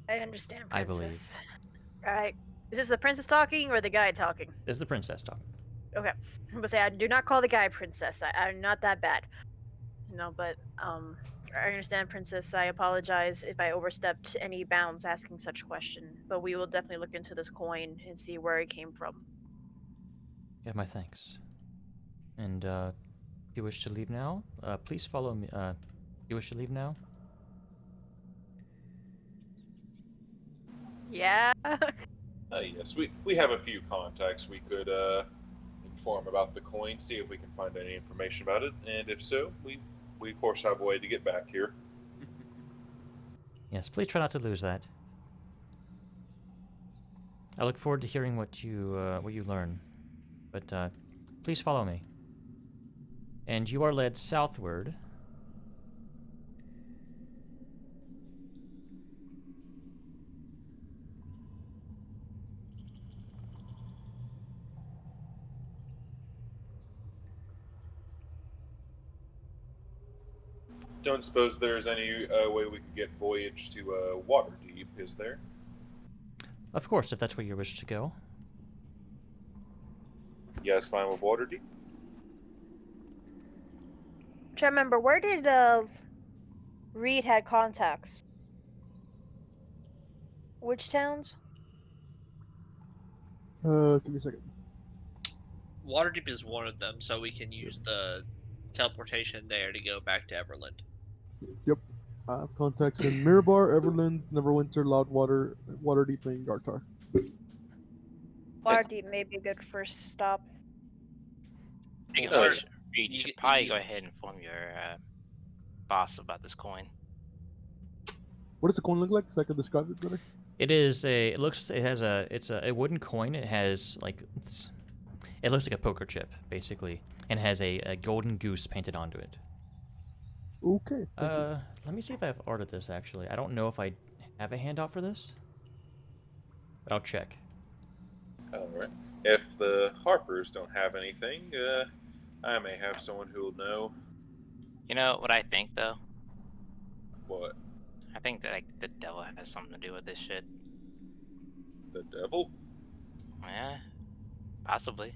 Speaker 3: I understand,
Speaker 1: I believe.
Speaker 3: Princess. Alright. Is this the princess talking or the guy talking?
Speaker 1: This is the princess talking.
Speaker 3: Okay. I'm gonna say I do not call the guy princess. I'm not that bad. No, but I understand, Princess. I apologize if I overstepped any bounds asking such question. But we will definitely look into this coin and see where it came from.
Speaker 1: You have my thanks. And if you wish to leave now, please follow me. You wish to leave now?
Speaker 3: Yeah.
Speaker 2: Yes, we have a few contacts we could inform about the coin, see if we can find any information about it, and if so, we of course have a way to get back here.
Speaker 1: Yes, please try not to lose that. I look forward to hearing what you learn, but please follow me. And you are led southward.
Speaker 2: Don't suppose there's any way we could get voyage to Waterdeep, is there?
Speaker 1: Of course, if that's where you wish to go.
Speaker 2: You guys fine with Waterdeep?
Speaker 3: Try to remember, where did Reed had contacts? Which towns?
Speaker 6: Give me a second.
Speaker 5: Waterdeep is one of them, so we can use the teleportation there to go back to Everland.
Speaker 6: Yep. I have contacts in Mirabar, Everland, Neverwinter, Loudwater, Waterdeep, and Gartar.
Speaker 3: Waterdeep may be a good first stop.
Speaker 4: You
Speaker 2: Oh,
Speaker 4: should, Reed, you should probably go ahead and inform your boss about this coin.
Speaker 6: What does the coin look like so I can describe it better?
Speaker 1: It is a. It's a wooden coin. It has it looks like a poker chip basically, and has a golden goose painted onto it.
Speaker 6: Okay, thank you.
Speaker 1: Let me see if I've ordered this actually. I don't know if I have a handout for this, but I'll check.
Speaker 2: Alright. If the Harpers don't have anything, I may have someone who'll know.
Speaker 4: You know what I think though?
Speaker 2: What?
Speaker 4: I think that like the devil has something to do with this shit.
Speaker 2: The devil?
Speaker 4: Yeah, possibly.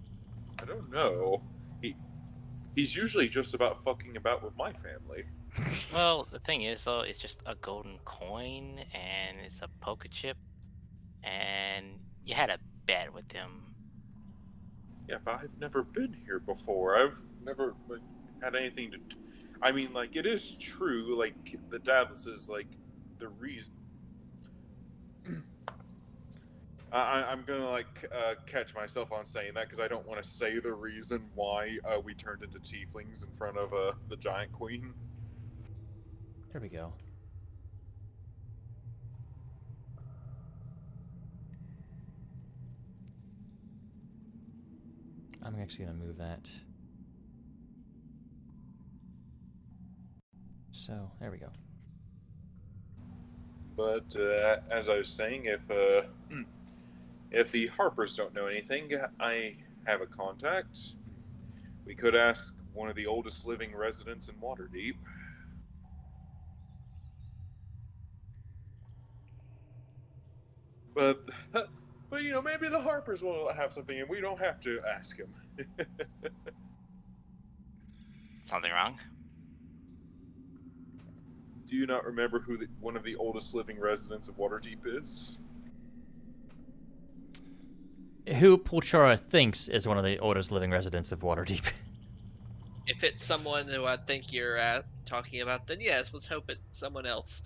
Speaker 2: I don't know. He's usually just about fucking about with my family.
Speaker 4: Well, the thing is though, it's just a golden coin and it's a poker chip, and you had a bet with him.
Speaker 2: Yeah, but I've never been here before. I've never had anything to. I mean, like, it is true. Like, the Davos is like the reason. I'm gonna catch myself on saying that because I don't want to say the reason why we turned into tieflings in front of the giant queen.
Speaker 1: There we go. I'm actually gonna move that. So there we go.
Speaker 2: But as I was saying, if the Harpers don't know anything, I have a contact. We could ask one of the oldest living residents in Waterdeep. But you know, maybe the Harpers will have something, and we don't have to ask him.
Speaker 4: Something wrong?
Speaker 2: Do you not remember who one of the oldest living residents of Waterdeep is?
Speaker 1: Who Pulchara thinks is one of the oldest living residents of Waterdeep.
Speaker 5: If it's someone who I think you're talking about, then yes, let's hope it's someone else.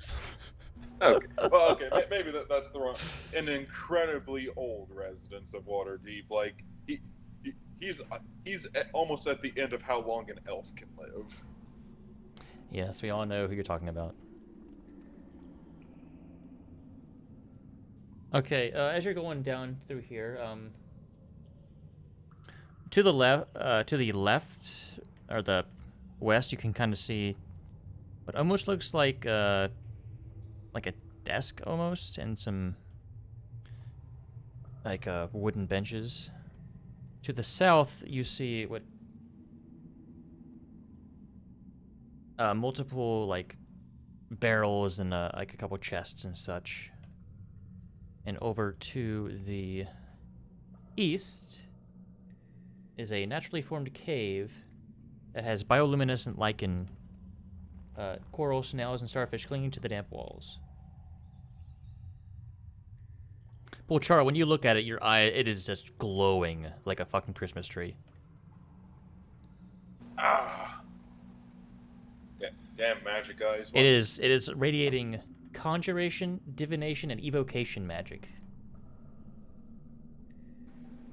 Speaker 2: Okay, well, okay, maybe that's the wrong. An incredibly old resident of Waterdeep, like he's almost at the end of how long an elf can live.
Speaker 1: Yes, we all know who you're talking about. Okay, as you're going down through here, to the left or the west, you can kind of see what almost looks like a desk almost, and some like wooden benches. To the south, you see what multiple like barrels and like a couple chests and such. And over to the east is a naturally formed cave that has bioluminescent lichen, coral, snails, and starfish clinging to the damp walls. Pulchara, when you look at it, it is just glowing like a fucking Christmas tree.
Speaker 2: Ah, damn magic eyes.
Speaker 1: It is radiating conjuration, divination, and evocation magic.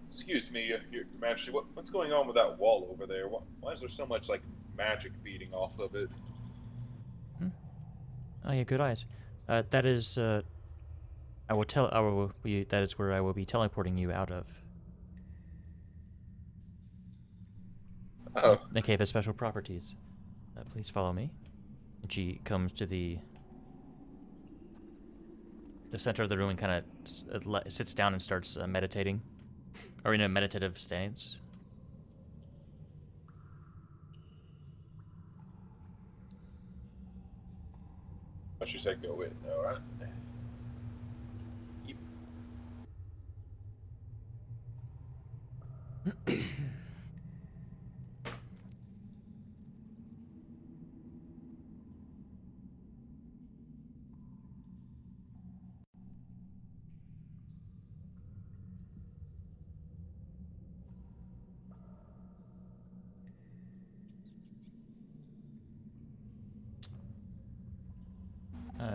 Speaker 2: Excuse me, Your Majesty. What's going on with that wall over there? Why is there so much like magic beating off of it?
Speaker 1: Oh yeah, good eyes. That is that is where I will be teleporting you out of.
Speaker 2: Oh,
Speaker 1: The cave has special properties. Please follow me. And she comes to the center of the room and kind of sits down and starts meditating, or in a meditative stance.
Speaker 2: she said go in. All right.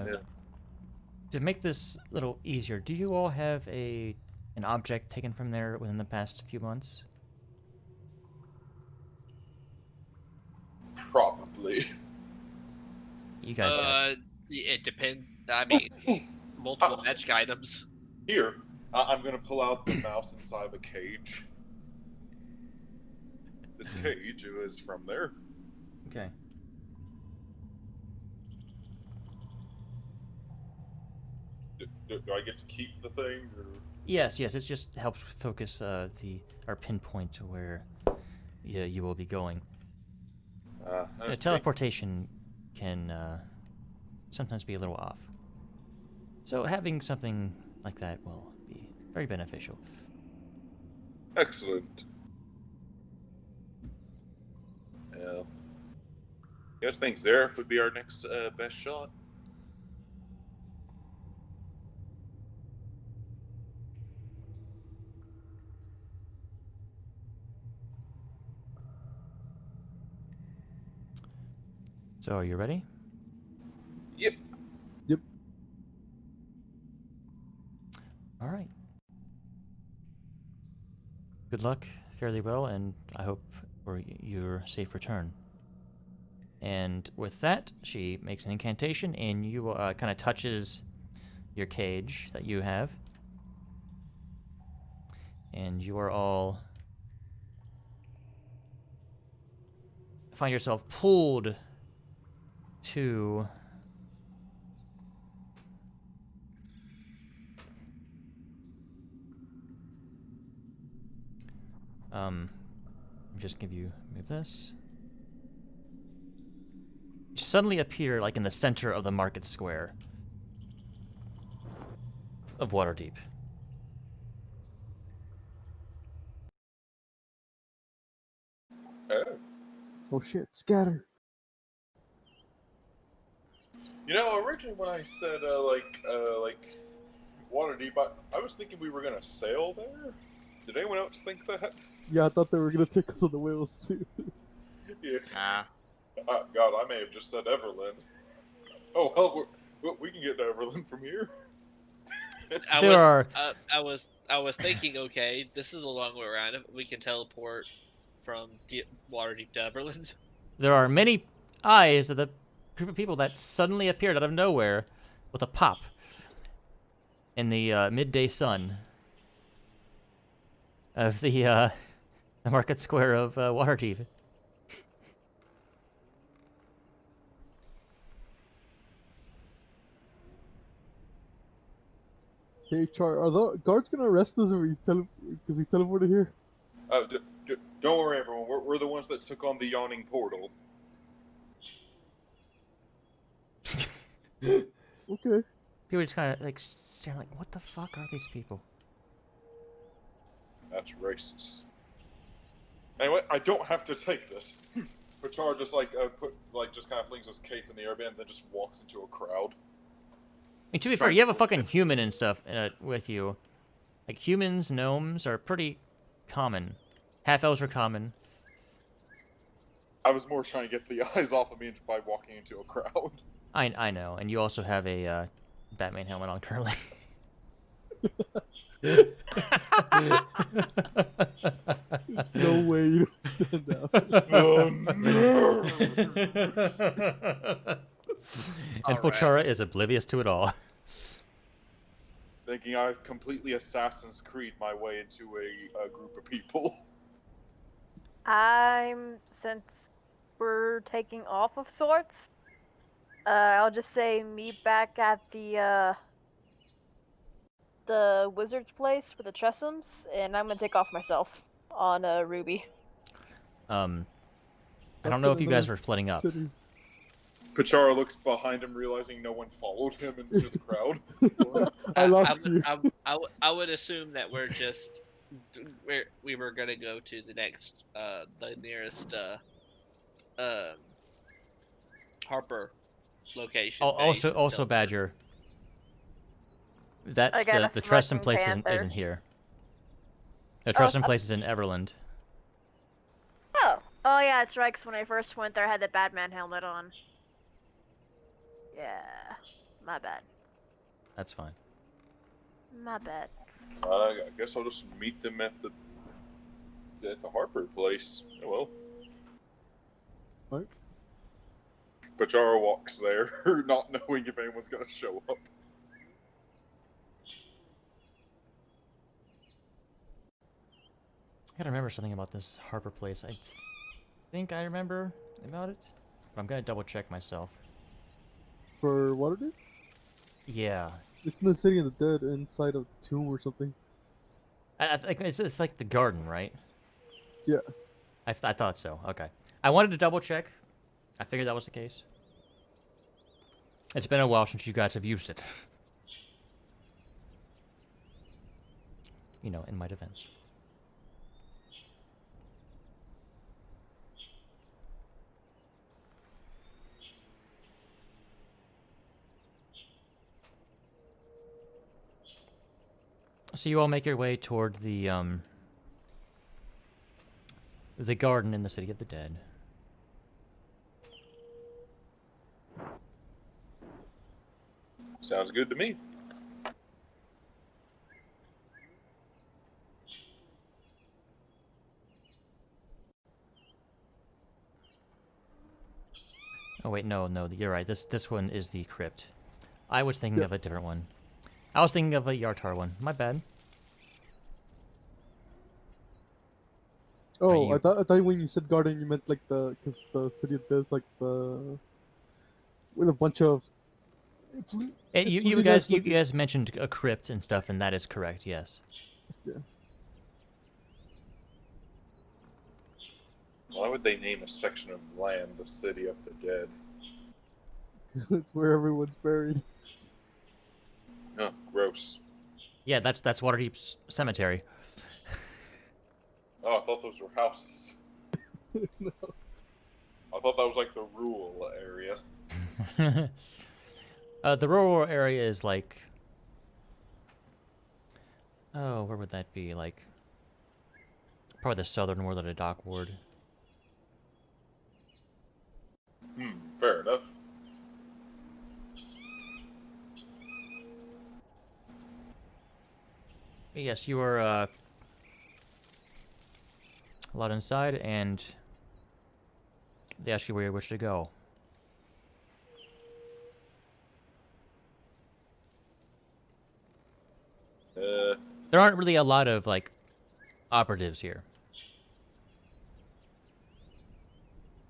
Speaker 2: Yeah.
Speaker 1: To make this a little easier, do you all have an object taken from there within the past few months?
Speaker 2: Probably.
Speaker 1: You guys got
Speaker 5: It depends. I mean, multiple magic items.
Speaker 2: Here, I'm gonna pull out the mouse inside of a cage. This cage is from there.
Speaker 1: okay.
Speaker 2: Do I get to keep the thing? Or?
Speaker 1: Yes, it just helps focus or pinpoint to where you will be going.
Speaker 2: Okay.
Speaker 1: Teleportation can sometimes be a little off. So having something like that will be very beneficial.
Speaker 2: Excellent. Yeah. You guys think Zareth would be our next best shot?
Speaker 1: So are you ready?
Speaker 2: Yep.
Speaker 6: Yep.
Speaker 1: All right. Good luck, fairly well, and I hope for your safe return. And with that, she makes an incantation, and you kind of touches your cage that you have, and you are all find yourself pulled to just give you move this. You suddenly appear like in the center of the market square of Waterdeep.
Speaker 2: Oh.
Speaker 6: Oh shit, scatter.
Speaker 2: You know, originally when I said like Waterdeep, I was thinking we were gonna sail there. Did anyone else think that?
Speaker 6: Yeah, I thought they were gonna take us on the whales too.
Speaker 2: Yeah.
Speaker 4: Nah.
Speaker 2: God, I may have just said Everland. Oh hell, we can get to Everland from here.
Speaker 5: I was thinking, okay, this is a long way around. We can teleport from Waterdeep to Everland.
Speaker 1: There are many eyes of the group of people that suddenly appeared out of nowhere with a pop in the midday sun of the market square of Waterdeep.
Speaker 6: Hey, Char, are the guards gonna arrest us if because we teleported here?
Speaker 2: Don't worry, everyone. We're the ones that took on the yawning portal.
Speaker 6: Okay.
Speaker 1: People just kind of like staring, like, what the fuck are these people?
Speaker 2: That's racist. Anyway, I don't have to take this. Pachar just just kind of flings his cape in the airband and then just walks into a crowd.
Speaker 1: I mean, to be fair, you have a fucking human and stuff with you. Like, humans, gnomes are pretty common. Half-elves are common.
Speaker 2: I was more trying to get the eyes off of me by walking into a crowd.
Speaker 1: I know, and you also have a Batman helmet on currently.
Speaker 6: No way you don't stand out.
Speaker 2: Oh no!
Speaker 1: And
Speaker 5: Alright.
Speaker 1: Pochara is oblivious to it all.
Speaker 2: Thinking I've completely Assassin's Creed my way into a group of people.
Speaker 3: Since we're taking off of sorts, I'll just say meet back at the wizard's place for the Tressums, and I'm gonna take off myself on Ruby.
Speaker 1: I
Speaker 6: That's
Speaker 1: don't know if you guys
Speaker 6: another
Speaker 1: were splitting up.
Speaker 6: city.
Speaker 2: Pachara looks behind him, realizing no one followed him into the crowd.
Speaker 6: I lost you.
Speaker 5: I would assume that we're just we were gonna go to the next the nearest Harper location.
Speaker 1: Oh,
Speaker 5: base
Speaker 1: also
Speaker 5: until-
Speaker 1: Badger. That
Speaker 3: Again,
Speaker 1: the
Speaker 3: a
Speaker 1: Tressum
Speaker 3: fucking
Speaker 1: place
Speaker 3: panther.
Speaker 1: isn't here. The
Speaker 3: Oh,
Speaker 1: Tressum
Speaker 3: so-
Speaker 1: place is in Everland.
Speaker 3: Oh yeah, that's right. 'Cause when I first went there, I had the Batman helmet on. Yeah, my bad.
Speaker 1: That's fine.
Speaker 3: My bad.
Speaker 2: I guess I'll just meet them at the Harper place. Oh well.
Speaker 6: What?
Speaker 2: Pachara walks there, not knowing if anyone's gonna show up.
Speaker 1: I gotta remember something about this Harper place. I think I remember about it, but I'm gonna double check myself.
Speaker 6: For Waterdeep?
Speaker 1: Yeah,
Speaker 6: It's in the City of the Dead, inside a tomb or something.
Speaker 1: I think it's like the garden, right?
Speaker 6: Yeah.
Speaker 1: I thought so. Okay, I wanted to double check. I figured that was the case. It's been a while since you guys have used it. You know, in my defense. So you all make your way toward the garden in the City of the Dead.
Speaker 2: Sounds good to me.
Speaker 1: Oh wait, no, you're right. This one is the crypt. I was thinking of a different one. I was thinking of a Yartar one. My bad.
Speaker 6: Oh,
Speaker 1: you-
Speaker 6: I thought when you said garden, you meant like because the city there's like with a bunch of. It's it's
Speaker 1: You
Speaker 6: really
Speaker 1: guys
Speaker 6: nice
Speaker 1: you
Speaker 6: looking.
Speaker 1: guys mentioned a crypt and stuff, and that is correct. Yes.
Speaker 6: Yeah.
Speaker 2: Why would they name a section of land the City of the Dead?
Speaker 6: It's where everyone's buried.
Speaker 2: Oh, gross.
Speaker 1: Yeah, that's Waterdeep's cemetery.
Speaker 2: Oh, I thought those were houses.
Speaker 6: No.
Speaker 2: I thought that was like the rural area.
Speaker 1: The rural area is like, oh, where would that be? Like, probably the southern ward of the dock ward.
Speaker 2: Fair enough.
Speaker 1: Yes, you are allowed inside, and they ask you where you wish to go. There aren't really a lot of like operatives here.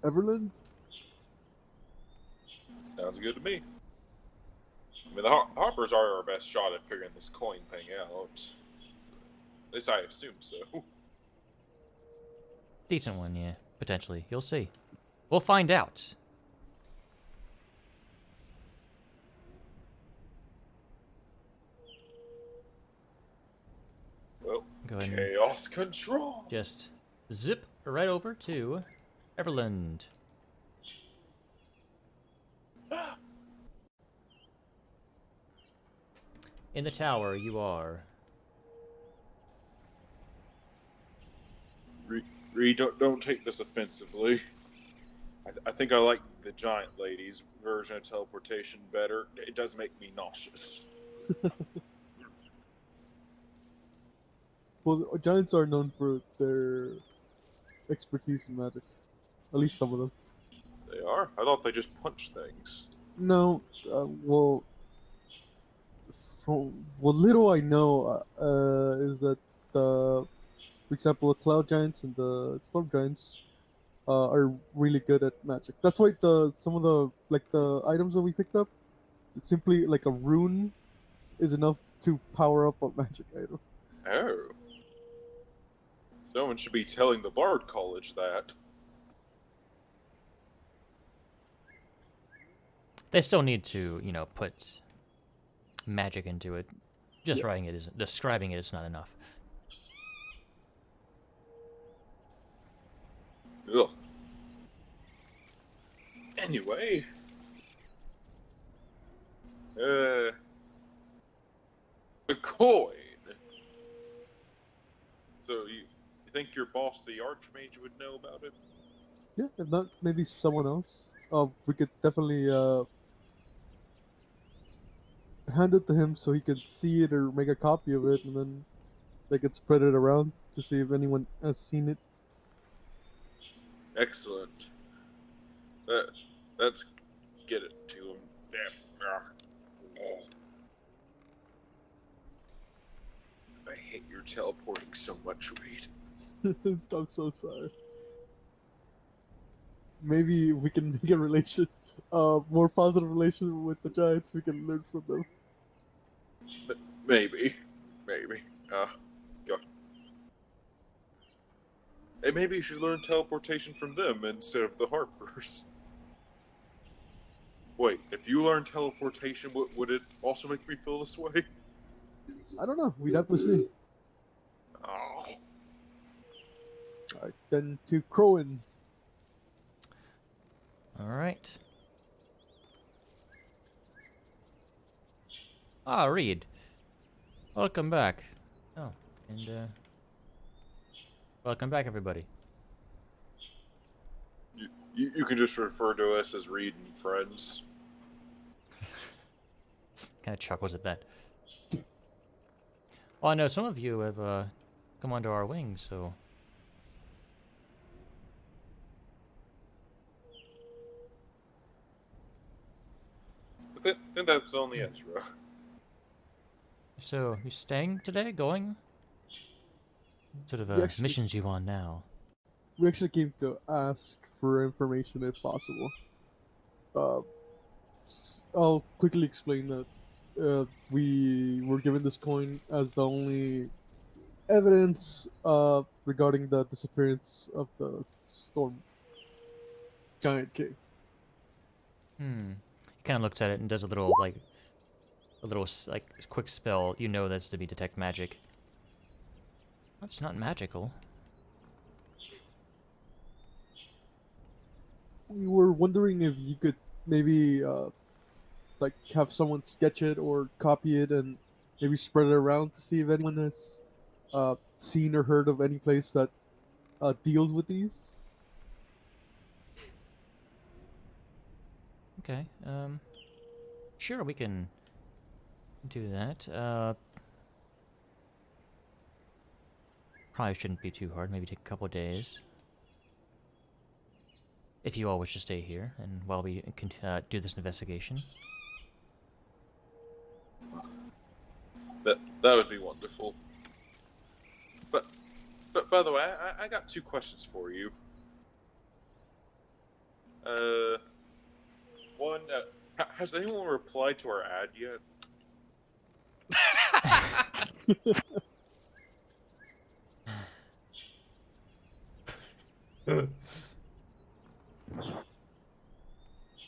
Speaker 6: Everland?
Speaker 2: Sounds good to me. I mean, the Hoppers are our best shot at figuring this coin thing out. At least I assume so.
Speaker 1: Decent one, yeah, potentially. You'll see. We'll find out.
Speaker 2: Well,
Speaker 1: Go ahead and
Speaker 2: chaos control.
Speaker 1: just zip right over to Everland. In the tower, you are.
Speaker 2: Reed, don't take this offensively. I think I like the giant lady's version of teleportation better. It does make me nauseous.
Speaker 6: Well, giants are known for their expertise in magic. At least some of them.
Speaker 2: They are? I thought they just punch things.
Speaker 6: No, well, from what little I know, is that for example, the cloud giants and the storm giants are really good at magic. That's why some of the items that we picked up, it's simply like a rune is enough to power up a magic item.
Speaker 2: Oh. Someone should be telling the Bard College that.
Speaker 1: They still need to, you know, put magic into it. Just
Speaker 6: Yeah.
Speaker 1: writing it is describing it is not enough.
Speaker 2: Ugh. Anyway. The coin. So you think your boss, the Archmage, would know about it?
Speaker 6: Yeah, if not, maybe someone else. We could definitely hand it to him so he could see it or make a copy of it, and then they could spread it around to see if anyone has seen it.
Speaker 2: Excellent. Let's get it to him. Damn. I hate your teleporting so much, Reed.
Speaker 6: I'm so sorry. Maybe we can make a more positive relation with the Giants. We can learn from them.
Speaker 2: Maybe. God. Hey, maybe you should learn teleportation from them instead of the Harpers. Wait, if you learn teleportation, would it also make me feel this way?
Speaker 6: I don't know. We'd have to see.
Speaker 2: Oh.
Speaker 6: All right, then to Crowan.
Speaker 1: All right. Ah, Reed. Welcome back. Oh, and welcome back, everybody.
Speaker 2: You can just refer to us as Reed and friends.
Speaker 1: Kind of chuckles at that. Well, I know some of you have come under our wing, so
Speaker 2: I think that's only Ezra.
Speaker 1: you staying today? Going? Sort of
Speaker 6: Yes,
Speaker 1: missions you on now?
Speaker 6: we actually came to ask for information if possible. Uh, I'll quickly explain that we were given this coin as the only evidence regarding the disappearance of the storm giant king.
Speaker 1: Hmm. He kind of looks at it and does a little like quick spell. You know that's to be detect magic. That's not magical.
Speaker 6: We were wondering if you could maybe like have someone sketch it or copy it and maybe spread it around to see if anyone has seen or heard of any place that deals with these.
Speaker 1: Okay. Sure, we can do that. Probably shouldn't be too hard. Maybe take a couple days. If you all wish to stay here, and while we do this investigation.
Speaker 2: That would be wonderful. But by the way, I got two questions for you. One, has anyone replied to our ad yet?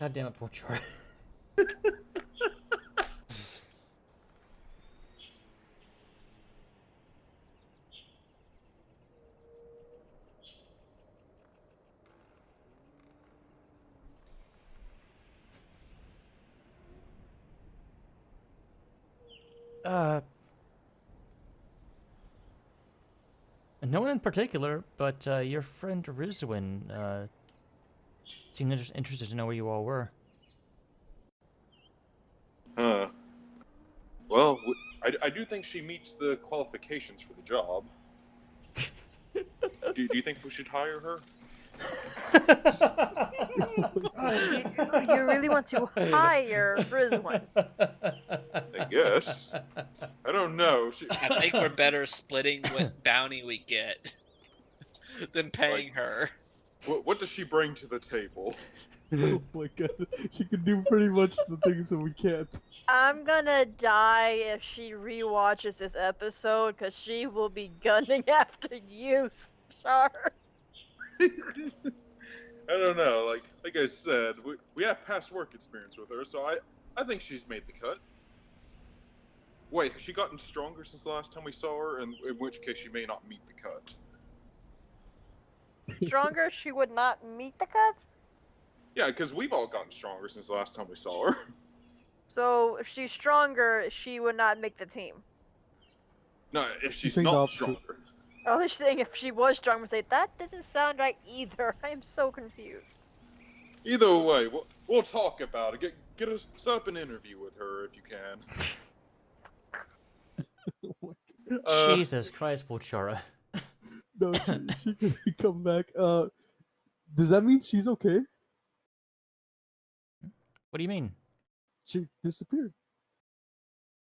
Speaker 1: God damn it, poor Char. No one in particular, but your friend Rizwin seemed interested to know where you all were.
Speaker 2: Huh. Well, I do think she meets the qualifications for the job. do you think we should hire her?
Speaker 3: You really want to hire Rizwan?
Speaker 2: I guess. I don't know.
Speaker 5: I think we're better splitting what bounty we get than paying her.
Speaker 2: What does she bring to the table?
Speaker 6: Oh my god, she can do pretty much the things that we can't.
Speaker 3: I'm gonna die if she rewatches this episode, because she will be gunning after you, Char.
Speaker 2: I don't know. Like I said, we have past work experience with her, so I think she's made the cut. Wait, has she gotten stronger since the last time we saw her? In which case, she may not meet the cut.
Speaker 3: Stronger, she would not meet the cuts?
Speaker 2: Yeah, because we've all gotten stronger since the last time we saw her.
Speaker 3: So, if she's stronger, she would not make the team.
Speaker 2: No, if she's
Speaker 6: saying the
Speaker 2: not
Speaker 6: opposite.
Speaker 2: stronger.
Speaker 3: Oh, they're saying if she was strong, we say that doesn't sound right either. I am so confused.
Speaker 2: Either way, we'll talk about it. Get us set up an interview with her if you can.
Speaker 1: Jesus Christ, Pochara.
Speaker 6: No, she can come back. Does that mean she's okay?
Speaker 1: What do you mean?
Speaker 6: She disappeared.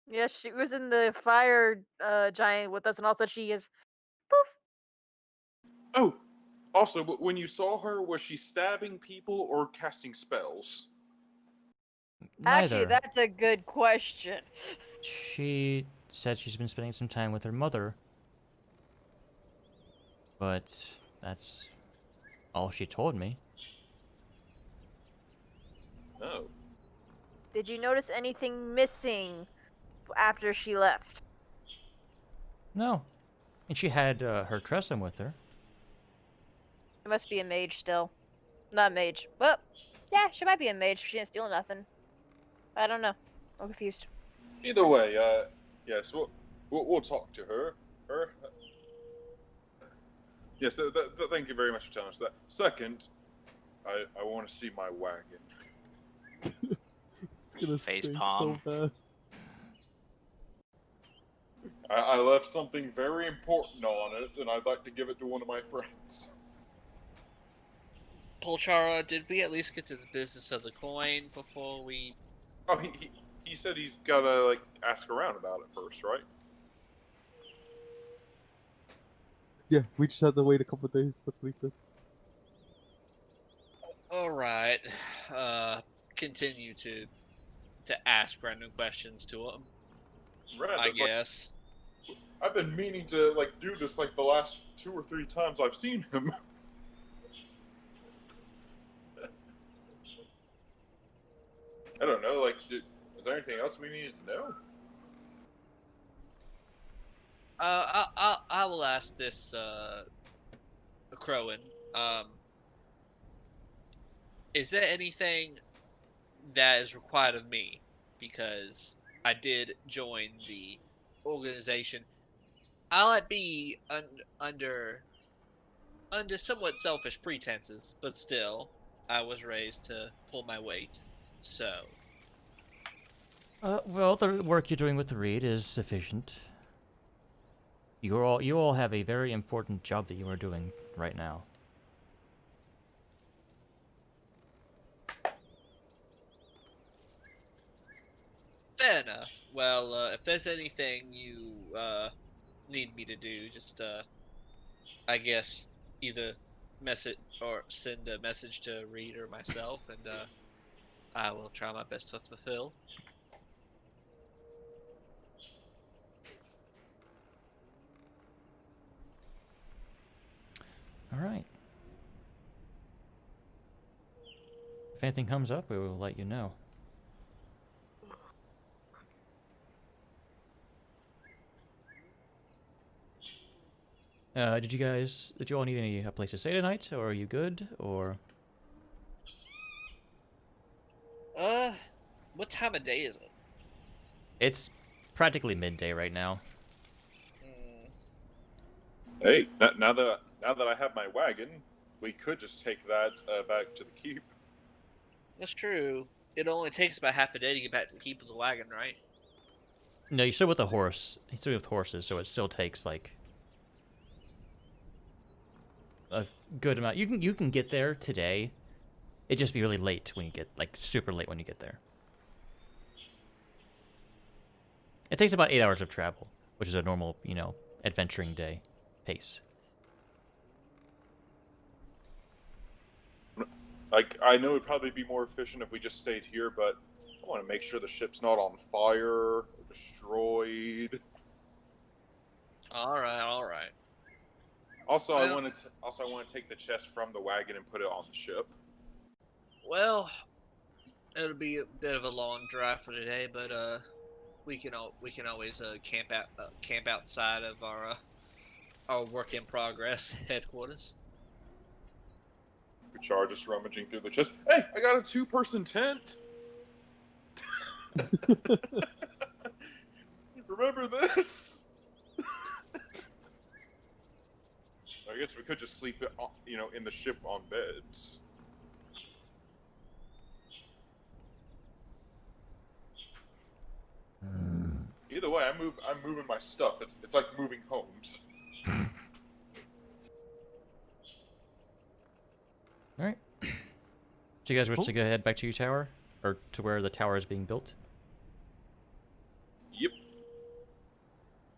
Speaker 3: Yeah, she was in the fire giant with us, and also she is poof.
Speaker 2: Oh, also, when you saw her, was she stabbing people or casting spells?
Speaker 3: Actually,
Speaker 1: Neither.
Speaker 3: that's a good question.
Speaker 1: She said she's been spending some time with her mother. But that's all she told me.
Speaker 2: Oh.
Speaker 3: Did you notice anything missing after she left?
Speaker 1: No. And she had her Tressum with her.
Speaker 3: It must be a mage still. Not mage. Well, yeah, she might be a mage if she didn't steal nothing. I don't know. I'm confused.
Speaker 2: Either way, yes, we'll talk to her. Yes, thank you very much for telling us that. Second, I want to see my wagon.
Speaker 6: It's gonna
Speaker 4: Face
Speaker 6: stink
Speaker 4: palm.
Speaker 6: so bad.
Speaker 2: I left something very important on it, and I'd like to give it to one of my friends.
Speaker 5: Polchara, did we at least get to the business of the coin before we...
Speaker 2: Oh, he said he's gotta, like, ask around about it first, right?
Speaker 6: Yeah, we just had to wait a couple of days. That's what he said.
Speaker 5: All right. Continue to ask random questions to him.
Speaker 2: Random,
Speaker 5: I guess.
Speaker 2: I've been meaning to like do this like the last 2 or 3 times I've seen him. I don't know. Like, is there anything else we needed to know?
Speaker 5: I will ask this, Crowan. Is there anything that is required of me? Because I did join the organization. I might be under somewhat selfish pretenses, but still, I was raised to pull my weight. So,
Speaker 1: Well, the work you're doing with the reed is sufficient. You all have a very important job that you are doing right now.
Speaker 5: fair enough. Well, if there's anything you need me to do, just I guess either message or send a message to Reed or myself, and I will try my best to fulfill.
Speaker 1: All right. If anything comes up, we will let you know. Did you all need a place to stay tonight, or are you good, or?
Speaker 5: What time of day is it?
Speaker 1: It's practically midday right now.
Speaker 2: Hey, now that I have my wagon, we could just take that back to the keep.
Speaker 5: That's true. It only takes about half a day to get back to the keep with the wagon, right?
Speaker 1: No, you're still with the horse. You're still with horses, so it still takes like a good amount. You can get there today. It'd just be really late when you get super late when you get there. It takes about 8 hours of travel, which is a normal, adventuring day pace.
Speaker 2: Like, I know it'd probably be more efficient if we just stayed here, but I want to make sure the ship's not on fire or destroyed.
Speaker 5: All right.
Speaker 2: Also,
Speaker 5: Well-
Speaker 2: I want to take the chest from the wagon and put it on the ship.
Speaker 5: Well, it'll be a bit of a long drive for today, but we can always camp outside of our work in progress headquarters.
Speaker 2: Char just rummaging through the chest. Hey, I got a 2-person tent. Remember this? I guess we could just sleep, in the ship on beds. Either way, I'm moving my stuff. It's like moving homes.
Speaker 1: All right. So you guys wish to go ahead back to your tower, or to where the tower is being built?
Speaker 2: Yep.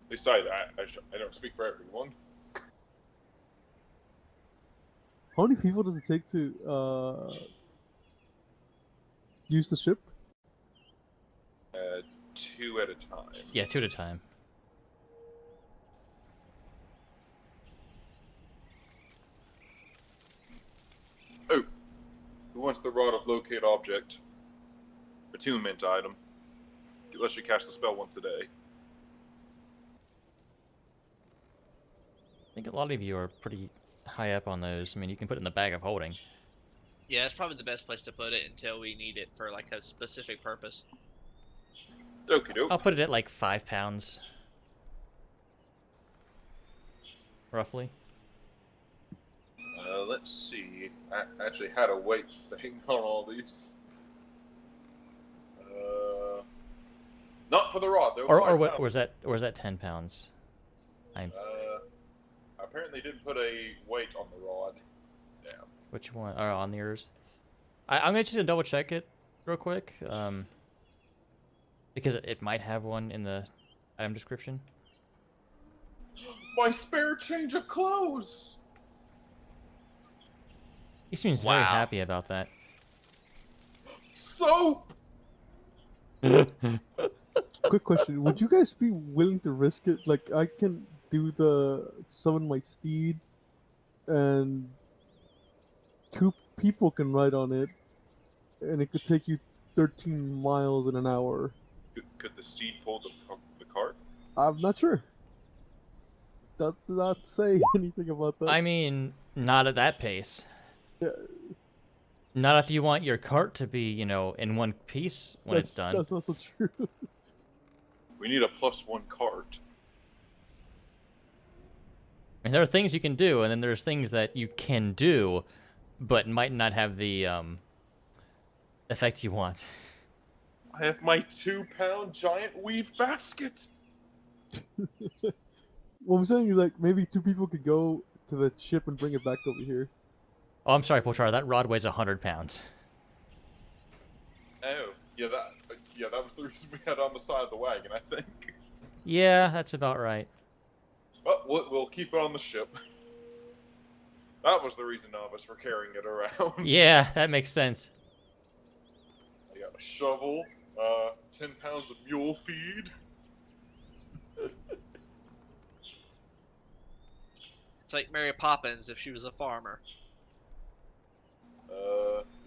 Speaker 2: At least I don't speak for everyone.
Speaker 6: How many people does it take to use the ship?
Speaker 2: 2 at a time.
Speaker 1: Yeah, 2 at a time.
Speaker 2: Oh, who wants the rod of locate object? Attunement item. It lets you cast the spell once a day.
Speaker 1: I think a lot of you are pretty high up on those. I mean, you can put it in the bag of holding.
Speaker 5: Yeah, it's probably the best place to put it until we need it for like a specific purpose.
Speaker 2: Okie doke.
Speaker 1: I'll put it at like 5 pounds. Roughly.
Speaker 2: Let's see. I actually had a weight thing on all these. Not for the rod though.
Speaker 1: Or
Speaker 2: 5
Speaker 1: what
Speaker 2: pounds.
Speaker 1: was that 10 pounds?
Speaker 2: Apparently didn't put a weight on the rod. Damn.
Speaker 1: Which one? Or on yours? I'm gonna just double check it real quick. Because it might have one in the item description.
Speaker 2: My spare change of clothes!
Speaker 1: He seems very
Speaker 4: Wow.
Speaker 1: happy about that.
Speaker 2: Soap!
Speaker 6: Quick question: would you guys be willing to risk it? Like, I can do the summon my steed, and 2 people can ride on it, and it could take you 13 miles in an hour.
Speaker 2: Could the steed pull the cart?
Speaker 6: I'm not sure. That did not say anything about that.
Speaker 1: I mean, not at that pace.
Speaker 6: Yeah,
Speaker 1: Not if you want your cart to be, you know, in one piece when it's done.
Speaker 6: That's also true.
Speaker 2: We need a +1 cart.
Speaker 1: And there are things you can do, and then there's things that you can do, but might not have the effect you want.
Speaker 2: I have my 2-pound giant weave basket!
Speaker 6: What I'm saying is, like, maybe 2 people could go to the ship and bring it back over here.
Speaker 1: Oh, I'm sorry, Polchar, that rod weighs 100 pounds.
Speaker 2: Oh, yeah, that was the reason we had it on the side of the wagon, I think.
Speaker 1: Yeah, that's about right.
Speaker 2: But we'll keep it on the ship. That was the reason none of us were carrying it around.
Speaker 1: Yeah, that makes sense.
Speaker 2: I got a shovel, 10 pounds of mule feed.
Speaker 5: It's like Mary Poppins if she was a farmer.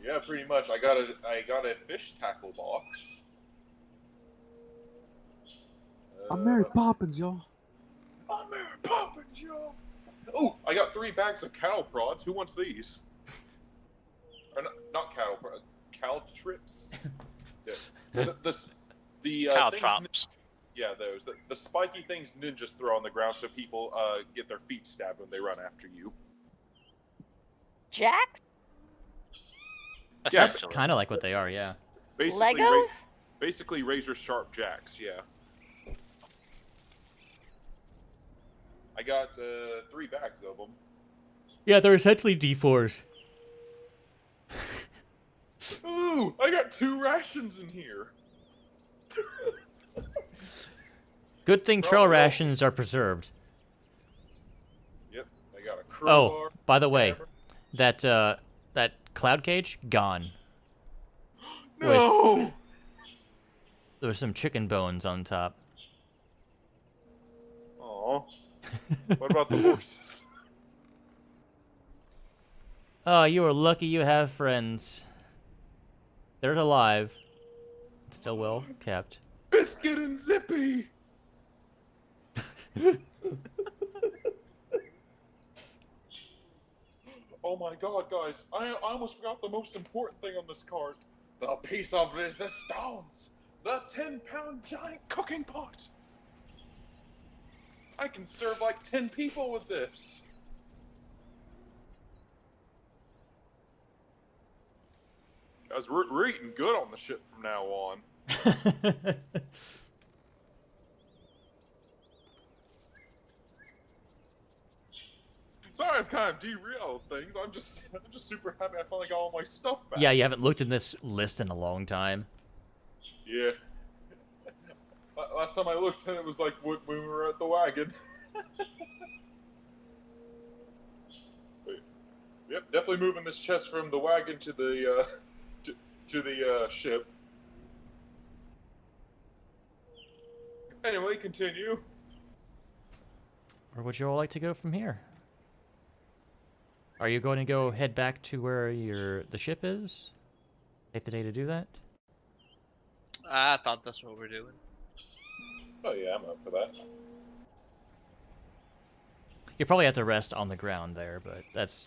Speaker 2: Yeah, pretty much. I got a fish tackle box.
Speaker 6: I'm Mary Poppins, y'all.
Speaker 2: I'm Mary Poppins, y'all. Oh, I got 3 bags of cattle prods. Who wants these? Or not cattle prods. Cow trips. Yeah. The
Speaker 4: Caltrops.
Speaker 2: Yeah, those. The spiky things ninjas throw on the ground so people get their feet stabbed when they run after you.
Speaker 3: Jack?
Speaker 2: Yeah,
Speaker 1: That's
Speaker 4: Essentially.
Speaker 1: kind of like what they are, yeah.
Speaker 2: Basically,
Speaker 3: Legos?
Speaker 2: basically razor sharp jacks, yeah. I got 3 bags of them.
Speaker 1: Yeah, they're essentially D4s.
Speaker 2: Ooh, I got 2 rations in here.
Speaker 1: Good thing trail
Speaker 2: Oh,
Speaker 1: rations are preserved.
Speaker 2: Yep, I got a
Speaker 1: Oh,
Speaker 2: crowbar.
Speaker 1: by the way,
Speaker 2: hammer.
Speaker 1: that cloud cage, gone.
Speaker 2: No!
Speaker 1: There was some chicken bones on top.
Speaker 2: Aw. What about the horses?
Speaker 1: Oh, you are lucky you have friends. They're alive. Still well kept.
Speaker 2: Biscuit and Zippy! Oh my god, guys. I almost forgot the most important thing on this card. The piece of resistance! The 10-pound giant cooking pot! I can serve like 10 people with this. Guys, we're eating good on the ship from now on. Sorry, I've kind of derailed things. I'm just super happy I finally got all my stuff back.
Speaker 1: Yeah, you haven't looked in this list in a long time.
Speaker 2: Yeah. Last time I looked, and it was like when we were at the wagon. Wait. Yep, definitely moving this chest from the wagon to the to the ship. Anyway, continue.
Speaker 1: Where would you all like to go from here? Are you going to go head back to where the ship is? Take the day to do that?
Speaker 5: I thought that's what we're doing.
Speaker 2: Oh yeah, I'm up for that.
Speaker 1: You probably have to rest on the ground there, but that's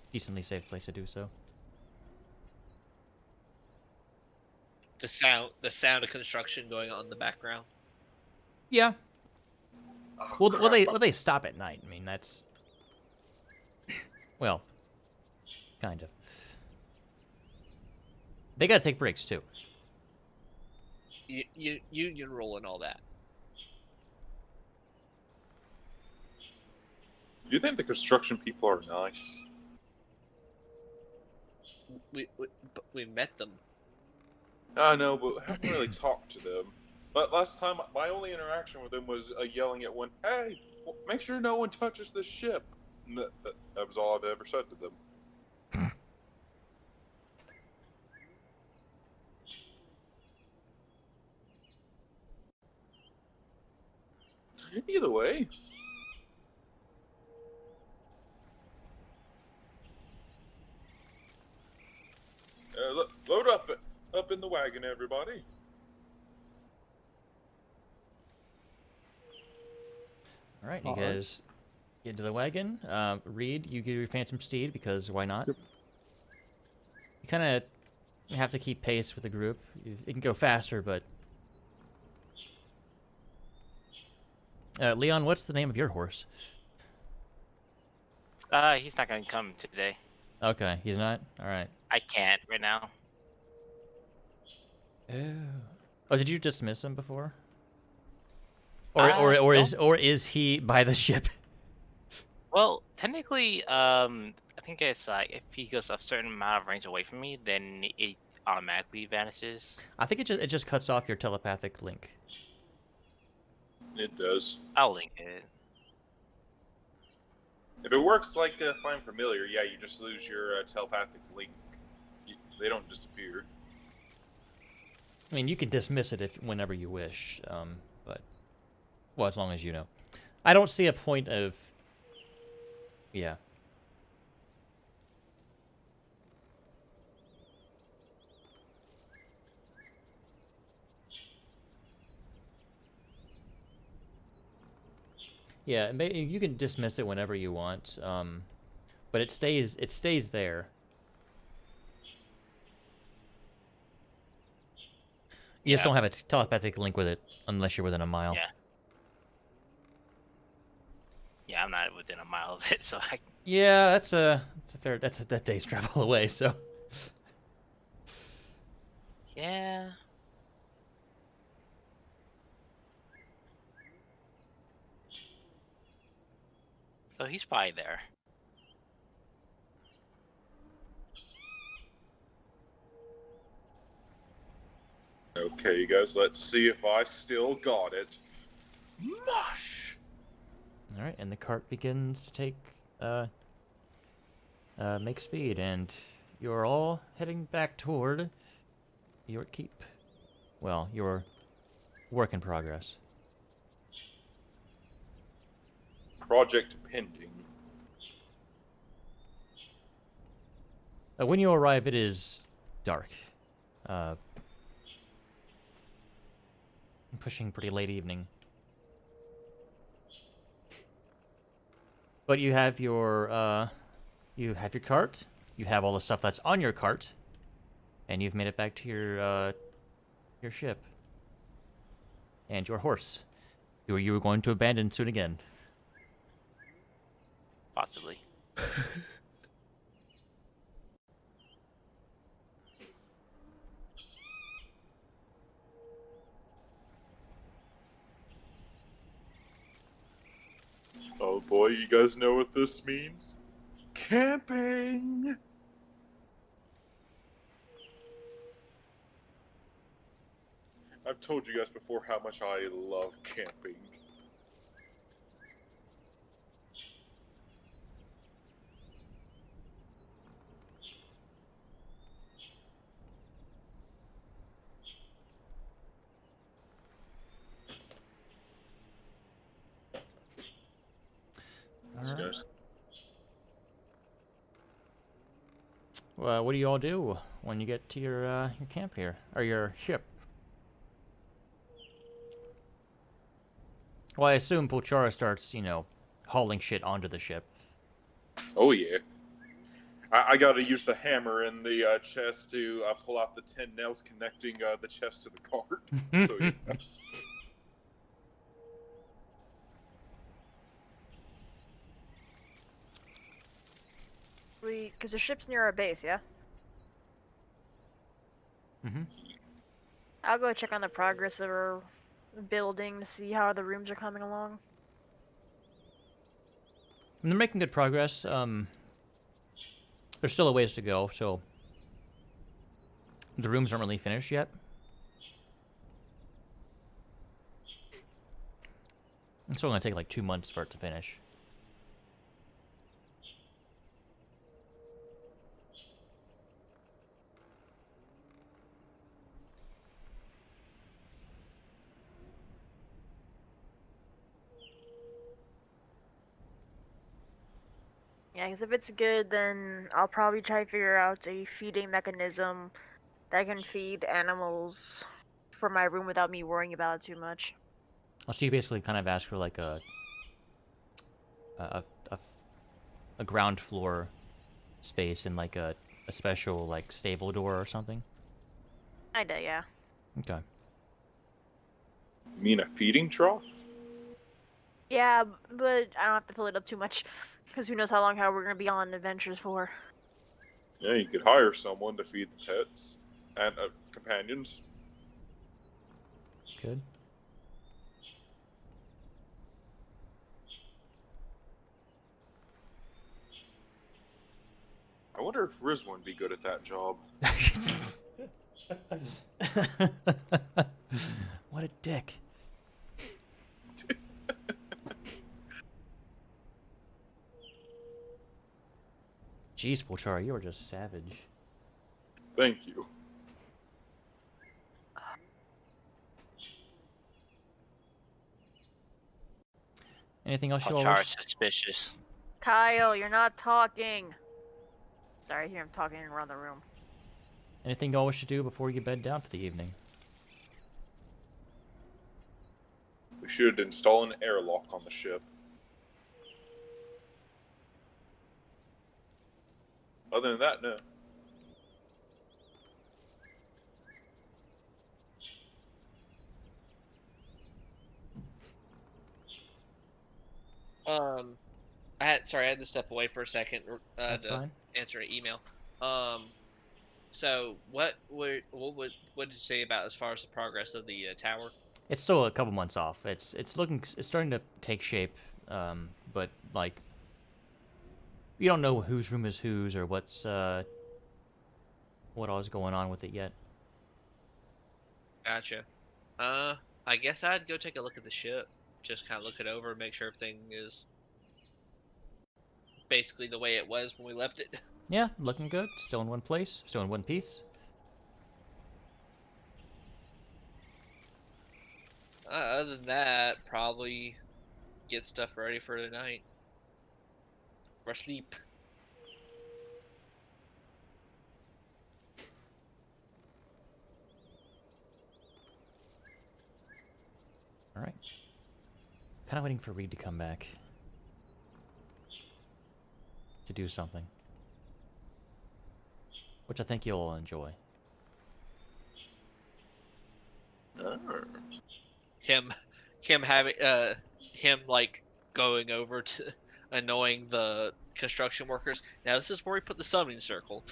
Speaker 1: a decently safe place to do so.
Speaker 5: The sound of construction going on in the background.
Speaker 1: Yeah.
Speaker 2: Oh,
Speaker 1: Well,
Speaker 2: crap.
Speaker 1: they stop at night. I mean, that's... Well, kind of. They gotta take breaks, too.
Speaker 5: Union roll and all that.
Speaker 2: Do you think the construction people are nice?
Speaker 5: We met them.
Speaker 2: I know, but I haven't really talked to them. But last time, my only interaction with them was yelling at one, "Hey, Well, make sure no one touches the ship. That was all I've ever said to them. Either way. Load up in the wagon, everybody.
Speaker 1: All right, you
Speaker 6: All right.
Speaker 1: guys get into the wagon. Reed, you get your Phantom Steed because why not?
Speaker 6: Yep.
Speaker 1: You kind of have to keep pace with the group. It can go faster, but Leon, what's the name of your horse?
Speaker 4: He's not gonna come today.
Speaker 1: Okay, he's not. All right.
Speaker 4: I can't right now.
Speaker 1: Oh, did you dismiss him before?
Speaker 4: Uh,
Speaker 1: Or is he by the ship?
Speaker 4: Well, technically, I think it's like if he goes a certain amount of range away from me, then it automatically vanishes.
Speaker 1: I think it just cuts off your telepathic link.
Speaker 2: It does.
Speaker 4: I'll link it.
Speaker 2: If it works like Find Familiar, yeah, you just lose your telepathic link. They don't disappear.
Speaker 1: I mean, you can dismiss it whenever you wish, but well, as long as you know. I don't see a point of. Yeah. Yeah, you can dismiss it whenever you want, but it stays there. You just
Speaker 4: Yeah.
Speaker 1: don't have a telepathic link with it unless you're within a mile.
Speaker 4: Yeah. Yeah, I'm not within a mile of it, so I.
Speaker 1: Yeah, that's a that day's travel away. So
Speaker 4: Yeah. So he's probably there.
Speaker 2: Okay, you guys, let's see if I still got it. Mush!
Speaker 1: all right, and the cart begins to take make speed, and you're all heading back toward your keep. Well, your work in progress.
Speaker 2: Project pending.
Speaker 1: When you arrive, it is dark. Pushing pretty late evening. But you have your cart. You have all the stuff that's on your cart, and you've made it back to your ship and your horse. You were going to abandon soon again.
Speaker 4: Possibly.
Speaker 2: Oh boy, you guys know what this means? Camping! I've told you guys before how much I love camping.
Speaker 1: All
Speaker 2: You
Speaker 1: right.
Speaker 2: guys-
Speaker 1: Well, what do you all do when you get to your camp here or your ship? Well, I assume Pulchara starts, hauling shit onto the ship.
Speaker 2: Oh yeah. I gotta use the hammer in the chest to pull out the 10 nails connecting the chest to the cart. So yeah.
Speaker 3: Because the ship's near our base, yeah?
Speaker 1: Mm-hmm.
Speaker 3: I'll go check on the progress of our building to see how the rooms are coming along.
Speaker 1: They're making good progress. There's still a ways to go, so the rooms aren't really finished yet. It's only gonna take like 2 months for it to finish.
Speaker 3: Yeah, because if it's good, then I'll probably try to figure out a feeding mechanism that can feed animals for my room without me worrying about it too much.
Speaker 1: Oh, so you basically kind of ask for like a, a, a ground floor space and like a special like stable door or something.
Speaker 3: I do, yeah.
Speaker 1: Okay.
Speaker 2: You mean a feeding trough?
Speaker 3: Yeah, but I don't have to fill it up too much, because who knows how long we're gonna be on adventures for.
Speaker 2: Yeah, you could hire someone to feed the pets and companions.
Speaker 1: Good.
Speaker 2: I wonder if Rizwan would be good at that job.
Speaker 1: What a dick. Jeez, Polchara, you are just savage.
Speaker 2: Thank you.
Speaker 1: Anything else you all
Speaker 4: Charge
Speaker 1: wish?
Speaker 4: suspicious.
Speaker 3: Kyle, you're not talking. Sorry, I hear him talking around the room.
Speaker 1: Anything y'all wish to do before you bed down for the evening?
Speaker 2: We should install an airlock on the ship. Other than that, no.
Speaker 5: I had to step away for a second
Speaker 1: That's
Speaker 5: to
Speaker 1: fine.
Speaker 5: answer an email. So what did you say about as far as the progress of the tower?
Speaker 1: It's still a couple months off. It's starting to take shape, but like you don't know whose room is whose or what all is going on with it yet.
Speaker 5: Gotcha. I guess I'd go take a look at the ship. Just kind of look it over, make sure everything is basically the way it was when we left it.
Speaker 1: Yeah, looking good. Still in one place. Still in one piece.
Speaker 5: Other than that, probably get stuff ready for tonight. For sleep.
Speaker 1: All right. Kind of waiting for Reed to come back to do something, which I think you'll all enjoy.
Speaker 5: Him having him like going over to annoying the construction workers. Now this is where we put the summoning circle.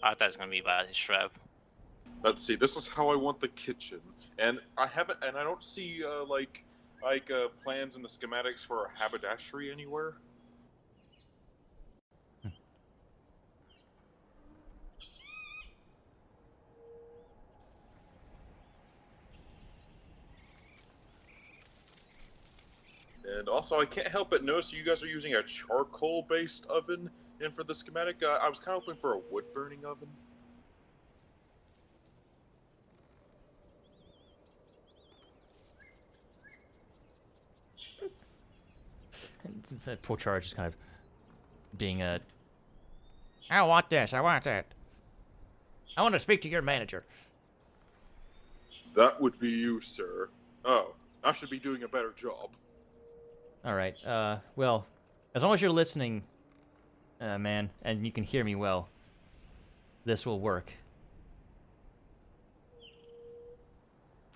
Speaker 4: I thought it was gonna be by his shrub.
Speaker 2: Let's see. This is how I want the kitchen, and I haven't, and I don't see plans in the schematics for a haberdashery anywhere. And also, I can't help but notice you guys are using a charcoal-based oven, and for the schematic, I was kind of hoping for a wood-burning oven.
Speaker 1: That poor Charge is kind of being a. I want this. I want that. I want to speak to your manager.
Speaker 2: That would be you, sir. Oh, I should be doing a better job.
Speaker 1: All right. Well, as long as you're listening, man, and you can hear me well, this will work.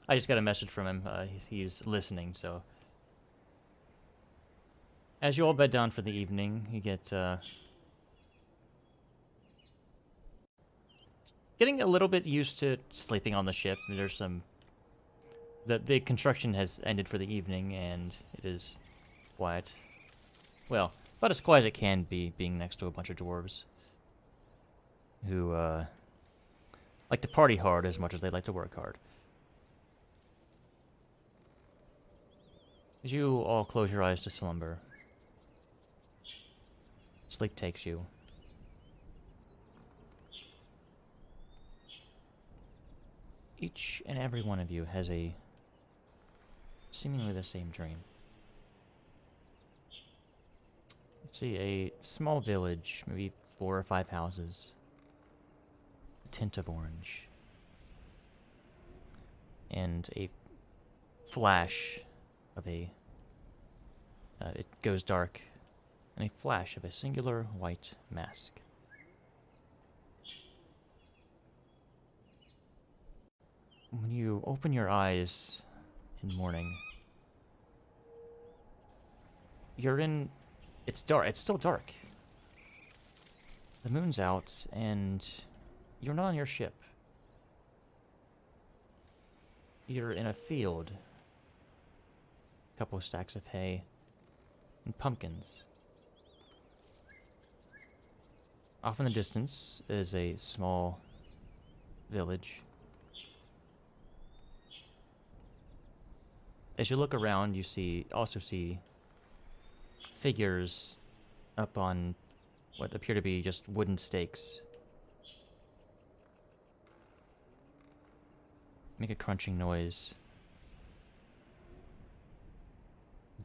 Speaker 1: I just got a message from him. He's listening, so. As you all bed down for the evening, you get, getting a little bit used to sleeping on the ship. There's some. The construction has ended for the evening, and it is quiet. Well, about as quiet as it can be, being next to a bunch of dwarves who like to party hard as much as they like to work hard. As you all close your eyes to slumber, sleep takes you. Each and every one of you has a seemingly the same dream. See a small village, maybe 4 or 5 houses, a tint of orange, and a flash of a, it goes dark, and a flash of a singular white mask. When you open your eyes in morning, you're in, it's dark, it's still dark. The moon's out, and you're not on your ship. You're in a field. A couple of stacks of hay, and pumpkins. Off in the distance is a small village. As you look around, you also see figures up on what appear to be just wooden stakes. Make a crunching noise.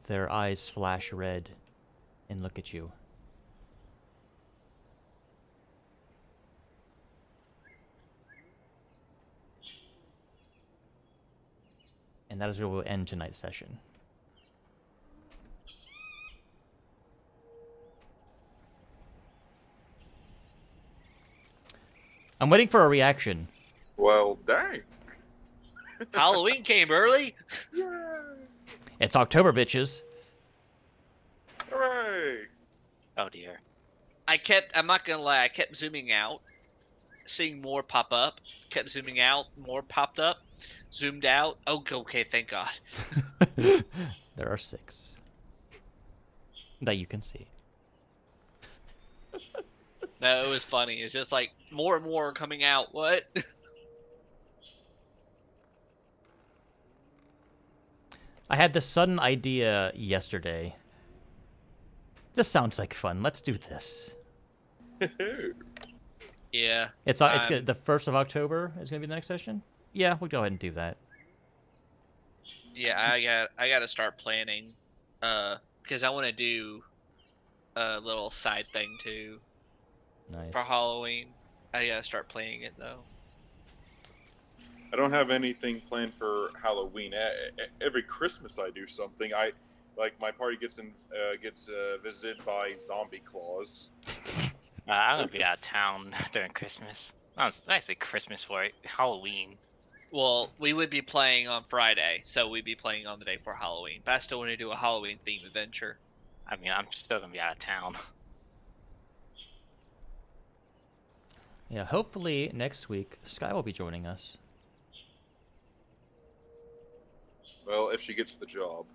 Speaker 1: Their eyes flash red and look at you. And that is where we'll end tonight's session. I'm waiting for a reaction.
Speaker 2: Well, dang.
Speaker 5: Halloween came early.
Speaker 2: Yay!
Speaker 1: It's October, bitches.
Speaker 2: Hooray!
Speaker 4: Oh dear.
Speaker 5: I'm not gonna lie, I kept zooming out, seeing more pop up, kept zooming out, more popped up, zoomed out. Oh, okay, thank God.
Speaker 1: There are 6 that you can see.
Speaker 5: No, it was funny. It's just like more and more are coming out. What?
Speaker 1: I had this sudden idea yesterday. This sounds like fun. Let's do this.
Speaker 5: Yeah.
Speaker 1: It's gonna, the 1st of October is gonna be the next session. Yeah, we'll go ahead and do that.
Speaker 5: Yeah, I gotta start planning, because I want to do a little side thing too
Speaker 1: Nice.
Speaker 5: for Halloween. I gotta start planning it though.
Speaker 2: I don't have anything planned for Halloween. Every Christmas I do something. My party gets visited by zombie claws.
Speaker 4: I'm gonna be out of town during Christmas. I say Christmas for it. Halloween.
Speaker 5: Well, we would be playing on Friday, so we'd be playing on the day for Halloween. But I still want to do a Halloween themed adventure.
Speaker 4: I mean, I'm still gonna be out of town.
Speaker 1: Yeah, hopefully next week Sky will be joining us.
Speaker 2: Well, if she gets the job.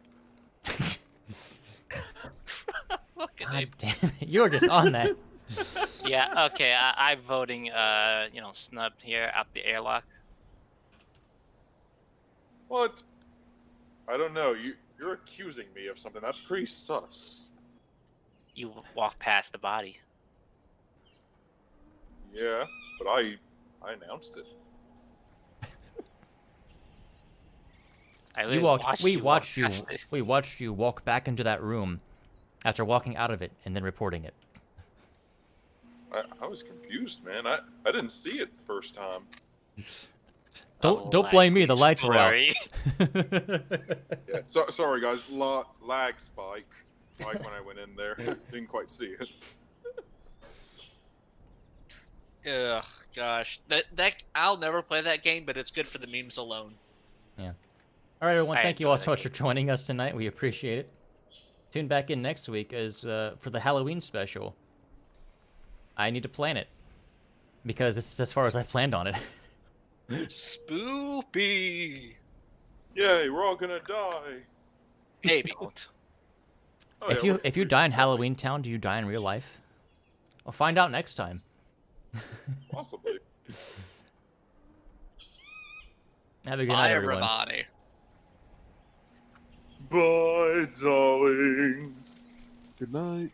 Speaker 5: Fucking
Speaker 1: God damn it, you're just on that.
Speaker 4: Yeah. Okay. I'm voting. Snubbed here out the airlock.
Speaker 2: What? I don't know. You're accusing me of something. That's pretty sus.
Speaker 4: You walk past the body.
Speaker 2: Yeah, but I announced it.
Speaker 1: We watched you walk back into that room after walking out of it and then reporting it.
Speaker 2: I was confused, man. I didn't see it the first time.
Speaker 1: Don't blame me. The lights were out.
Speaker 2: Yeah. Sorry, guys. Lag spike. Like when I went in there, didn't quite see it.
Speaker 5: Ugh, gosh, that I'll never play that game, but it's good for the memes alone.
Speaker 1: Yeah. All right, everyone.
Speaker 4: I
Speaker 1: Thank you all
Speaker 4: enjoy
Speaker 1: so much
Speaker 4: that
Speaker 1: for joining us tonight. We appreciate it. Tune back in next week as for the Halloween special. I need to plan it because this is as far as I planned on it.
Speaker 5: Spoopy.
Speaker 2: Yay, we're all gonna die.
Speaker 5: Maybe.
Speaker 4: Don't.
Speaker 2: Oh,
Speaker 1: if
Speaker 2: yeah,
Speaker 1: you if you die in Halloween Town, do you die in real life? We'll find out next time.
Speaker 2: possibly.
Speaker 1: Have a good
Speaker 5: Bye,
Speaker 1: night, everyone.
Speaker 5: everybody.
Speaker 2: Bye, darlings.
Speaker 6: Good night.